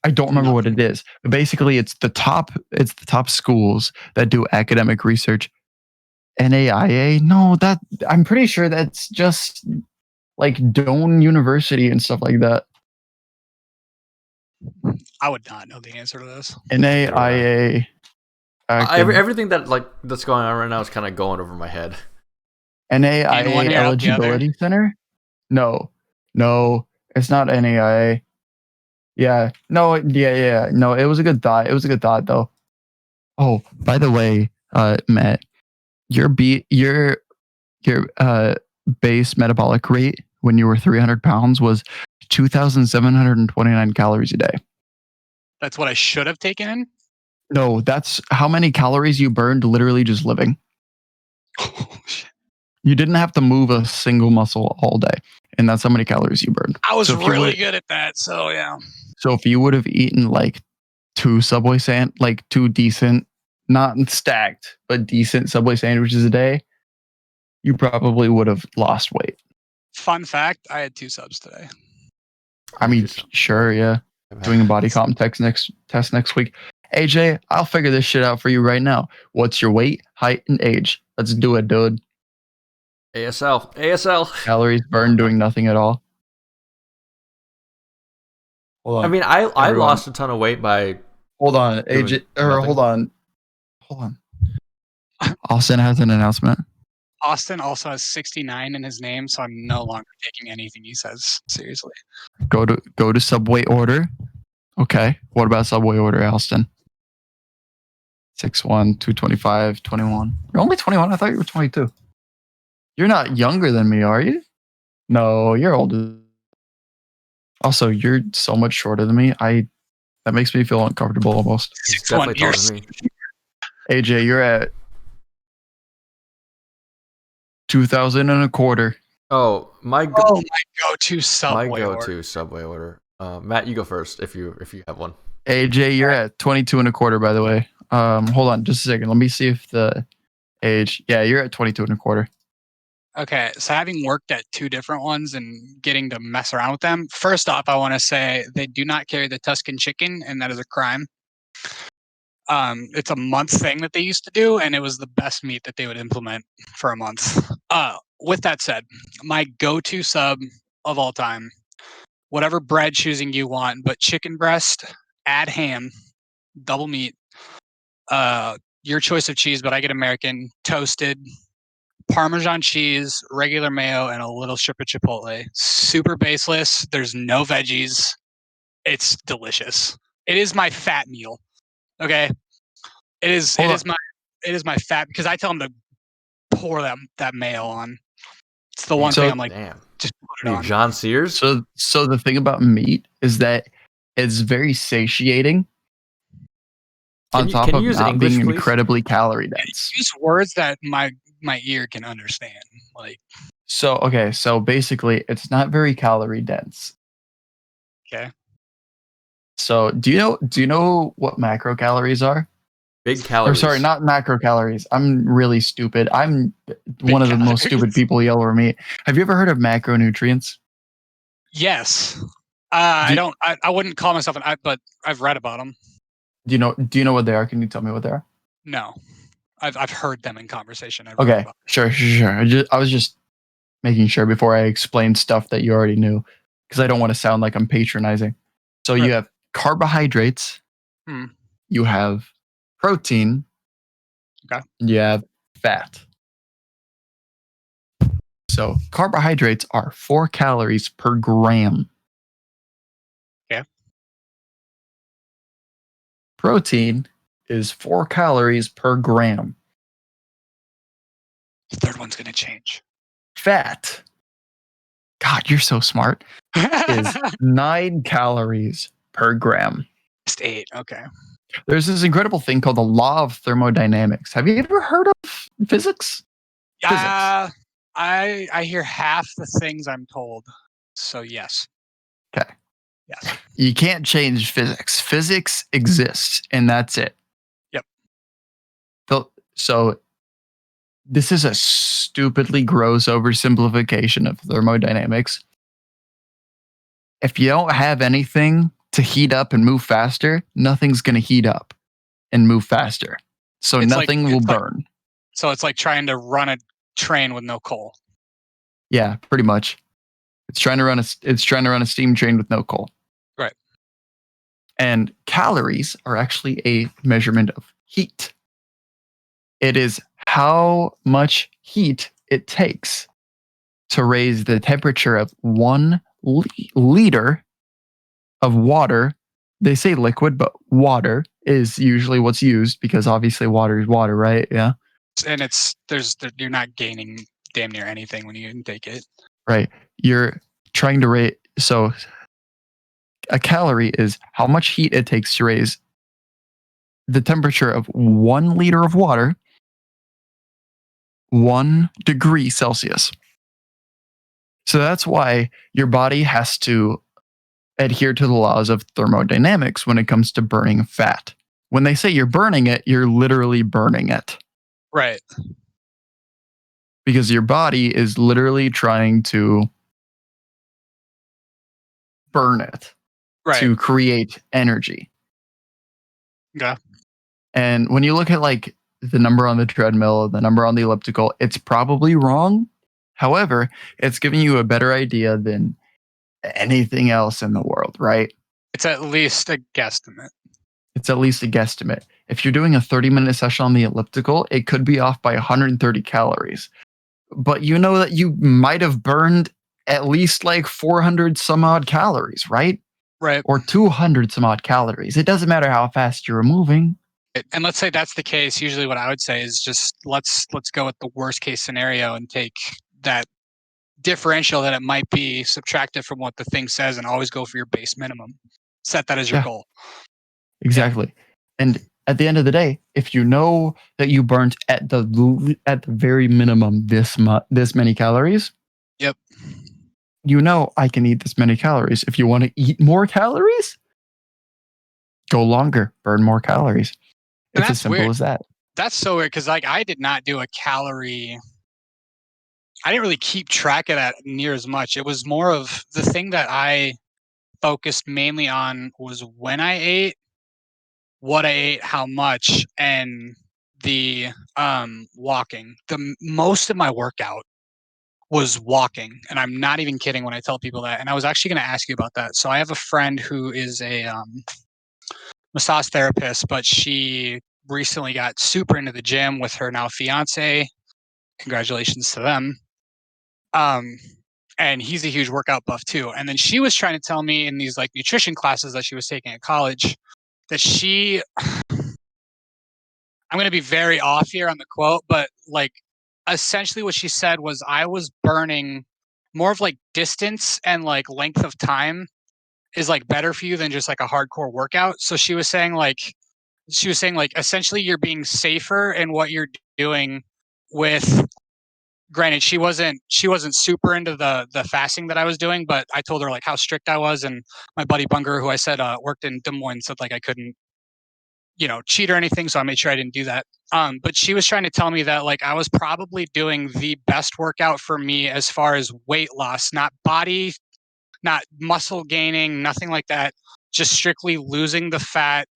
I don't remember what it is, but basically it's the top schools that do academic research. NAIA? No, that I'm pretty sure that's just like Doane University and stuff like that. I would not know the answer to this. NAIA. Everything that's going on right now is kind of going over my head. NAIA Eligibility Center? No, it's not NAIA. Yeah. No, it was a good thought. It was a good thought though. Oh, by the way, Matt, your base metabolic rate when you were 300 pounds was 2,729 calories a day. That's what I should have taken in? No, that's how many calories you burned literally just living. Oh, shit. You didn't have to move a single muscle all day, and that's how many calories you burned. I was really good at that, so yeah. So if you would have eaten like 2 decent, not stacked, but decent Subway sandwiches a day, you probably would have lost weight. Fun fact, I had 2 subs today. I mean, sure, yeah. Doing a body comp test next week. AJ, I'll figure this shit out for you right now. What's your weight, height, and age? Let's do it, dude. ASL. Calories burned doing nothing at all. Hold on. I mean, I lost a ton of weight by. Hold on, AJ. Or hold on. Austin has an announcement. Austin also has 69 in his name, so I'm no longer taking anything he says seriously. Go to Subway order. Okay. What about Subway order, Austin? 6'1", 225, 21. You're only 21? I thought you were 22. You're not younger than me, are you? No, you're older. Also, you're so much shorter than me. That makes me feel uncomfortable almost. 6'1", you're AJ, you're at 2,000 and a quarter. Oh, my go-to my Subway order. go-to Subway order. Matt, you go first if you have one. AJ, you're at 22 and a quarter, by the way. Hold on just a second. Let me see if the age. Yeah, you're at 22 and a quarter. Okay, so having worked at two different ones and getting to mess around with them, first off, I want to say they do not carry the Tuscan chicken, and that is a crime. It's a month thing that they used to do, and it was the best meat that they would implement for a month. With that said, my go-to sub of all time, whatever bread choosing you want, but chicken breast, add ham, double meat, your choice of cheese, but I get American, toasted, Parmesan cheese, regular mayo, and a little strip of chipotle. Super baseless. There's no veggies. It's delicious. It is my fat meal. Okay. It is my fat, because I tell them to pour that mayo on. It's the one thing I'm like, damn. just put it on. John Sears? So the thing about meat is that it's very satiating. On top of not being incredibly calorie dense. Use words that my ear can understand. Like, so basically it's not very calorie dense. Okay. So do you know what macrocalories are? Big calories. Or sorry, not macrocalories. I'm really stupid. I'm one of the most stupid people you'll ever meet. Have you ever heard of macronutrients? Yes. I wouldn't call myself but I've read about them. Do you know what they are? Can you tell me what they are? No. I've heard them in conversation. Okay, sure. I was just making sure before I explained stuff that you already knew, because I don't want to sound like I'm patronizing. So you have carbohydrates. You have protein. Okay. You have fat. So carbohydrates are 4 calories per gram. Okay. Protein is 4 calories per gram. The third one's going to change. Fat, God, you're so smart, is 9 calories per gram. Just 8, okay. There's this incredible thing called the Law of Thermodynamics. Have you ever heard of physics? I hear half the things I'm told. So yes. Okay. Yes. You can't change physics. Physics exists, and that's it. Yep. So this is a stupidly gross oversimplification of thermodynamics. If you don't have anything to heat up and move faster, nothing's going to heat up and move faster. So nothing will burn. So it's like trying to run a train with no coal. Yeah, pretty much. It's trying to run a steam train with no coal. Right. And calories are actually a measurement of heat. It is how much heat it takes to raise the temperature of 1 liter of water. They say liquid, but water is usually what's used, because obviously water is water, right? Yeah. And you're not gaining damn near anything when you intake it. Right. You're trying to rate. So a calorie is how much heat it takes to raise the temperature of 1 liter of water 1 degree Celsius. So that's why your body has to adhere to the laws of thermodynamics when it comes to burning fat. When they say you're burning it, you're literally burning it. Right. Because your body is literally trying to burn it to create energy. Yeah. And when you look at like the number on the treadmill, the number on the elliptical, it's probably wrong. However, it's giving you a better idea than anything else in the world, right? It's at least a guesstimate. If you're doing a 30-minute session on the elliptical, it could be off by 130 calories. But you know that you might have burned at least like 400 some odd calories, right? Right. Or 200 some odd calories. It doesn't matter how fast you're moving. And let's say that's the case. Usually what I would say is just let's go with the worst case scenario and take that differential that it might be, subtract it from what the thing says, and always go for your base minimum. Set that as your goal. Exactly. Yeah. And at the end of the day, if you know that you burnt at the very minimum this many calories, Yep. You know, I can eat this many calories. If you want to eat more calories, go longer, burn more calories. And It's as that's simple weird. as that. That's so weird because like I did not do a calorie. I didn't really keep track of that near as much. It was more of the thing that I focused mainly on was when I ate, what I ate, how much, and the walking. Most of my workout was walking, and I'm not even kidding when I tell people that. And I was actually going to ask you about that. So I have a friend who is a massage therapist, but she recently got super into the gym with her now fiance. Congratulations to them. And he's a huge workout buff too. And then she was trying to tell me in these like nutrition classes that she was taking at college that I'm going to be very off here on the quote, but like essentially what she said was I was burning more of like distance and like length of time is like better for you than just like a hardcore workout. So she was saying like essentially you're being safer in what you're doing with, granted she wasn't super into the fasting that I was doing, but I told her like how strict I was, and my buddy Bunger, who I said worked in Des Moines, said like I couldn't cheat or anything, so I made sure I didn't do that. But she was trying to tell me that like I was probably doing the best workout for me as far as weight loss, not body, not muscle gaining, nothing like that, just strictly losing the fat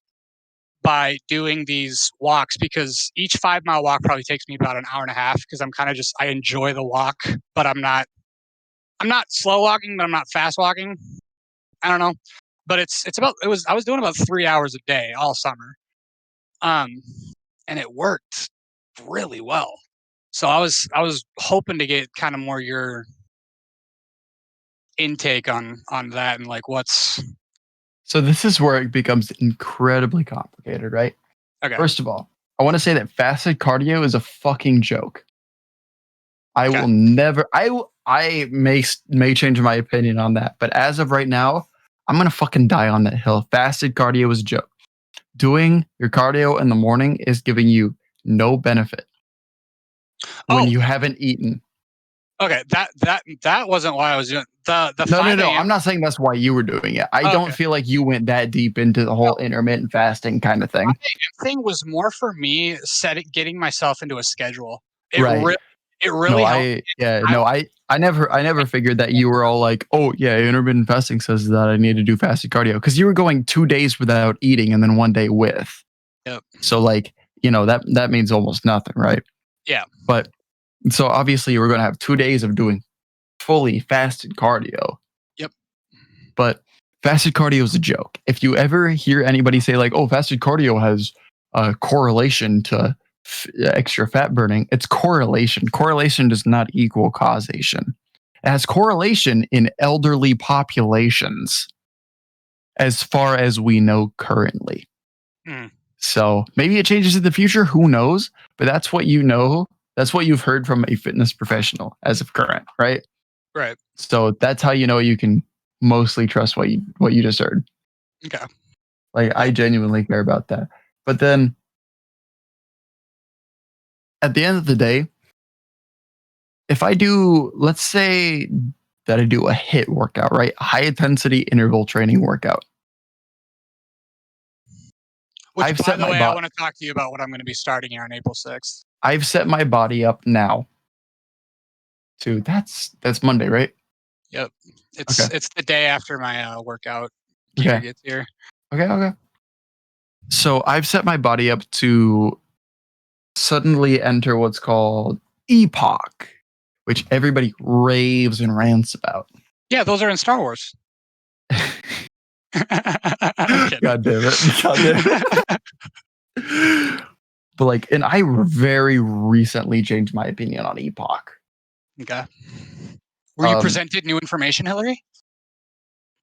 by doing these walks, because each 5 mile walk probably takes me about an hour and a half because I'm kind of just I enjoy the walk, but I'm not slow walking, but I'm not fast walking. I don't know. But I was doing about 3 hours a day all summer. Um and it worked really well. So I was hoping to get kind of more your intake on that and like what's So this is where it becomes incredibly complicated, right? okay. First of all, I want to say that fasted cardio is a fucking joke. I Okay. will never. I may change my opinion on that, but as of right now, I'm gonna fucking die on that hill. Fasted cardio is a joke. Doing your cardio in the morning is giving you no benefit when Oh, you haven't eaten. okay. That wasn't why I was doing the No, 5 no. a.m. I'm not saying that's why you were doing it. I Oh, don't okay. feel like you went that deep into the whole intermittent fasting kind of thing. 5 a.m. thing was more for me getting myself into a schedule. It Right. really helped. I never figured that you were all like, oh yeah, intermittent fasting says that I need to do fasted cardio, because you were going 2 days without eating and then 1 day with. Yep. So like, that means almost nothing, right? Yeah. But so obviously you were going to have 2 days of doing fully fasted cardio. Yep. But fasted cardio is a joke. If you ever hear anybody say like, oh, fasted cardio has a correlation to extra fat burning, it's correlation. Correlation does not equal causation. It has correlation in elderly populations, as far as we know currently. Mm. So maybe it changes in the future. Who knows? But that's what you know. That's what you've heard from a fitness professional as of current, right? Right. So that's how you know you can mostly trust what you just heard. Okay. Like I genuinely care about that. But then at the end of the day, if I do, let's say that I do a HIIT workout, right? High intensity interval training workout. Which, I've by set the my way, I body. want to talk to you about what I'm going to be starting here on April 6th. I've set my body up now to that's Monday, right? Yep. It's the day after my workout gear Okay. gets here. Okay. So I've set my body up to suddenly enter what's called epoch, which everybody raves and rants about. Yeah, those are in Star Wars. I'm kidding. God damn it. But like, and I very recently changed my opinion on epoch. Okay. Were you presented new information, Hillary?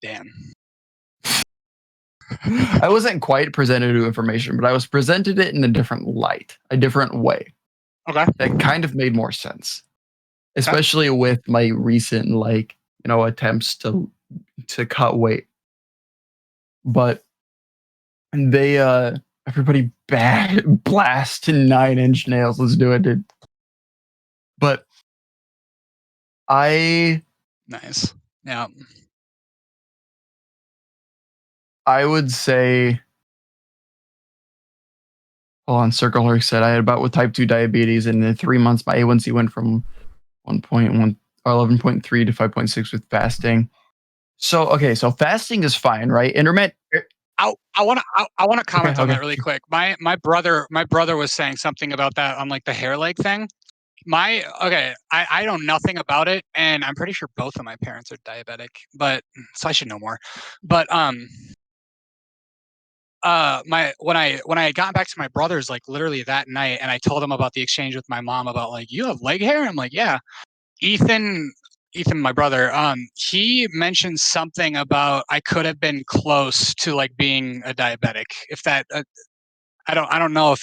Damn. I wasn't quite presented new information, but I was presented it in a different light, a different way. Okay. That kind of made more sense, especially with my recent attempts to cut weight. But they everybody blast to 9-inch nails. Let's do it, dude. But Nice. Yeah. I would say, hold on, Circle Herc said I had about with type 2 diabetes, and in 3 months my A1C went from 1.1 or 11.3 to 5.6 with fasting. So okay, so fasting is fine, right? Intermittent. I want to comment on Okay, that really quick. My brother was saying something about that on like the hair leg thing. I know nothing about it, and I'm pretty sure both of my parents are diabetic, but so I should know more. But when I had gotten back to my brothers like literally that night, and I told them about the exchange with my mom about like, you have leg hair? I'm like, yeah. Ethan, my brother, he mentioned something about I could have been close to like being a diabetic. If that, I don't know if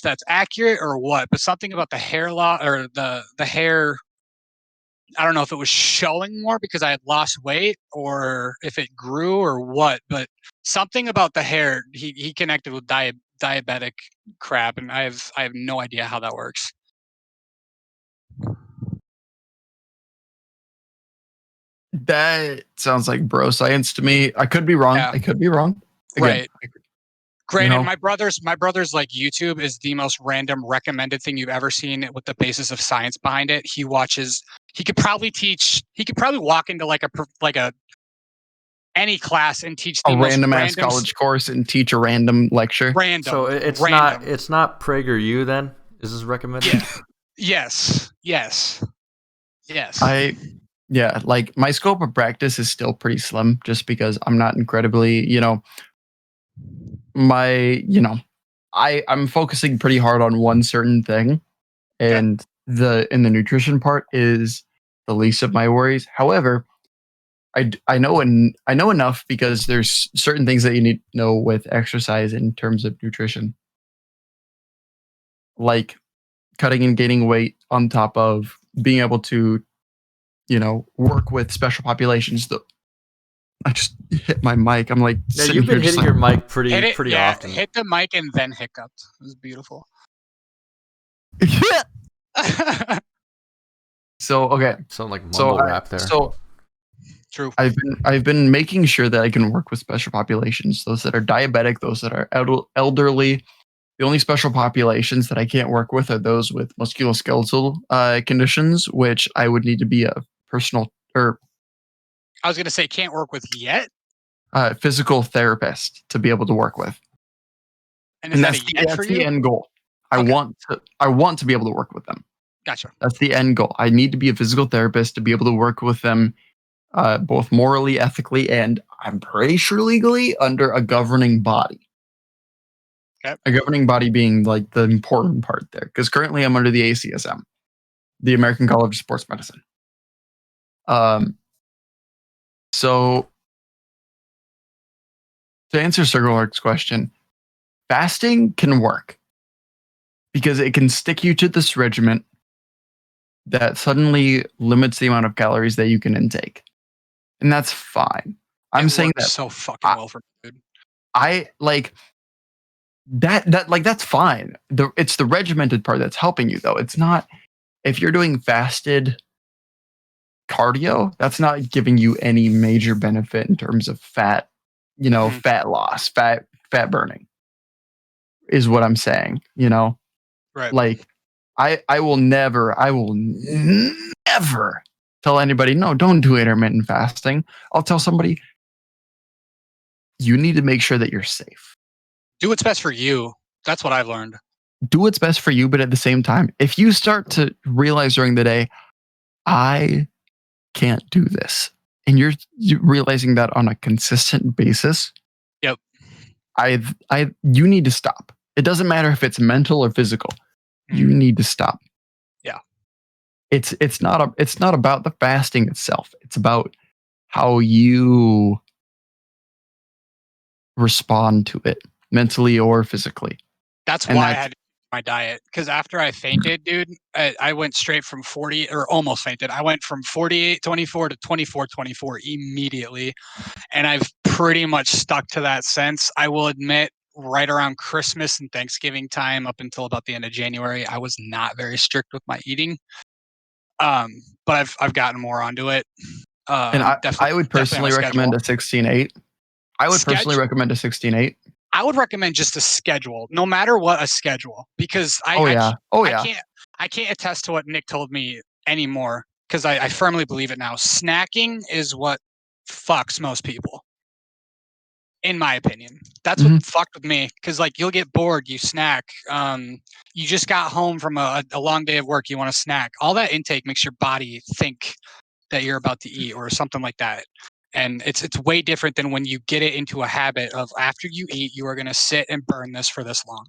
that's accurate or what, but something about the hair loss or the hair. I don't know if it was showing more because I had lost weight or if it grew or what, but something about the hair he connected with diabetic crap, and I have no idea how that works. That sounds like bro science to me. I could be wrong. Yeah. I could be wrong. Again, Right. Granted, you know, my brother's like YouTube is the most random recommended thing you've ever seen with the basis of science behind it. He could probably walk into like a any class and teach the a most random ass random college course and teach a random lecture. random. So it's random. not PragerU then? Is this recommended? Yeah. Yes. Yeah, like my scope of practice is still pretty slim just because I'm not incredibly, I'm focusing pretty hard on one certain thing, and the nutrition part is the least of my worries. However, I know enough because there's certain things that you need to know with exercise in terms of nutrition, like cutting and gaining weight on top of being able to, work with special populations. I just hit my mic. I'm like, Yeah, sitting you've been here just hitting like, your mic Hit it. pretty Yeah. often. Hit the mic and then hiccuped. It was beautiful. So okay, Sound like mumble rap there. so True. I've been making sure that I can work with special populations, those that are diabetic, those that are elderly. The only special populations that I can't work with are those with musculoskeletal conditions, which I would need to be a personal or I was gonna say can't work with yet. physical therapist to be able to work with, And is that a yet that's for the you? end goal. I Okay. want to be able to work with them. Gotcha. That's the end goal. I need to be a physical therapist to be able to work with them, both morally, ethically, and I'm pretty sure legally under a governing body. Okay. A governing body being like the important part there, because currently I'm under the ACSM, the American College of Sports Medicine. So to answer Circle Arc's question, fasting can work because it can stick you to this regimen that suddenly limits the amount of calories that you can intake. And that's fine. I'm saying works that so fucking well for food. I like that like that's fine. It's the regimented part that's helping you though. It's not if you're doing fasted cardio, that's not giving you any major benefit in terms of fat, fat loss, fat burning is what I'm saying, Right. Like I will never tell anybody, no, don't do intermittent fasting. I'll tell somebody you need to make sure that you're safe. Do what's best for you. That's what I've learned. Do what's best for you, but at the same time, if you start to realize during the day, I can't do this, and you're realizing that on a consistent basis, Yep. You need to stop. It doesn't matter if it's mental or physical. You need to stop. Yeah. It's not about the fasting itself. It's about how you respond to it mentally or physically. That's why I had to my diet, because after I fainted, dude, I went straight from 40 or almost fainted. I went from 48-24 to 24-24 immediately, and I've pretty much stuck to that since. I will admit, right around Christmas and Thanksgiving time, up until about the end of January, I was not very strict with my eating. But I've gotten more onto it. And I would personally recommend a 16-8. I would personally recommend a 16-8. I would recommend just a schedule, no matter what, a schedule, because I can't attest to what Nick told me anymore, because I firmly believe it now. Snacking is what fucks most people, in my opinion. That's what fucked with me, because like you'll get bored, you snack. You just got home from a long day of work, you want to snack. All that intake makes your body think that you're about to eat or something like that. And it's way different than when you get it into a habit of after you eat, you are going to sit and burn this for this long.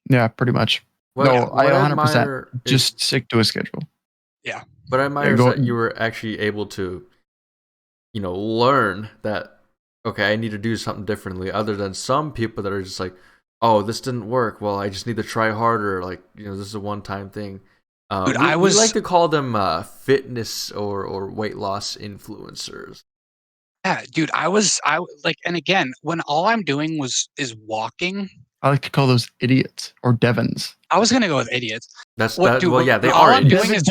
Yeah, pretty much. I 100% just stick to a schedule. Yeah. But I admire that you were actually able to, learn that, okay, I need to do something differently, other than some people that are just like, oh, this didn't work. Well, I just need to try harder. Like, this is a one-time thing. Dude, we like to call them fitness or weight loss influencers. Yeah, dude, I like, and again, when all I'm doing is walking. I like to call those idiots or Devons. I was gonna go with idiots. They are idiots.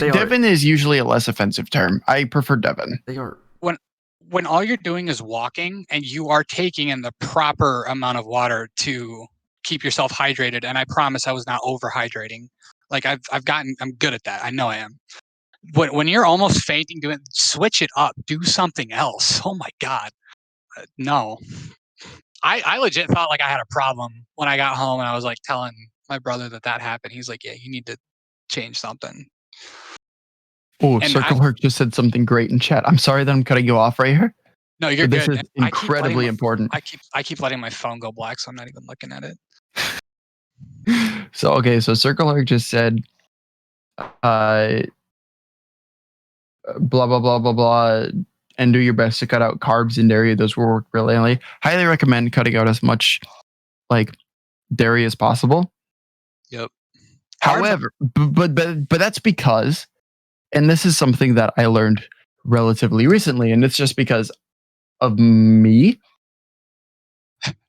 Devon is usually a less offensive term. I prefer Devon. They are. When all you're doing is walking and you are taking in the proper amount of water to keep yourself hydrated, and I promise I was not overhydrating. Like I'm good at that. I know I am. When you're almost fainting, switch it up. Do something else. Oh my God. No. I legit thought like I had a problem when I got home, and I was like telling my brother that happened. He's like, yeah, you need to change something. Oh, Circle Herc just said something great in chat. I'm sorry that I'm cutting you off right here. No, you're good. This is incredibly important. I keep letting my phone go black, so I'm not even looking at it. So Circle Herc just said, blah blah blah blah blah, and do your best to cut out carbs and dairy. Those will work brilliantly. Highly recommend cutting out as much like dairy as possible. Yep. However, but that's because, and this is something that I learned relatively recently, and it's just because of me.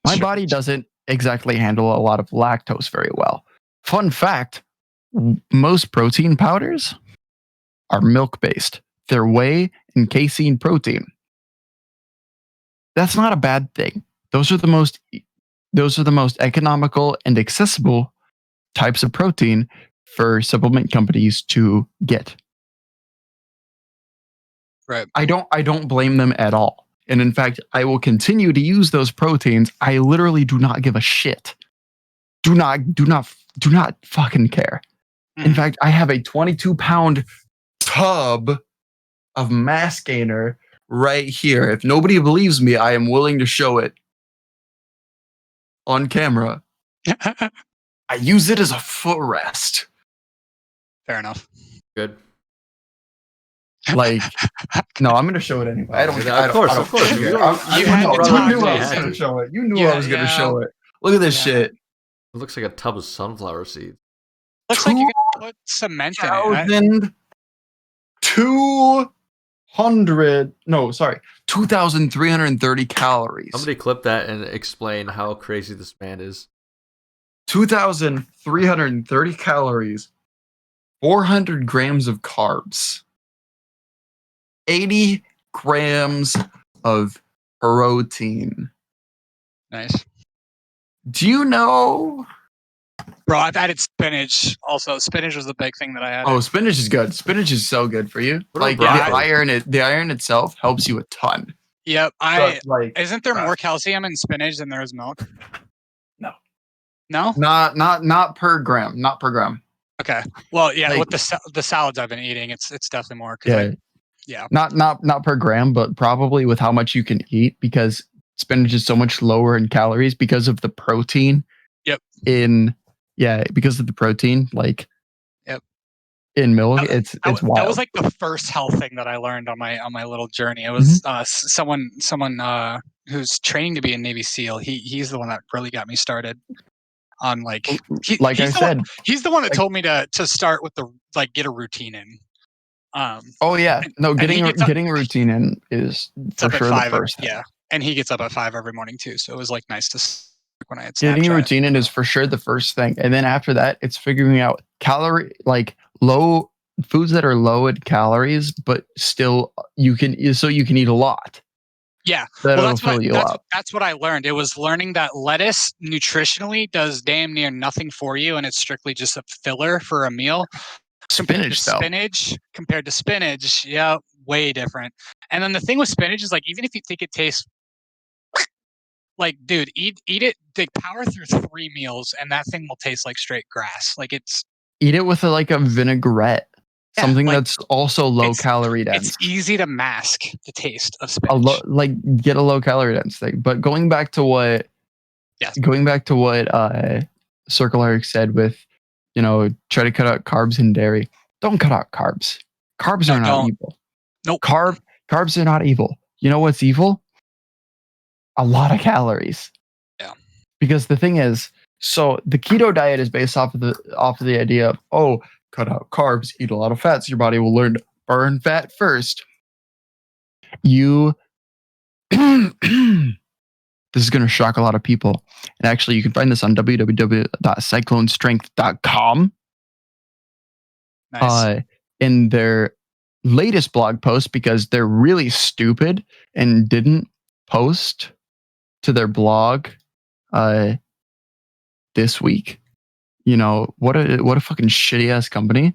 My body doesn't exactly handle a lot of lactose very well. Fun fact, most protein powders are milk-based. They're whey and casein protein. That's not a bad thing. Those are the most economical and accessible types of protein for supplement companies to get. Right. I don't blame them at all. And in fact, I will continue to use those proteins. I literally do not give a shit. Do not fucking care. In fact, I have a 22-pound tub of mass gainer right here. If nobody believes me, I am willing to show it on camera. I use it as a footrest. Fair enough. Good. Like, no, I'm going to show it anyway. I don't. Of course. You had the time. You knew I was going to show it. You knew I was going to show it. Look at this shit. It looks like a tub of sunflower seeds. Looks like you're going to put cement in it. 2,330 calories. Somebody clip that and explain how crazy this man is. 2,330 calories, 400 grams of carbs, 80 grams of protein. Nice. Do you know? Bro, I've added spinach. Also, spinach was the big thing that I added. Oh, spinach is good. Spinach is so good for you. Like the iron itself helps you a ton. Yep. Isn't there more calcium in spinach than there is milk? No? Not per gram. Not per gram. Okay. Well, yeah, with the salads I've been eating, it's definitely more. Yeah. Not per gram, but probably with how much you can eat, because spinach is so much lower in calories because of the protein. Yep. Because of the protein, like. Yep. In milk, it's wild. That was like the first health thing that I learned on my little journey. It was someone who's training to be a Navy SEAL. He's the one that really got me started on he's the one that told me to start with get a routine in. Getting a routine in is for sure the first thing. Yeah, and he gets up at 5 every morning too, so it was nice to when I had getting a routine in is for sure the first thing, and then after that it's figuring out low foods that are low in calories, but still you can eat a lot. Yeah, That'll well, fill you up. that's what I learned. It was learning that lettuce nutritionally does damn near nothing for you, and it's strictly just a filler for a meal. Spinach, though. Compared to spinach, yeah, way different. And then the thing with spinach is like, even if you think it tastes like, dude, eat it. Like, power through 3 meals, and that thing will taste like straight grass. Like Eat it with a vinaigrette, something that's also low calorie dense. It's easy to mask the taste of spinach. Get a low calorie dense thing. But going back to what Circle Eric said with, try to cut out carbs and dairy. Don't cut out carbs. Carbs are not evil. Nope. Carbs are not evil. You know what's evil? A lot of calories. Yeah. Because the thing is, so the keto diet is based off of the idea of, cut out carbs, eat a lot of fats. Your body will learn to burn fat first. This is going to shock a lot of people. And actually, you can find this on www.cyclonestrength.com. Nice. In their latest blog post, because they're really stupid and didn't post to their blog this week. What a fucking shitty ass company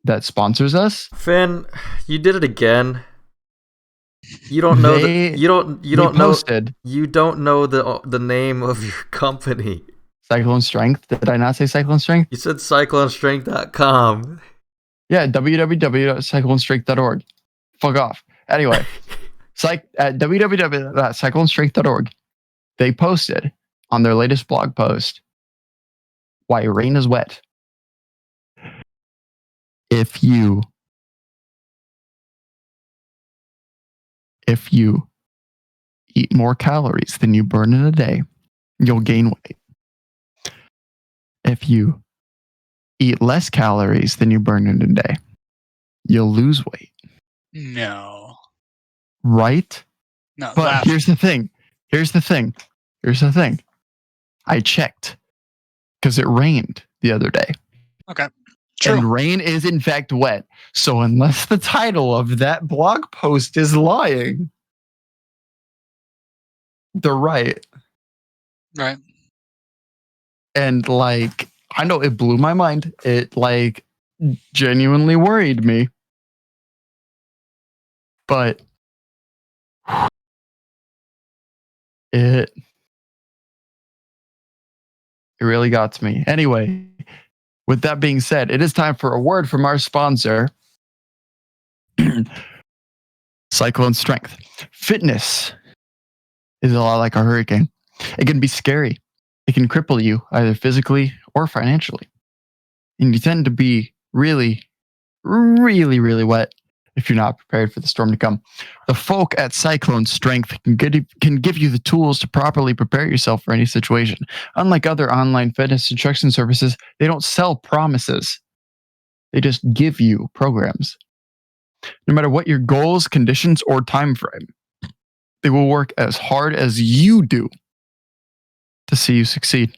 that sponsors us. Finn, you did it again. You don't know you don't know the name of your company. Cyclone Strength. Did I not say Cyclone Strength? You said cyclonestrength.com. Yeah, www.cyclonestrength.org. Fuck off. Anyway, at www.cyclonestrength.org, they posted on their latest blog post why rain is wet. If you eat more calories than you burn in a day, you'll gain weight. If you eat less calories than you burn in a day, you'll lose weight. No. Right? No. But here's the thing. I checked because it rained the other day. Okay. True. And rain is in fact wet. So unless the title of that blog post is lying, they're right. Right. And I know it blew my mind. It genuinely worried me. But it really got to me. Anyway, with that being said, it is time for a word from our sponsor, Cyclone Strength. Fitness is a lot like a hurricane. It can be scary. It can cripple you either physically or financially. And you tend to be really, really, really wet if you're not prepared for the storm to come. The folk at Cyclone Strength can give you the tools to properly prepare yourself for any situation. Unlike other online fitness instruction services, they don't sell promises. They just give you programs. No matter what your goals, conditions, or time frame, they will work as hard as you do to see you succeed.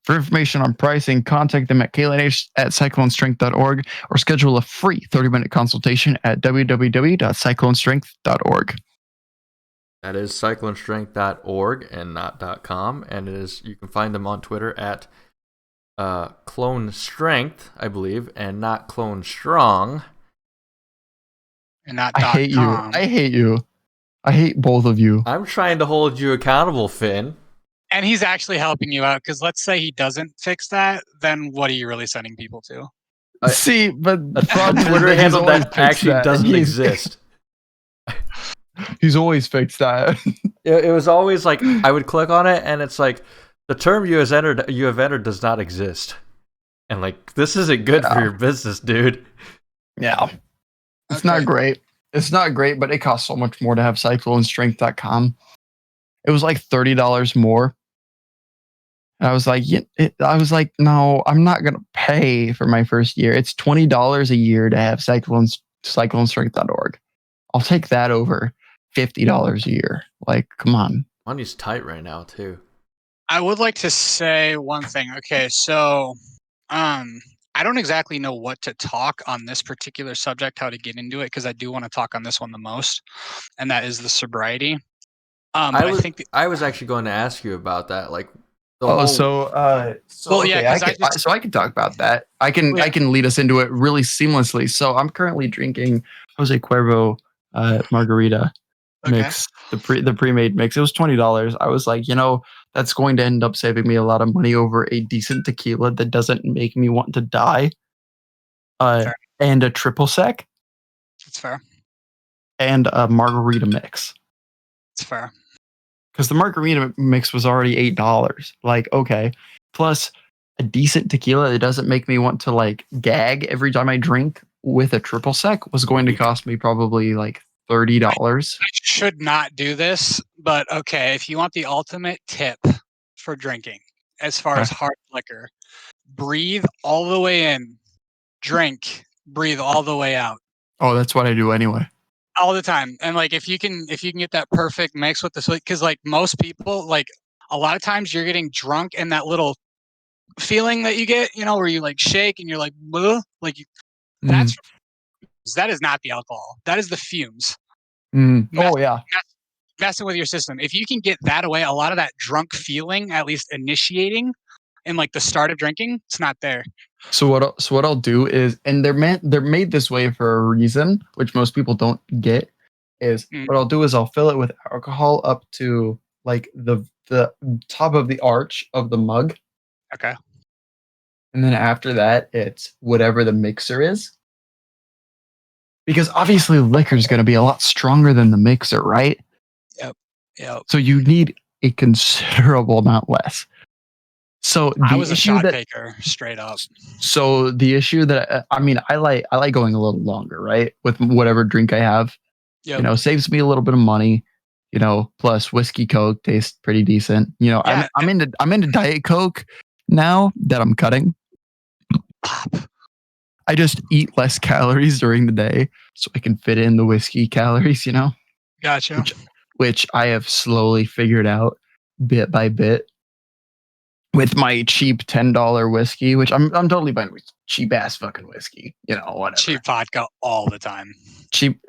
For information on pricing, contact them at kaylenh@cyclonestrength.org or schedule a free 30-minute consultation at www.cyclonestrength.org. That is cyclonestrength.org and not .com, and you can find them on Twitter at Clone Strength, I believe, and not Clone Strong. And not I hate .com. you. I hate you. I hate both of you. I'm trying to hold you accountable, Finn. And he's actually helping you out, because let's say he doesn't fix that, then what are you really sending people to? See, but a Twitter handle that actually doesn't exist. He's always fixed that. It was always like I would click on it, and it's like the term you have entered does not exist, and this isn't good for your business, dude. Yeah, it's not great. It's not great, but it costs so much more to have cyclonestrength.com. It was like $30 more. And I was like, no, I'm not gonna pay for my first year. It's $20 a year to have cyclonestrength.org. I'll take that over $50 a year. Come on. Money's tight right now too. I would like to say one thing. Okay, so I don't exactly know what to talk on this particular subject, how to get into it, because I do want to talk on this one the most, and that is the sobriety. But I think, I was actually going to ask you about that, like the Oh, whole. well, yeah, okay, because I can talk about that. I can lead us into it really seamlessly. So I'm currently drinking Jose Cuervo margarita mix, the pre-made mix. It was $20. I was like, that's going to end up saving me a lot of money over a decent tequila that doesn't make me want to die. And a triple sec. That's fair. And a margarita mix. It's fair. Because the margarita mix was already $8. Like, okay. Plus a decent tequila that doesn't make me want to like gag every time I drink with a triple sec was going to cost me probably like $30. I should not do this, but okay, if you want the ultimate tip for drinking, as far as hard liquor, breathe all the way in, drink, breathe all the way out. Oh, that's what I do anyway. All the time. And like if you can get that perfect mix with the sweet, because like most people, like a lot of times you're getting drunk and that little feeling that you get, where you like shake and you're like, bleh, like that is not the alcohol. That is the fumes. Oh yeah. Messing with your system. If you can get that away, a lot of that drunk feeling, at least initiating in like the start of drinking, it's not there. So what I'll do is, and they're made this way for a reason, which most people don't get, is what I'll do is I'll fill it with alcohol up to like the top of the arch of the mug. Okay. And then after that, it's whatever the mixer is. Because obviously liquor is going to be a lot stronger than the mixer, right? Yep. So you need a considerable amount less. So I was a shot taker, straight up. So the issue that I like going a little longer, right? With whatever drink I have, saves me a little bit of money. Plus whiskey Coke tastes pretty decent. Yeah, I'm into Diet Coke now that I'm cutting. I just eat less calories during the day so I can fit in the whiskey calories. Gotcha. Which I have slowly figured out bit by bit. With my cheap $10 whiskey, which I'm totally fine with cheap ass fucking whiskey, whatever. Cheap vodka all the time. Cheap,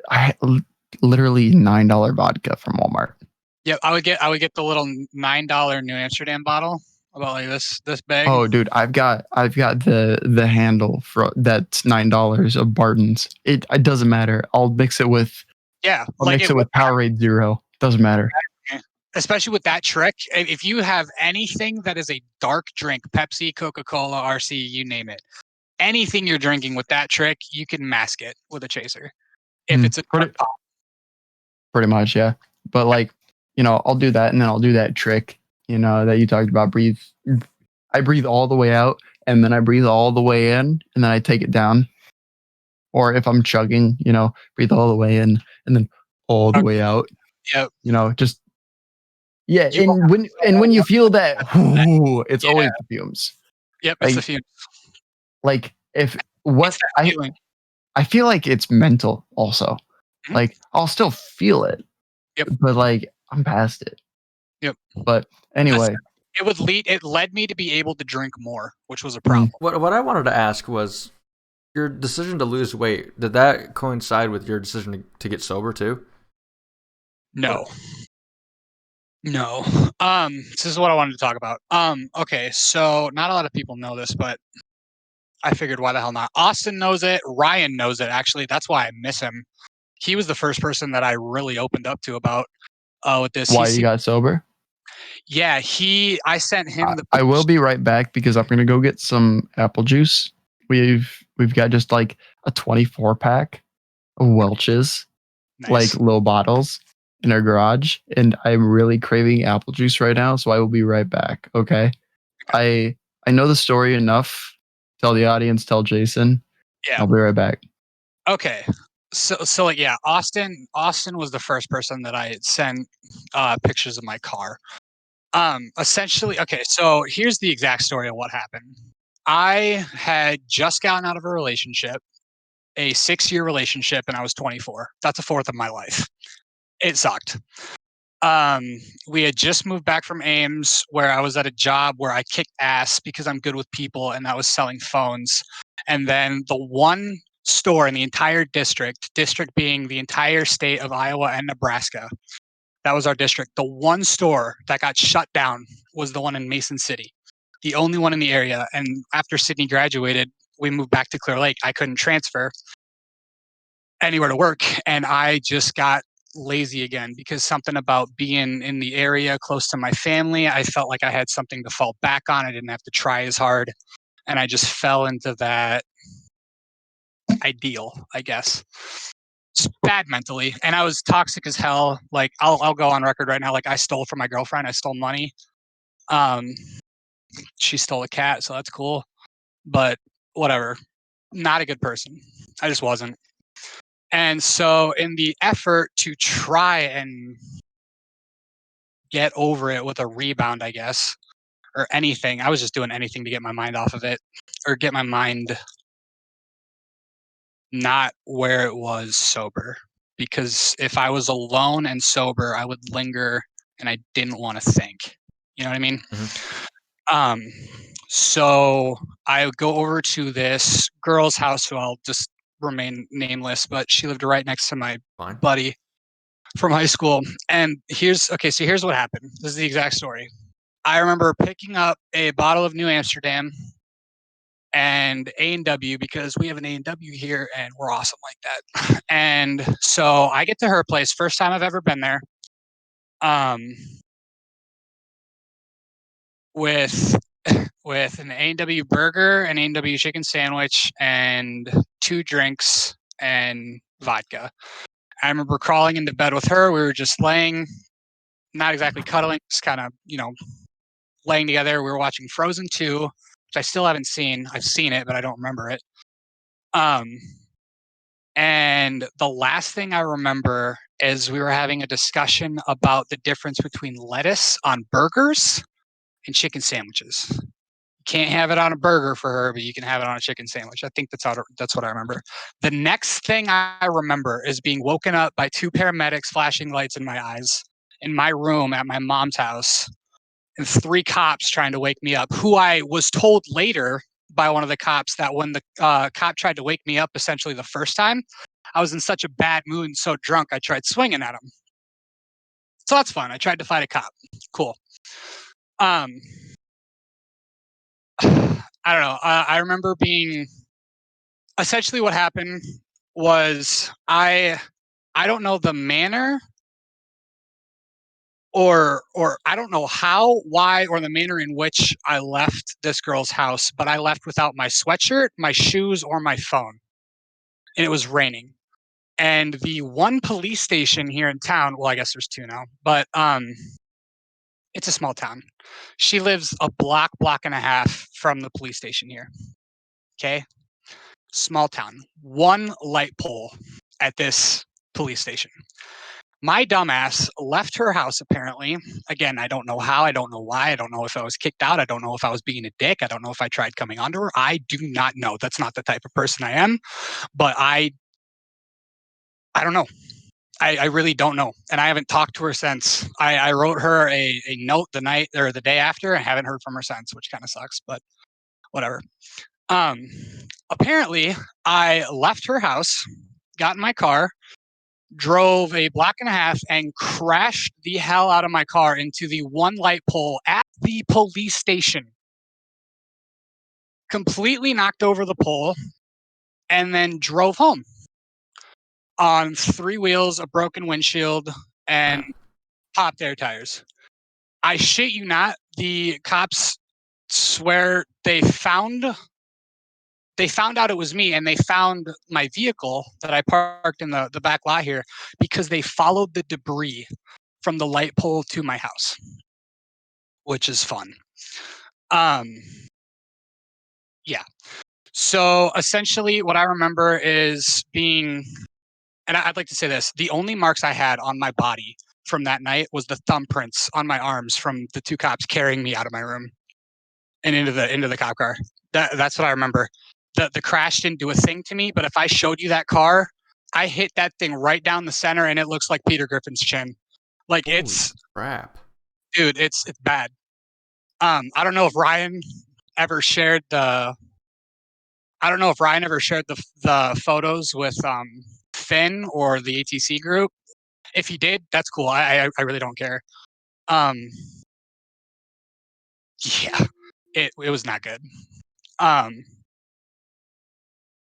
literally $9 vodka from Walmart. Yep, I would get the little $9 New Amsterdam bottle, about like this big. Oh, dude, I've got the handle for that's $9 of Barton's. It doesn't matter. I'll mix it with mix it with Powerade Zero. Doesn't matter. Especially with that trick, if you have anything that is a dark drink, Pepsi, Coca-Cola, RC, you name it, anything you're drinking with that trick, you can mask it with a chaser. If it's a pretty much, yeah. But like, I'll do that, and then I'll do that trick, that you talked about. I breathe all the way out, and then I breathe all the way in, and then I take it down. Or if I'm chugging, breathe all the way in, and then all the way out. Yep. Just. Yeah, and when you feel that, it's always the fumes. Yep, it's the fumes. Like I feel like it's mental also. Mm-hmm. Like I'll still feel it. Yep. But like I'm past it. Yep. But anyway, it led me to be able to drink more, which was a problem. What I wanted to ask was your decision to lose weight. Did that coincide with your decision to get sober too? No. This is what I wanted to talk about. Okay, so not a lot of people know this, but I figured why the hell not? Austin knows it. Ryan knows it, actually. That's why I miss him. He was the first person that I really opened up to about with this. Why you got sober? Yeah, I sent him the I will be right back because I'm gonna go get some apple juice. We've got just like a 24 pack of Welch's, like little bottles in our garage, and I'm really craving apple juice right now, so I will be right back. Okay. I know the story enough. Tell the audience, tell Jason. Yeah. I'll be right back. Okay. So like, yeah, Austin was the first person that I sent pictures of my car. Essentially, okay, so here's the exact story of what happened. I had just gotten out of a relationship, a 6-year relationship, and I was 24. That's a fourth of my life. It sucked. We had just moved back from Ames, where I was at a job where I kicked ass because I'm good with people, and that was selling phones. And then the one store in the entire district being the entire state of Iowa and Nebraska, that was our district. The one store that got shut down was the one in Mason City, the only one in the area. And after Sydney graduated, we moved back to Clear Lake. I couldn't transfer anywhere to work, and I just got lazy again because something about being in the area close to my family, I felt like I had something to fall back on. I didn't have to try as hard, and I just fell into that ideal, I guess. It's bad mentally, and I was toxic as hell. Like I'll go on record right now, like I stole from my girlfriend. I stole money. She stole a cat, so that's cool, but whatever. Not a good person. I just wasn't. And so in the effort to try and get over it with a rebound, I guess, or anything, I was just doing anything to get my mind off of it, or get my mind not where it was sober. Because if I was alone and sober, I would linger and I didn't want to think. You know what I mean? So I would go over to this girl's house who I'll just remain nameless, but she lived right next to my buddy from high school. And here's what happened. This is the exact story. I remember picking up a bottle of New Amsterdam and A&W, because we have an A&W here and we're awesome like that. And so I get to her place, first time I've ever been there, with an A&W burger, an A&W chicken sandwich, and 2 drinks and vodka. I remember crawling into bed with her. We were just laying, not exactly cuddling, just kind of, laying together. We were watching Frozen 2, which I still haven't seen. I've seen it, but I don't remember it. And the last thing I remember is we were having a discussion about the difference between lettuce on burgers and chicken sandwiches. You can't have it on a burger for her, but you can have it on a chicken sandwich. I think that's what I remember. The next thing I remember is being woken up by 2 paramedics flashing lights in my eyes in my room at my mom's house, and 3 cops trying to wake me up, who I was told later by one of the cops that when the cop tried to wake me up essentially the first time, I was in such a bad mood and so drunk I tried swinging at him. So that's fun. I tried to fight a cop. Cool. I don't know. I remember being essentially what happened was I don't know the manner or I don't know how, why, or the manner in which I left this girl's house, but I left without my sweatshirt, my shoes, or my phone. And it was raining. And the one police station here in town, well, I guess there's 2 now, but it's a small town. She lives a block and a half from the police station here. Okay? Small town. 1 light pole at this police station. My dumbass left her house apparently. Again, I don't know how, I don't know why, I don't know if I was kicked out, I don't know if I was being a dick, I don't know if I tried coming onto her. I do not know. That's not the type of person I am. But I don't know. I really don't know. And I haven't talked to her since. I wrote her a note the night or the day after. I haven't heard from her since, which kind of sucks, but whatever. Apparently, I left her house, got in my car, drove a block and a half, and crashed the hell out of my car into the 1 light pole at the police station. Completely knocked over the pole, and then drove home on 3 wheels, a broken windshield, and popped air tires. I shit you not, the cops swear they found out it was me, and they found my vehicle that I parked in the back lot here because they followed the debris from the light pole to my house, which is fun. Yeah. So essentially what I remember is being, and I'd like to say this, the only marks I had on my body from that night was the thumbprints on my arms from the 2 cops carrying me out of my room and into the cop car. That's what I remember. The crash didn't do a thing to me, but if I showed you that car, I hit that thing right down the center and it looks like Peter Griffin's chin. Like Holy it's crap. dude, it's bad. I don't know if Ryan ever shared the the photos with Finn or the ATC group. If he did, that's cool. I really don't care. Yeah, it was not good.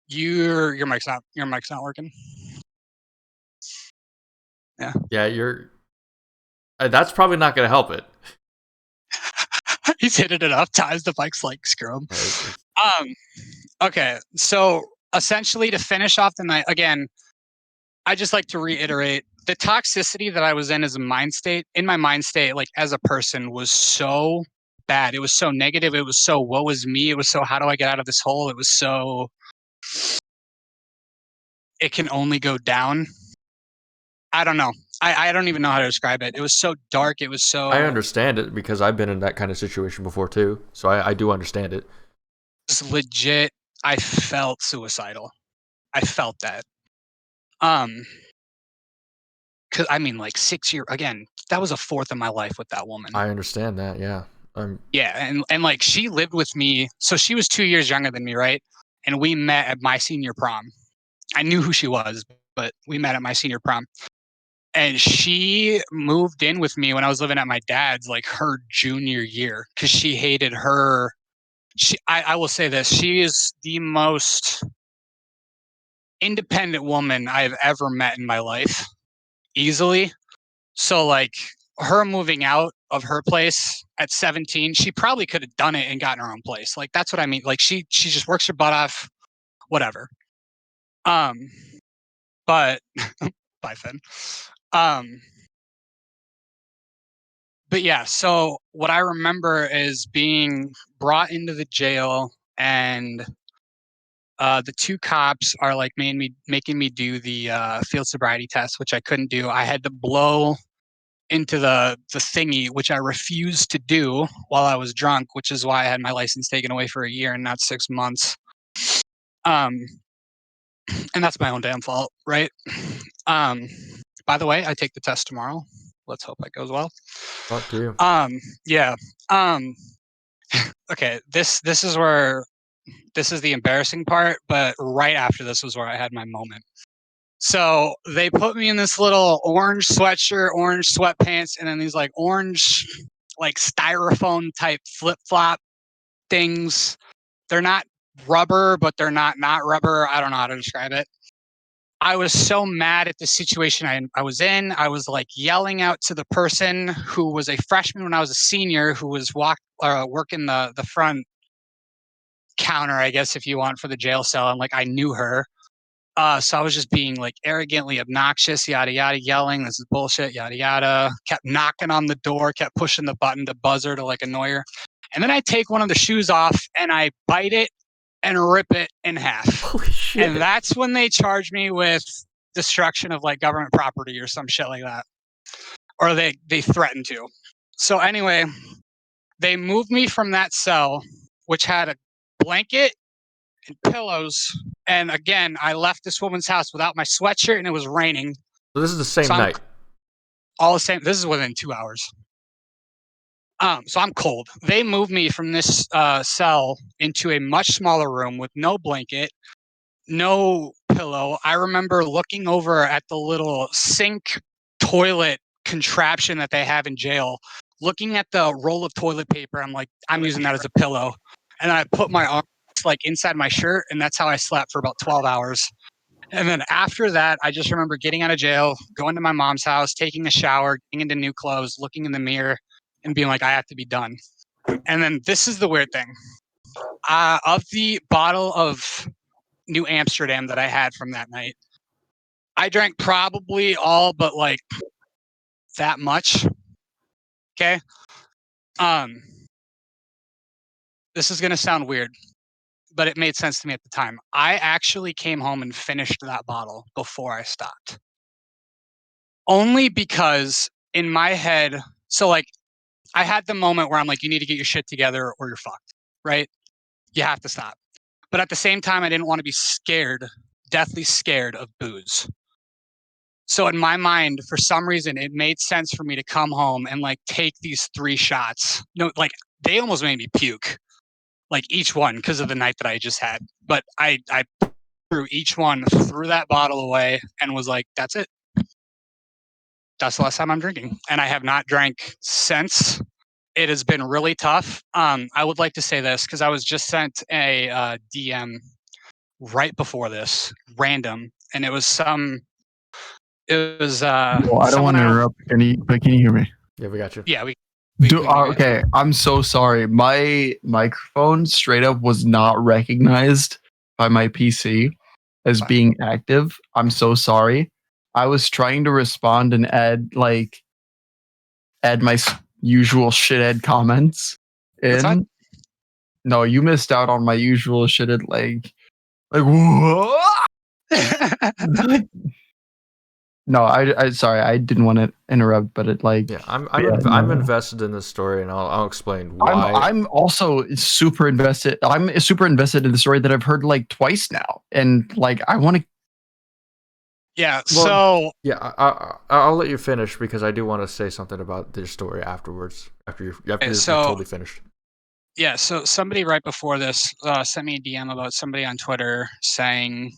Your mic's not working. Yeah. Yeah, that's probably not going to help it. He's hit it enough times. The mic's like, screw him. It's- Okay, so essentially to finish off the night, again, I just like to reiterate the toxicity that I was in as a mind state, like as a person, was so bad. It was so negative. It was so woe is me. It was so how do I get out of this hole? It was so it can only go down. I don't know. I don't even know how to describe it. It was so dark. It was so. I understand it because I've been in that kind of situation before too. So I do understand it. It's legit. I felt suicidal. I felt that. Cause I mean, like 6 years again. That was a fourth of my life with that woman. I understand that. Yeah. Yeah, and like she lived with me. So she was 2 years younger than me, right? And we met at my senior prom. I knew who she was, but we met at my senior prom. And she moved in with me when I was living at my dad's, like her junior year, because she hated her. I will say this: she is the most independent woman I've ever met in my life, easily. So like her moving out of her place at 17, she probably could have done it and gotten her own place. Like that's what I mean. Like she just works her butt off, whatever. But bye, Finn. But yeah, so what I remember is being brought into the jail, and the two cops are like making me do the field sobriety test, which I couldn't do. I had to blow into the thingy, which I refused to do while I was drunk, which is why I had my license taken away for a year and not 6 months. And that's my own damn fault, right? By the way, I take the test tomorrow. Let's hope that goes well. Fuck you. Yeah. Okay, this is the embarrassing part, but right after this was where I had my moment. So they put me in this little orange sweatshirt, orange sweatpants, and then these like orange, like styrofoam type flip flop things. They're not rubber, but they're not rubber. I don't know how to describe it. I was so mad at the situation I was in. I was like yelling out to the person who was a freshman when I was a senior, who was working the front counter, I guess, if you want, for the jail cell. And like I knew her. So I was just being like arrogantly obnoxious, yada yada, yelling, "This is bullshit," yada yada. Kept knocking on the door, kept pushing the button to buzzer to like annoy her. And then I take one of the shoes off and I bite it and rip it in half. Holy shit. And that's when they charge me with destruction of like government property or some shit like that. Or they threatened to. So anyway, they moved me from that cell, which had a blanket and pillows. And again, I left this woman's house without my sweatshirt and it was raining. So this is the same night. All the same. This is within 2 hours. So I'm cold. They moved me from this cell into a much smaller room with no blanket, no pillow. I remember looking over at the little sink toilet contraption that they have in jail, looking at the roll of toilet paper. I'm like, I'm using that as a pillow. And I put my arms like inside my shirt, and that's how I slept for about 12 hours. And then after that, I just remember getting out of jail, going to my mom's house, taking a shower, getting into new clothes, looking in the mirror, and being like, I have to be done. And then this is the weird thing. Of the bottle of New Amsterdam that I had from that night, I drank probably all but like that much. Okay. This is gonna sound weird, but it made sense to me at the time. I actually came home and finished that bottle before I stopped. Only because in my head, so like I had the moment where I'm like, you need to get your shit together or you're fucked, right? You have to stop. But at the same time, I didn't want to be scared, deathly scared of booze. So in my mind, for some reason, it made sense for me to come home and like take these 3 shots. Like they almost made me puke, like each one because of the night that I just had. But I threw each one, threw that bottle away, and was like, "That's it. That's the last time I'm drinking." And I have not drank since. It has been really tough. I would like to say this because I was just sent a DM right before this, random, and it was Well, I don't want someone to I don't. interrupt. Can you hear me? Yeah, we got you. Yeah, we Do, can hear you. okay, I'm so sorry. My microphone straight up was not recognized by my PC as Fine. being active. I'm so sorry. I was trying to respond and add my usual shithead comments What's that? in. No, you missed out on my usual shithead like what? No, I sorry, I didn't want to interrupt, but it like Yeah, I'm no. invested in this story, and I'll explain why. I'm also super invested. I'm super invested in the story that I've heard like twice now, and like I want to. Yeah. Well, So yeah, I'll let you finish because I do want to say something about this story afterwards. After you're totally finished. yeah. So somebody right before this sent me a DM about somebody on Twitter saying,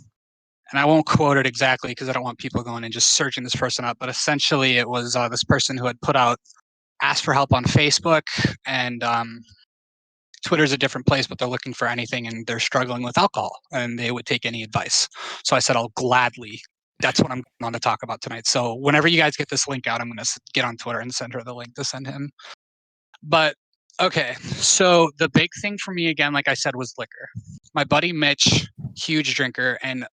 and I won't quote it exactly because I don't want people going and just searching this person up. But essentially, it was this person who had asked for help on Facebook, and Twitter's a different place, but they're looking for anything, and they're struggling with alcohol, and they would take any advice. So I said, I'll gladly. That's what I'm going to talk about tonight. So whenever you guys get this link out, I'm going to get on Twitter and send her the link to send him. But okay, so the big thing for me again, like I said, was liquor. My buddy Mitch, huge drinker, and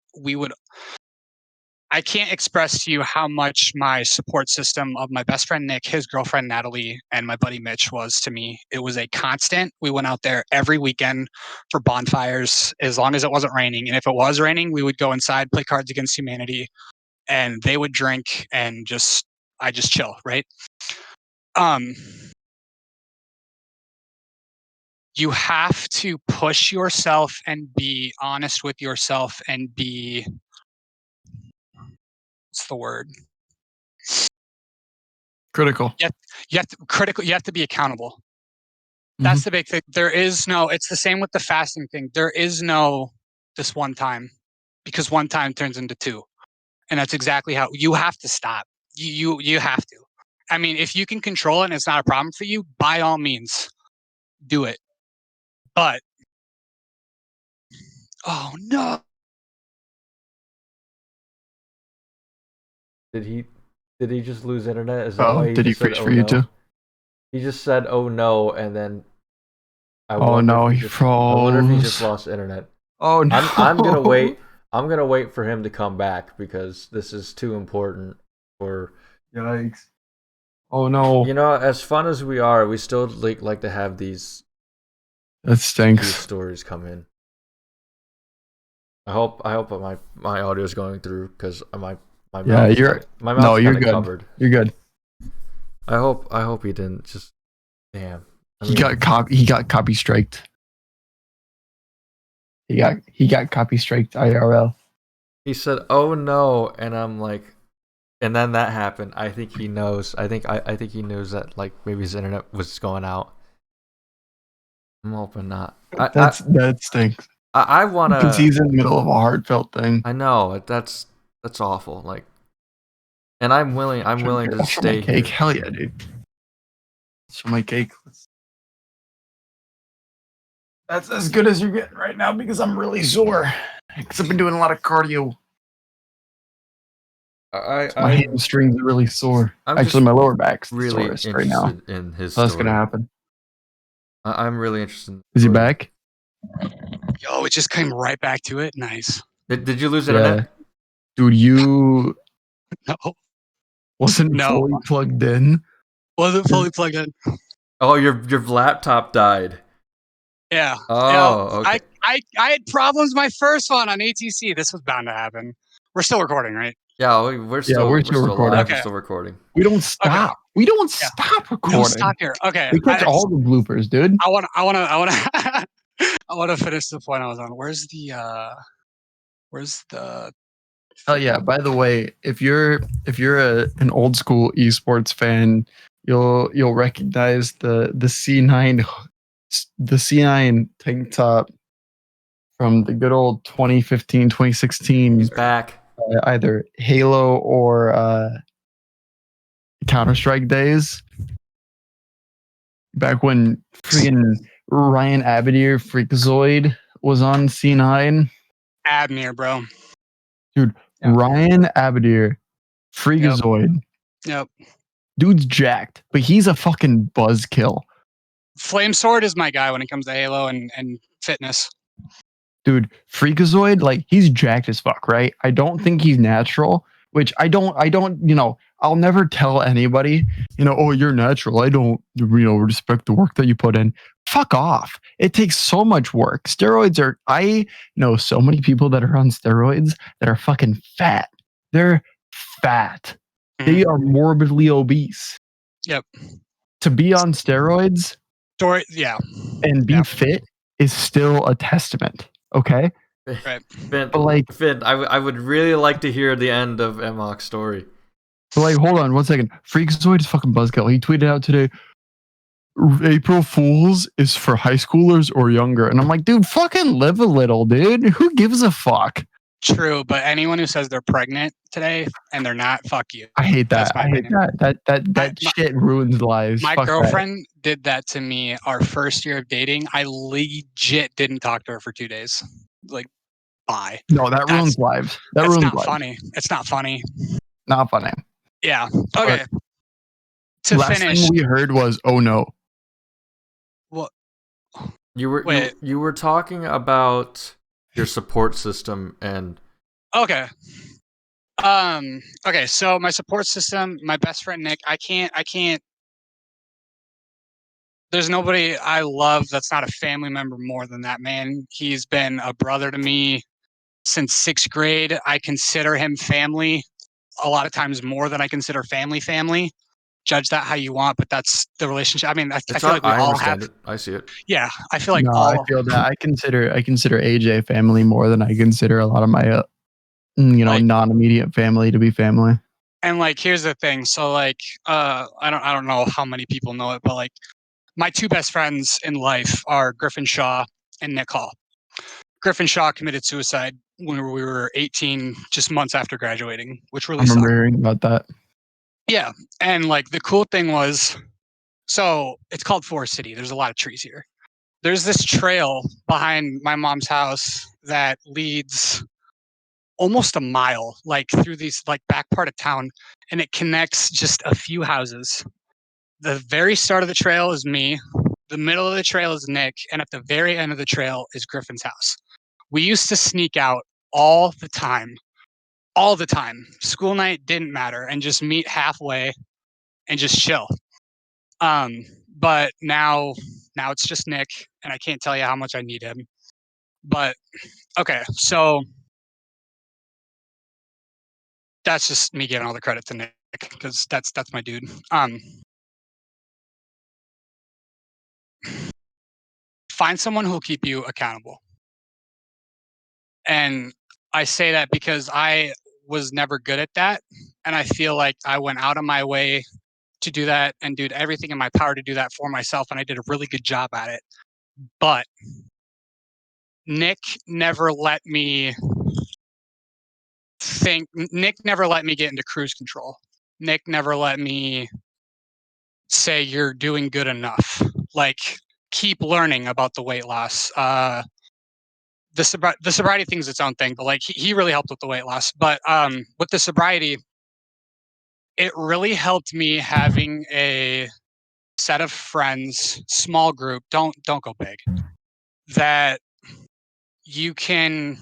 I can't express to you how much my support system of my best friend Nick, his girlfriend Natalie, and my buddy Mitch was to me. It was a constant. We went out there every weekend for bonfires as long as it wasn't raining. And if it was raining, we would go inside, play Cards Against Humanity, and they would drink and I just chill, right? You have to push yourself and be honest with yourself and be, what's the word? Critical. You have to be accountable. That's the big thing. It's the same with the fasting thing. There is no this one time, because one time turns into 2. And that's exactly how you have to stop. You have to. I mean, if you can control it and it's not a problem for you, by all means, do it. But oh no. Did he just lose internet? Is that why he Did he just said, freeze "Oh for you no"? too? He just said, "Oh no," and then I Oh wonder no, if he just, I wonder if he just froze. lost internet. Oh no. I'm gonna wait. I'm gonna wait for him to come back because this is too important for. Yikes. Oh no. You know, as fun as we are, we still like to have these That stinks. stories come in. I hope my audio is going through because my mouth you're good. Covered. You're good. I hope he didn't just. Damn. He got copy striked. He got copy striked IRL. He said, "Oh no," and I'm like, and then that happened. I think he knows. I think he knows that like maybe his internet was going out. I'm hoping not. That stinks. I want to. Because he's in the middle of a heartfelt thing. I know that's awful. Like, and I'm willing to stay cake. here. Hell yeah, dude. Show my cake. That's as good as you're getting right now because I'm really sore. Because I've been doing a lot of cardio. My hamstrings are really sore. Actually, my lower back's really sorest right now. In his so that's story. gonna happen. I'm really interested. Is he back? Yo, it just came right back to it. Nice. Did you lose internet? Dude, you No. wasn't fully plugged in. Wasn't fully plugged in. Oh, your laptop died. Yeah. Oh, okay. I had problems my first one on ATC. This was bound to happen. We're still recording, right? Yeah, we're still recording. Okay. We're still recording. We don't stop. Okay. We don't stop recording. We don't stop here. Okay. We catch all the bloopers, dude. I want to finish the point I was on. Where's the Oh yeah. By the way, if you're an old school esports fan, you'll recognize the C9 tank top from the good old 2015, 2016. He's back. Either Halo or Counter-Strike days. Back when freaking Ryan Abadir Freakazoid was on C9. Abnir, bro. Dude, Yeah. Ryan Abadir Freakazoid. Yep. Dude's jacked, but he's a fucking buzzkill. Flame Sword is my guy when it comes to Halo and fitness. Dude, Freakazoid, like, he's jacked as fuck, right? I don't think he's natural, which I don't, I'll never tell anybody, oh, you're natural. I don't, respect the work that you put in. Fuck off. It takes so much work. I know so many people that are on steroids that are fucking fat. They're fat. They are morbidly obese. Yep. To be on steroids and be fit is still a testament. Okay. Right. Finn, I would really like to hear the end of Emok's story. But like, hold on 1 second. Freakazoid is fucking buzzkill. He tweeted out today, April Fools is for high schoolers or younger. And I'm like, dude, fucking live a little, dude. Who gives a fuck? True, but anyone who says they're pregnant today and they're not, fuck you. I hate that. I hate that shit ruins lives. My Fuck girlfriend did that to me our first year of dating. I legit didn't talk to her for 2 days. Like, bye. No, that ruins lives. That's not funny. It's not funny. Not funny. Yeah. Okay. Last thing we heard was, oh no. What? You were talking about your support system and okay, so my support system, my best friend Nick, I can't there's nobody I love that's not a family member more than that man. He's been a brother to me since 6th grade. I consider him family a lot of times more than I consider family. Judge that how you want, but that's the relationship. I mean, I feel like we all have it. I see it. Yeah, I feel like I feel that. I consider AJ family more than I consider a lot of my non-immediate family to be family. And like, here's the thing. So like, I don't know how many people know it, but like, my 2 best friends in life are Griffin Shaw and Nick Hall. Griffin Shaw committed suicide when we were 18, just months after graduating, which really sucked. I remember hearing about that. Yeah, and like the cool thing was, so it's called Forest City. There's a lot of trees here. There's this trail behind my mom's house that leads almost a mile, like through these like back part of town, and it connects just a few houses. The very start of the trail is me, the middle of the trail is Nick, and at the very end of the trail is Griffin's house. We used to sneak out all the time. School night didn't matter, and just meet halfway and just chill. But now it's just Nick, and I can't tell you how much I need him. But okay, so that's just me giving all the credit to Nick because that's my dude. Find someone who'll keep you accountable. And I say that because I was never good at that, and I feel like I went out of my way to do that and did everything in my power to do that for myself, and I did a really good job at it. But Nick never let me get into cruise control. Nick never let me say you're doing good enough. Like, keep learning about the weight loss. The sobriety thing is its own thing, but like he really helped with the weight loss. But with the sobriety, it really helped me having a set of friends, small group, don't go big, that you can,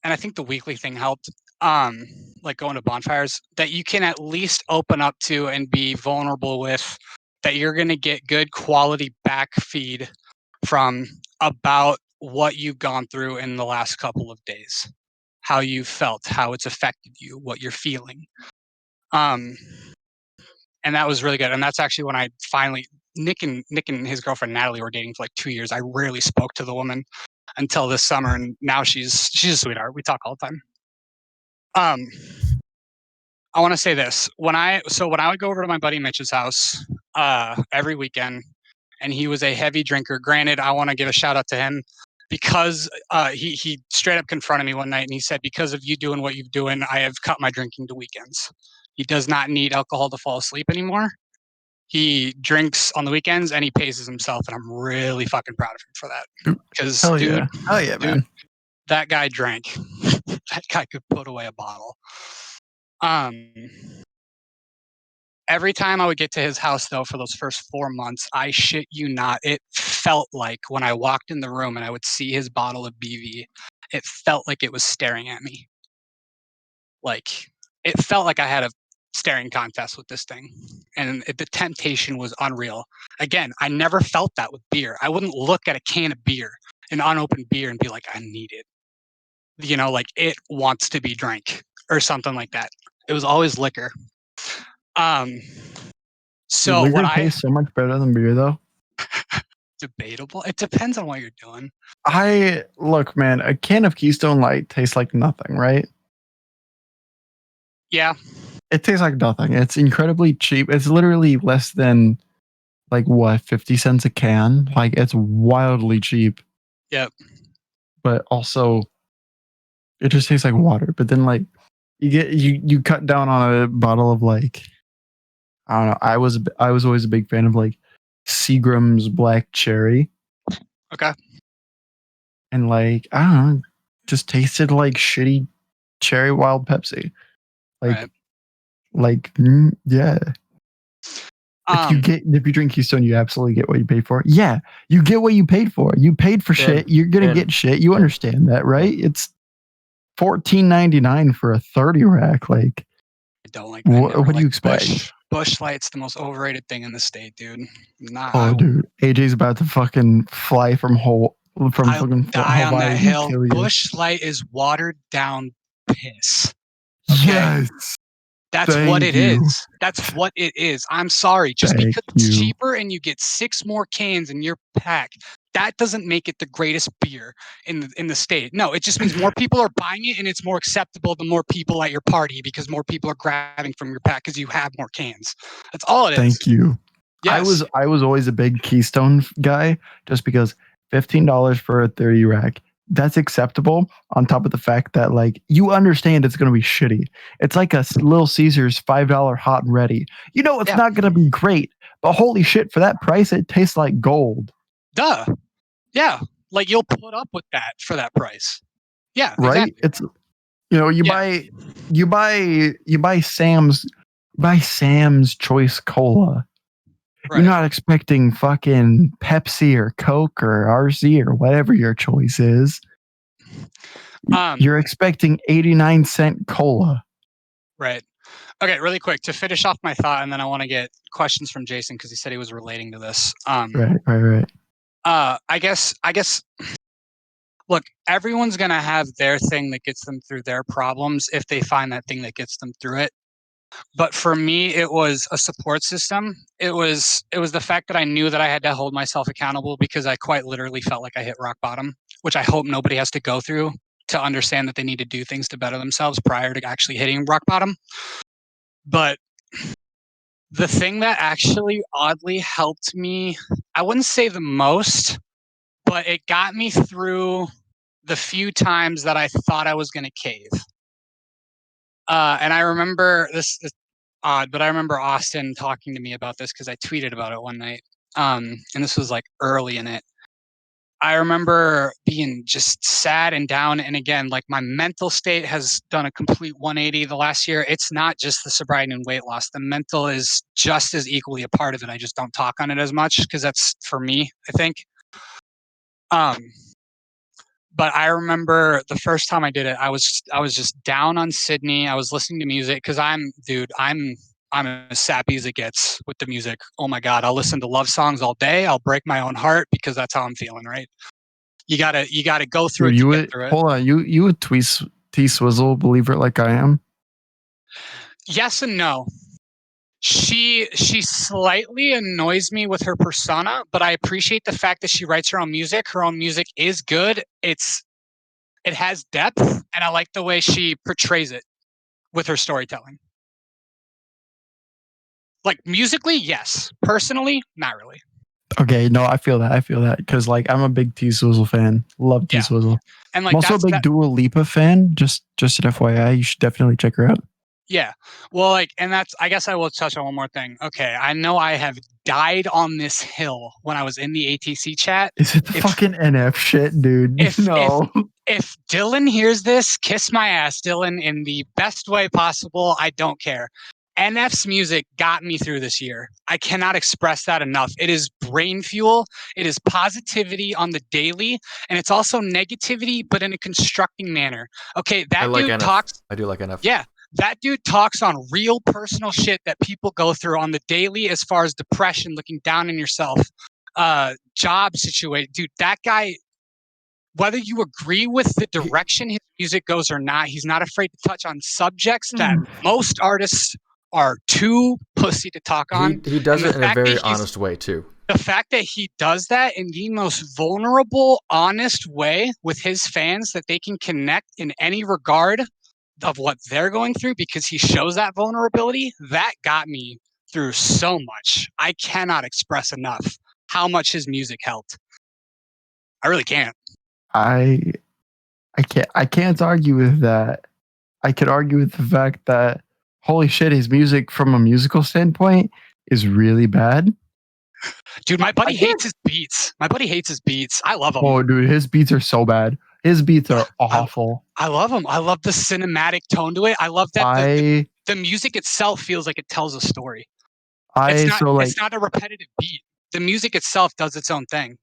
and I think the weekly thing helped, like going to bonfires, that you can at least open up to and be vulnerable with, that you're going to get good quality back feed from about what you've gone through in the last couple of days, how you felt, how it's affected you, what you're feeling. And that was really good. And that's actually when I finally, Nick and his girlfriend Natalie were dating for like 2 years. I rarely spoke to the woman until this summer, and now she's a sweetheart. We talk all the time. I want to say this. When I would go over to my buddy Mitch's house every weekend, and he was a heavy drinker. Granted, I want to give a shout out to him because he straight up confronted me one night and he said, because of you doing what you're doing, I have cut my drinking to weekends. He does not need alcohol to fall asleep anymore. He drinks on the weekends and he paces himself, and I'm really fucking proud of him for that. Because, Hell dude, yeah. Hell yeah, man. that guy drank. That guy could put away a bottle. Every time I would get to his house, though, for those first 4 months, I shit you not, it felt like when I walked in the room and I would see his bottle of BV, it felt like it was staring at me. Like, it felt like I had a staring contest with this thing. And the temptation was unreal. Again, I never felt that with beer. I wouldn't look at a can of beer, an unopened beer, and be like, I need it. You know, like it wants to be drank or something like that. It was always liquor. So Liquor what I tastes so much better than beer, though. debatable. It depends on what you're doing. Look, man, a can of Keystone Light tastes like nothing, right? Yeah. It tastes like nothing. It's incredibly cheap. It's literally less than like what, 50 cents a can? Like it's wildly cheap. Yep. But also it just tastes like water. But then like you cut down on a bottle of like, I don't know. I was always a big fan of like Seagram's Black Cherry. Okay. And like, I don't know, just tasted like shitty cherry wild Pepsi. Like, Right. yeah. If you drink Keystone, you absolutely get what you paid for. Yeah, you get what you paid for. You paid for shit. You're gonna get shit. You understand that, right? It's $14.99 for a 30 rack. Like, I don't like. What do you expect? Bush Light's the most overrated thing in the state, dude. Dude, AJ's about to fucking fly from fucking die on that Hawaii hill. kill you. Bush Light is watered down piss. Okay? Yes. That's what it is. That's what it is. I'm sorry. Just because it's cheaper and you get 6 more cans in your pack, that doesn't make it the greatest beer in the state. No, it just means more people are buying it and it's more acceptable to more people at your party because more people are grabbing from your pack because you have more cans. That's all it is. Thank you. Yes. I was always a big Keystone guy just because $15 for a 30 rack. That's acceptable on top of the fact that like you understand it's going to be shitty. It's like a Little Caesars $5 hot and ready. You know it's not going to be great, but holy shit, for that price it tastes like gold. Duh. Yeah. Like you'll put up with that for that price. Yeah. Right? Exactly. It's you buy Sam's Choice Cola. Right. You're not expecting fucking Pepsi or Coke or RC or whatever your choice is. You're expecting 89-cent cola. Right. Okay, really quick to finish off my thought, and then I want to get questions from Jason because he said he was relating to this. Right. I guess. Look, everyone's gonna have their thing that gets them through their problems if they find that thing that gets them through it. But for me, it was a support system. It was the fact that I knew that I had to hold myself accountable because I quite literally felt like I hit rock bottom, which I hope nobody has to go through to understand that they need to do things to better themselves prior to actually hitting rock bottom. But the thing that actually oddly helped me, I wouldn't say the most, but it got me through the few times that I thought I was going to cave. And I remember this odd, but I remember Austin talking to me about this because I tweeted about it one night. And this was like early in it. I remember being just sad and down. And again, like my mental state has done a complete 180 the last year. It's not just the sobriety and weight loss. The mental is just as equally a part of it. I just don't talk on it as much because that's for me, I think. But I remember the first time I did it, I was just down on Sydney. I was listening to music because I'm as sappy as it gets with the music. Oh my God, I'll listen to love songs all day. I'll break my own heart because that's how I'm feeling, right? You gotta go through it to get through it. Hold on, you would T-Swizzle believer like I am? Yes and no. She slightly annoys me with her persona, but I appreciate the fact that she writes her own music. Her own music is good. It has depth, and I like the way she portrays it. with her storytelling. Like musically, yes. Personally, not really. Okay, no, I feel that because like I'm a big T Swizzle fan. Love T Yeah. Swizzle. And I'm like also a big Dua Lipa fan. Just an FYI, you should definitely check her out. Yeah. Well, like, and that's, I guess I will touch on one more thing. Okay. I know I have died on this hill when I was in the ATC chat. Is it the fucking NF shit, dude? No. If Dylan hears this, kiss my ass, Dylan, in the best way possible. I don't care. NF's music got me through this year. I cannot express that enough. It is brain fuel. It is positivity on the daily. And it's also negativity, but in a constructing manner. Okay. That dude talks. I do like NF. Yeah. That dude talks on real personal shit that people go through on the daily as far as depression, looking down on yourself, job situation. Dude, that guy, whether you agree with the direction his music goes or not, he's not afraid to touch on subjects that most artists are too pussy to talk on. He does it in a very honest way, too. The fact that he does that in the most vulnerable, honest way with his fans that they can connect in any regard of what they're going through because he shows that vulnerability, that got me through so much. I cannot express enough how much his music helped. I really can't. I can't argue with that. I could argue with the fact that holy shit, his music from a musical standpoint is really bad. Dude, my buddy hates his beats. I love them. Oh, dude, his beats are so bad. His beats are awful. I love them. I love the cinematic tone to it. I love that the music itself feels like it tells a story. It's not a repetitive beat. The music itself does its own thing.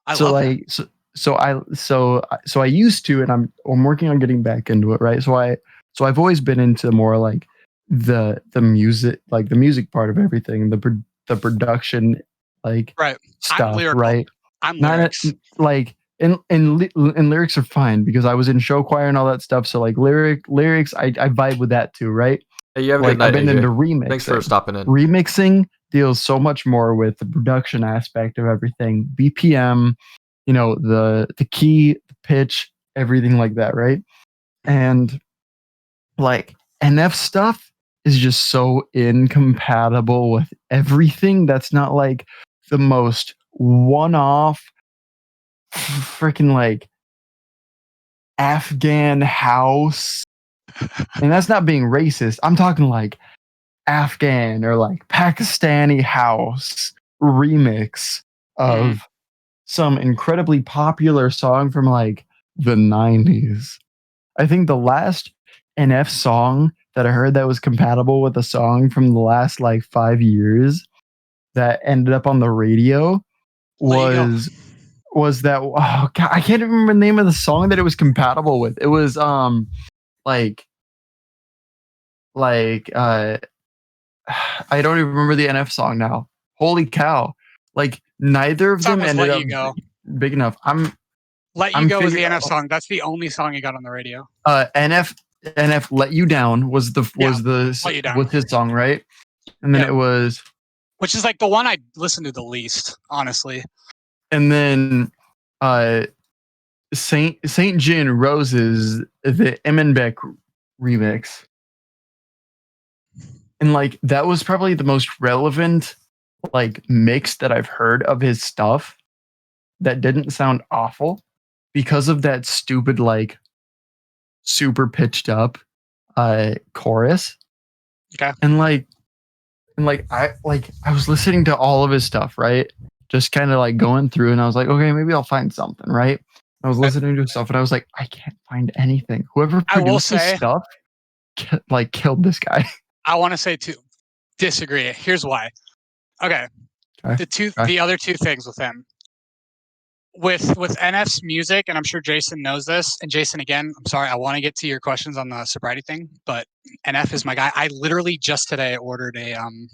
I love it. So I used to, and I'm working on getting back into it, right? So I've always been into more like the music, like the music part of everything, the production, like stuff, right? I'm lyrics. And lyrics are fine because I was in show choir and all that stuff. So like lyrics, I vibe with that too, right? Hey, you have a good night, I've been AJ. into remixing. Thanks for stopping in. Remixing deals so much more with the production aspect of everything, BPM, the key, the pitch, everything like that, right? And like NF stuff is just so incompatible with everything that's not like the most one-off freaking like Afghan house. And that's not being racist. I'm talking like Afghan or like Pakistani house remix of some incredibly popular song from like the 90s. I think the last NF song that I heard that was compatible with a song from the last like 5 years that ended up on the radio was that, oh God, I can't remember the name of the song that it was compatible with. It was I don't even remember the NF song now. Holy cow. Like neither of them ended up big enough. Let You Go was the NF song. That's the only song he got on the radio. NF Let You Down was his song, right? And then it was, which is like the one I listened to the least, honestly. And then Saint John Roses, the Emmenbeck remix. And like that was probably the most relevant like mix that I've heard of his stuff that didn't sound awful because of that stupid like super pitched up chorus. Okay. And I was listening to all of his stuff, right? Just kind of like going through and I was like, okay, maybe I'll find something, right? I was listening to his stuff and I was like, I can't find anything. Whoever produced this stuff like killed this guy. I want to say too, disagree. Here's why. Okay. The other two things with him. With NF's music, and I'm sure Jason knows this, and Jason, again, I'm sorry, I want to get to your questions on the sobriety thing, but NF is my guy. I literally just today ordered an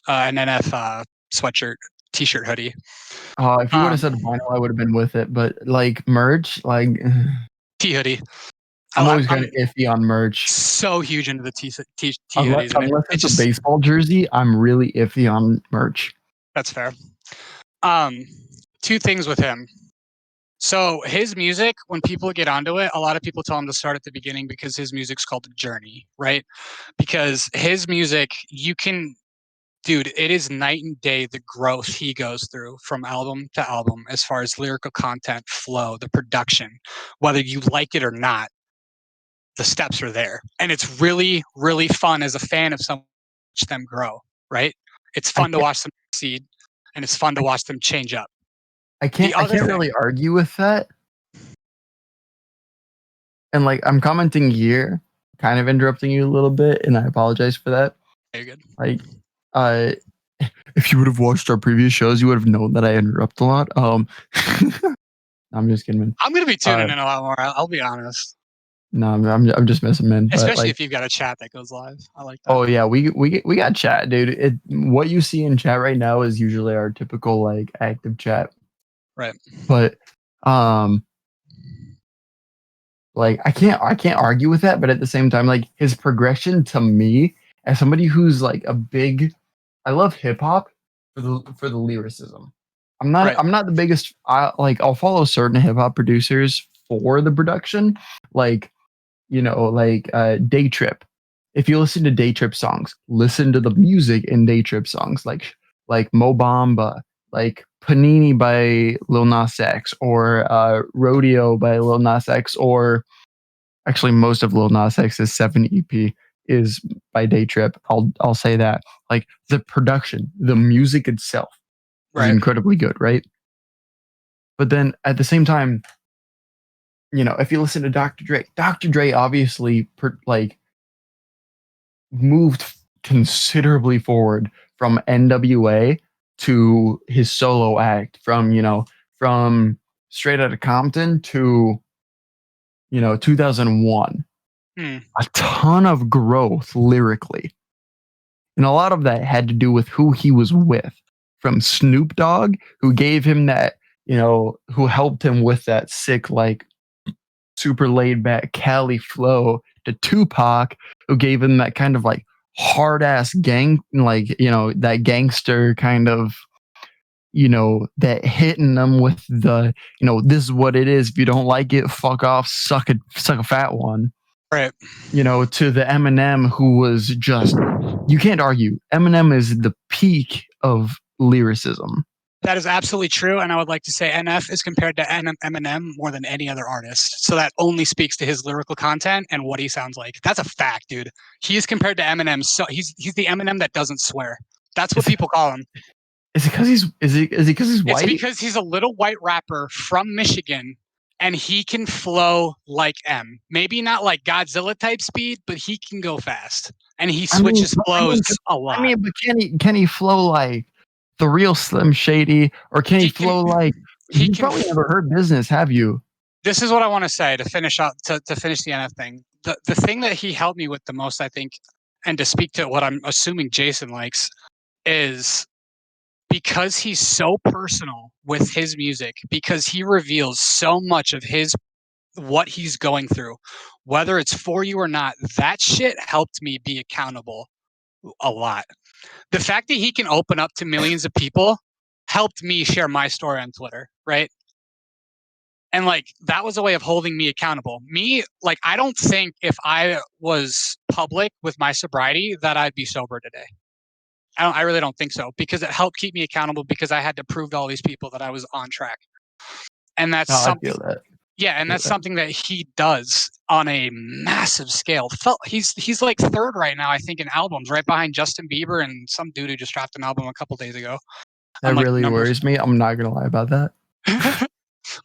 NF sweatshirt, t-shirt, hoodie. If you would have said vinyl, I would have been with it, but like merch, like T-hoodie. I'm always kind of iffy on merch. So huge into the hoodies. Unless it's a baseball jersey, I'm really iffy on merch. That's fair. Two things with him. So his music, when people get onto it, a lot of people tell him to start at the beginning because his music's called The Journey, right? Because his music, dude, it is night and day the growth he goes through from album to album as far as lyrical content, flow, the production. Whether you like it or not, the steps are there. And it's really, really fun as a fan of someone to watch them grow, right? It's fun to watch them succeed, and it's fun to watch them change up. I can't really argue with that. And like, I'm commenting here, kind of interrupting you a little bit, and I apologize for that. You're good. Like, if you would have watched our previous shows, you would have known that I interrupt a lot. I'm just kidding, man. I'm gonna be tuning in a lot more. I'll be honest. No, I'm just messing, man. Especially like, if you've got a chat that goes live. I like that. Oh yeah, we got chat, dude. What you see in chat right now is usually our typical like active chat. Right. But like I can't argue with that, but at the same time, like his progression to me as somebody who's like I love hip hop for the lyricism. I'm not the biggest. I'll follow certain hip hop producers for the production, like Day Trip. If you listen to Day Trip songs, listen to the music in Day Trip songs, like Mo Bamba, like Panini by Lil Nas X, or Rodeo by Lil Nas X, or actually most of Lil Nas X's 7 EP is by Day Trip. I'll say that. Like the production, the music itself is incredibly good, right? But then at the same time, if you listen to Dr. Dre obviously moved considerably forward from NWA to his solo act, from Straight Outta Compton to 2001. A ton of growth lyrically, and a lot of that had to do with who he was with, from Snoop Dogg, who gave him that, who helped him with that sick, like, super laid back Cali flow, to Tupac, who gave him that kind of like hard ass gang, like, that gangster kind of, that hitting them with the, this is what it is. If you don't like it, fuck off, suck a fat one. Right. To the Eminem, who was just, you can't argue. Eminem is the peak of lyricism. That is absolutely true, and I would like to say NF is compared to Eminem more than any other artist. So that only speaks to his lyrical content and what he sounds like. That's a fact, dude. He is compared to Eminem. So he's the Eminem that doesn't swear. That's what people call him. Is it because he's white? It's because he's a little white rapper from Michigan, and he can flow like M. Maybe not like Godzilla type speed, but he can go fast, and he switches flows a lot. But can he flow like the real Slim Shady, or can he flow like? You've probably never heard Business, have you? This is what I want to say to finish up to finish the NF thing. The thing that he helped me with the most, I think, and to speak to what I'm assuming Jason likes, is because he's so personal with his music, because he reveals so much of what he's going through, whether it's for you or not. That shit helped me be accountable a lot. The fact that he can open up to millions of people helped me share my story on Twitter, right? And like, that was a way of holding me accountable. Me, like, I don't think if I was public with my sobriety that I'd be sober today. I really don't think so, because it helped keep me accountable, because I had to prove to all these people that I was on track. And that's something. I feel that. Yeah, and that's something that he does on a massive scale. He's like third right now, I think, in albums, right behind Justin Bieber and some dude who just dropped an album a couple days ago. That really worries me. I'm not gonna lie about that.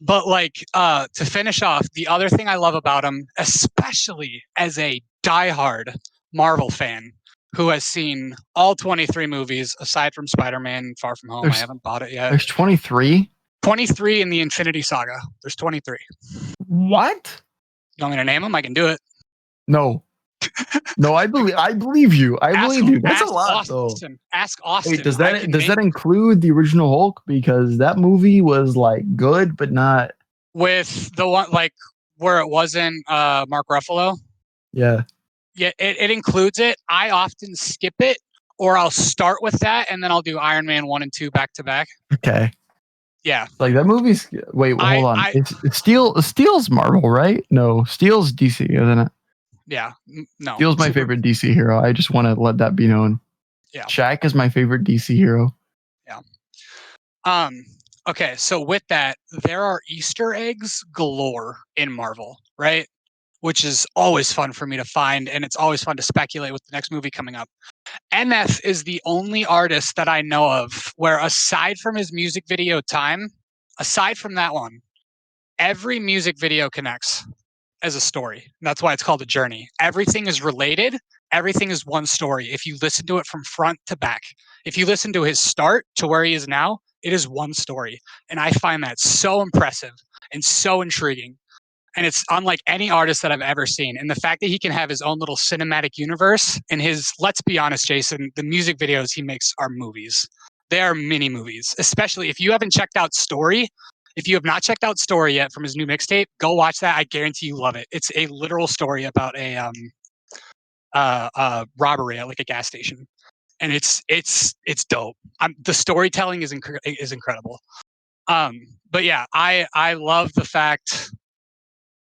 But like, to finish off, the other thing I love about him, especially as a diehard Marvel fan who has seen all 23 movies aside from Spider-Man Far From Home. I haven't bought it yet. There's 23? 23 in the Infinity Saga. There's 23. What? You want me to name them? I can do it. No. No, I believe you. I believe you. That's a lot, Austin. Though. Ask Austin. Wait, does that include the original Hulk? Because that movie was like good, but not with the one like where it wasn't Mark Ruffalo. Yeah. Yeah, it includes it. I often skip it, or I'll start with that, and then I'll do Iron Man 1 and 2 back to back. Okay. Yeah. Like that movie's. Wait, hold on. It's Steel's Marvel, right? No, Steel's DC, isn't it? Yeah. No. Steel's my favorite DC hero. I just want to let that be known. Yeah. Shaq is my favorite DC hero. Yeah. Okay, so with that, there are Easter eggs galore in Marvel, right? Which is always fun for me to find, and it's always fun to speculate with the next movie coming up. NF is the only artist that I know of where, aside from his music video Time, aside from that one, every music video connects as a story. That's why it's called a journey. Everything is related. Everything is one story. If you listen to it from front to back, if you listen to his start to where he is now, it is one story. And I find that so impressive and so intriguing. And it's unlike any artist that I've ever seen. And the fact that he can have his own little cinematic universe and let's be honest, Jason, the music videos he makes are movies. They are mini movies, especially if you haven't checked out Story. If you have not checked out Story yet from his new mixtape, go watch that. I guarantee you love it. It's a literal story about a robbery at like a gas station, and it's dope. The storytelling is incredible. But yeah, I love the fact,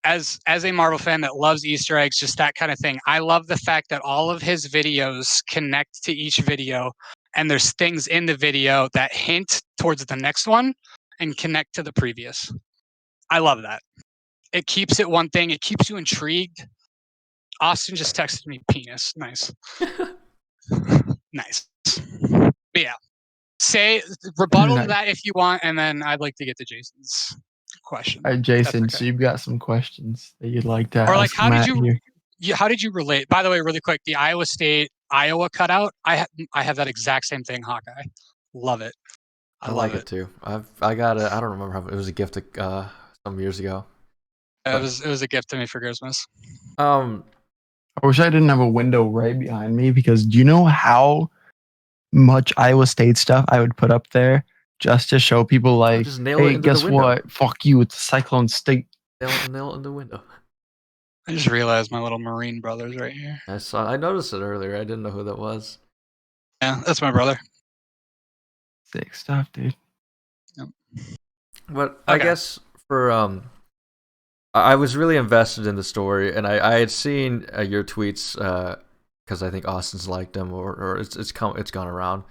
as a Marvel fan that loves Easter eggs, just that kind of thing. I love the fact that all of his videos connect to each video, and there's things in the video that hint towards the next one and connect to the previous. I love that. It keeps it one thing. It keeps you intrigued. Austin just texted me penis. Nice. Nice. But yeah. Say rebuttal to that if you want, and then I'd like to get to Jason's question. All right, Jason. Okay. So you've got some questions that you'd like to ask. Or like, how Matt did you relate? By the way, really quick, the Iowa cutout. I have that exact same thing. Hawkeye, love it. I like it too. I got it. I don't remember how it was a gift some years ago. It was a gift to me for Christmas. I wish I didn't have a window right behind me, because do you know how much Iowa State stuff I would put up there just to show people, like, just nail it hey, into guess the window. what? Fuck you, it's Cyclone State. Nail it in the window. I just realized my little Marine brother's right here. I noticed it earlier. I didn't know who that was. Yeah, that's my brother. Sick stuff, dude. Yep. But Okay. I guess for I was really invested in the story, and I had seen your tweets because I think Austin's liked them, or it's gone around.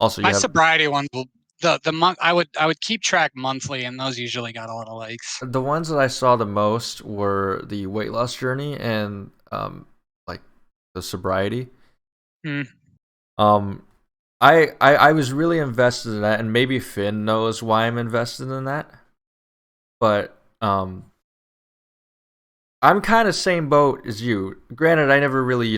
Also, my sobriety ones will the month I would keep track monthly, and those usually got a lot of likes. The ones that I saw the most were the weight loss journey and like the sobriety. I was really invested in that, and maybe Finn knows why I'm invested in that. But I'm kind of same boat as you. Granted, I never really,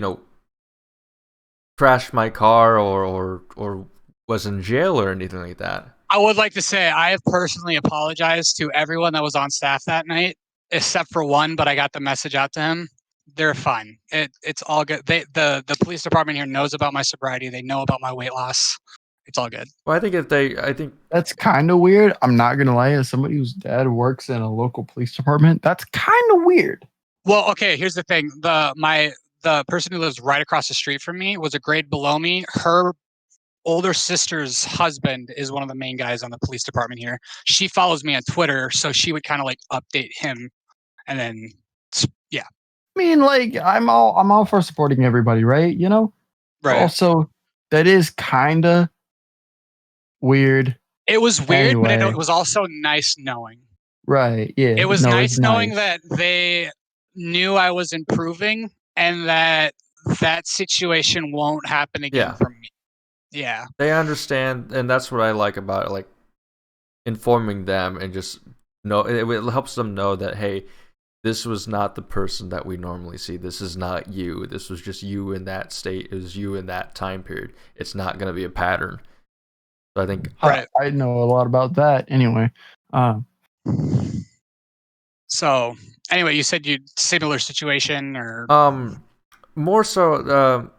crashed my car or was in jail or anything like that. I would like to say I have personally apologized to everyone that was on staff that night, except for one, but I got the message out to him. They're fine. It's all good. The police department here knows about my sobriety. They know about my weight loss. It's all good. Well, I think that's kind of weird. I'm not gonna lie. As somebody whose dad works in a local police department, that's kind of weird. Well, okay. Here's the thing. The person who lives right across the street from me was a grade below me. Her older sister's husband is one of the main guys on the police department here. She follows me on Twitter, so she would kind of like update him, and then yeah. I mean, like, I'm all for supporting everybody, right? You know. Right. Also, that is kind of weird. It was weird, anyway. but it was also nice knowing. Right. Yeah. It was nice knowing that they knew I was improving, and that situation won't happen again for me. Yeah. They understand, and that's what I like about it, like informing them, and just it helps them know that, hey, this was not the person that we normally see. This is not you. This was just you in that state. It was you in that time period. It's not going to be a pattern. So I think I know a lot about that anyway. So anyway, you said you similar situation, or more so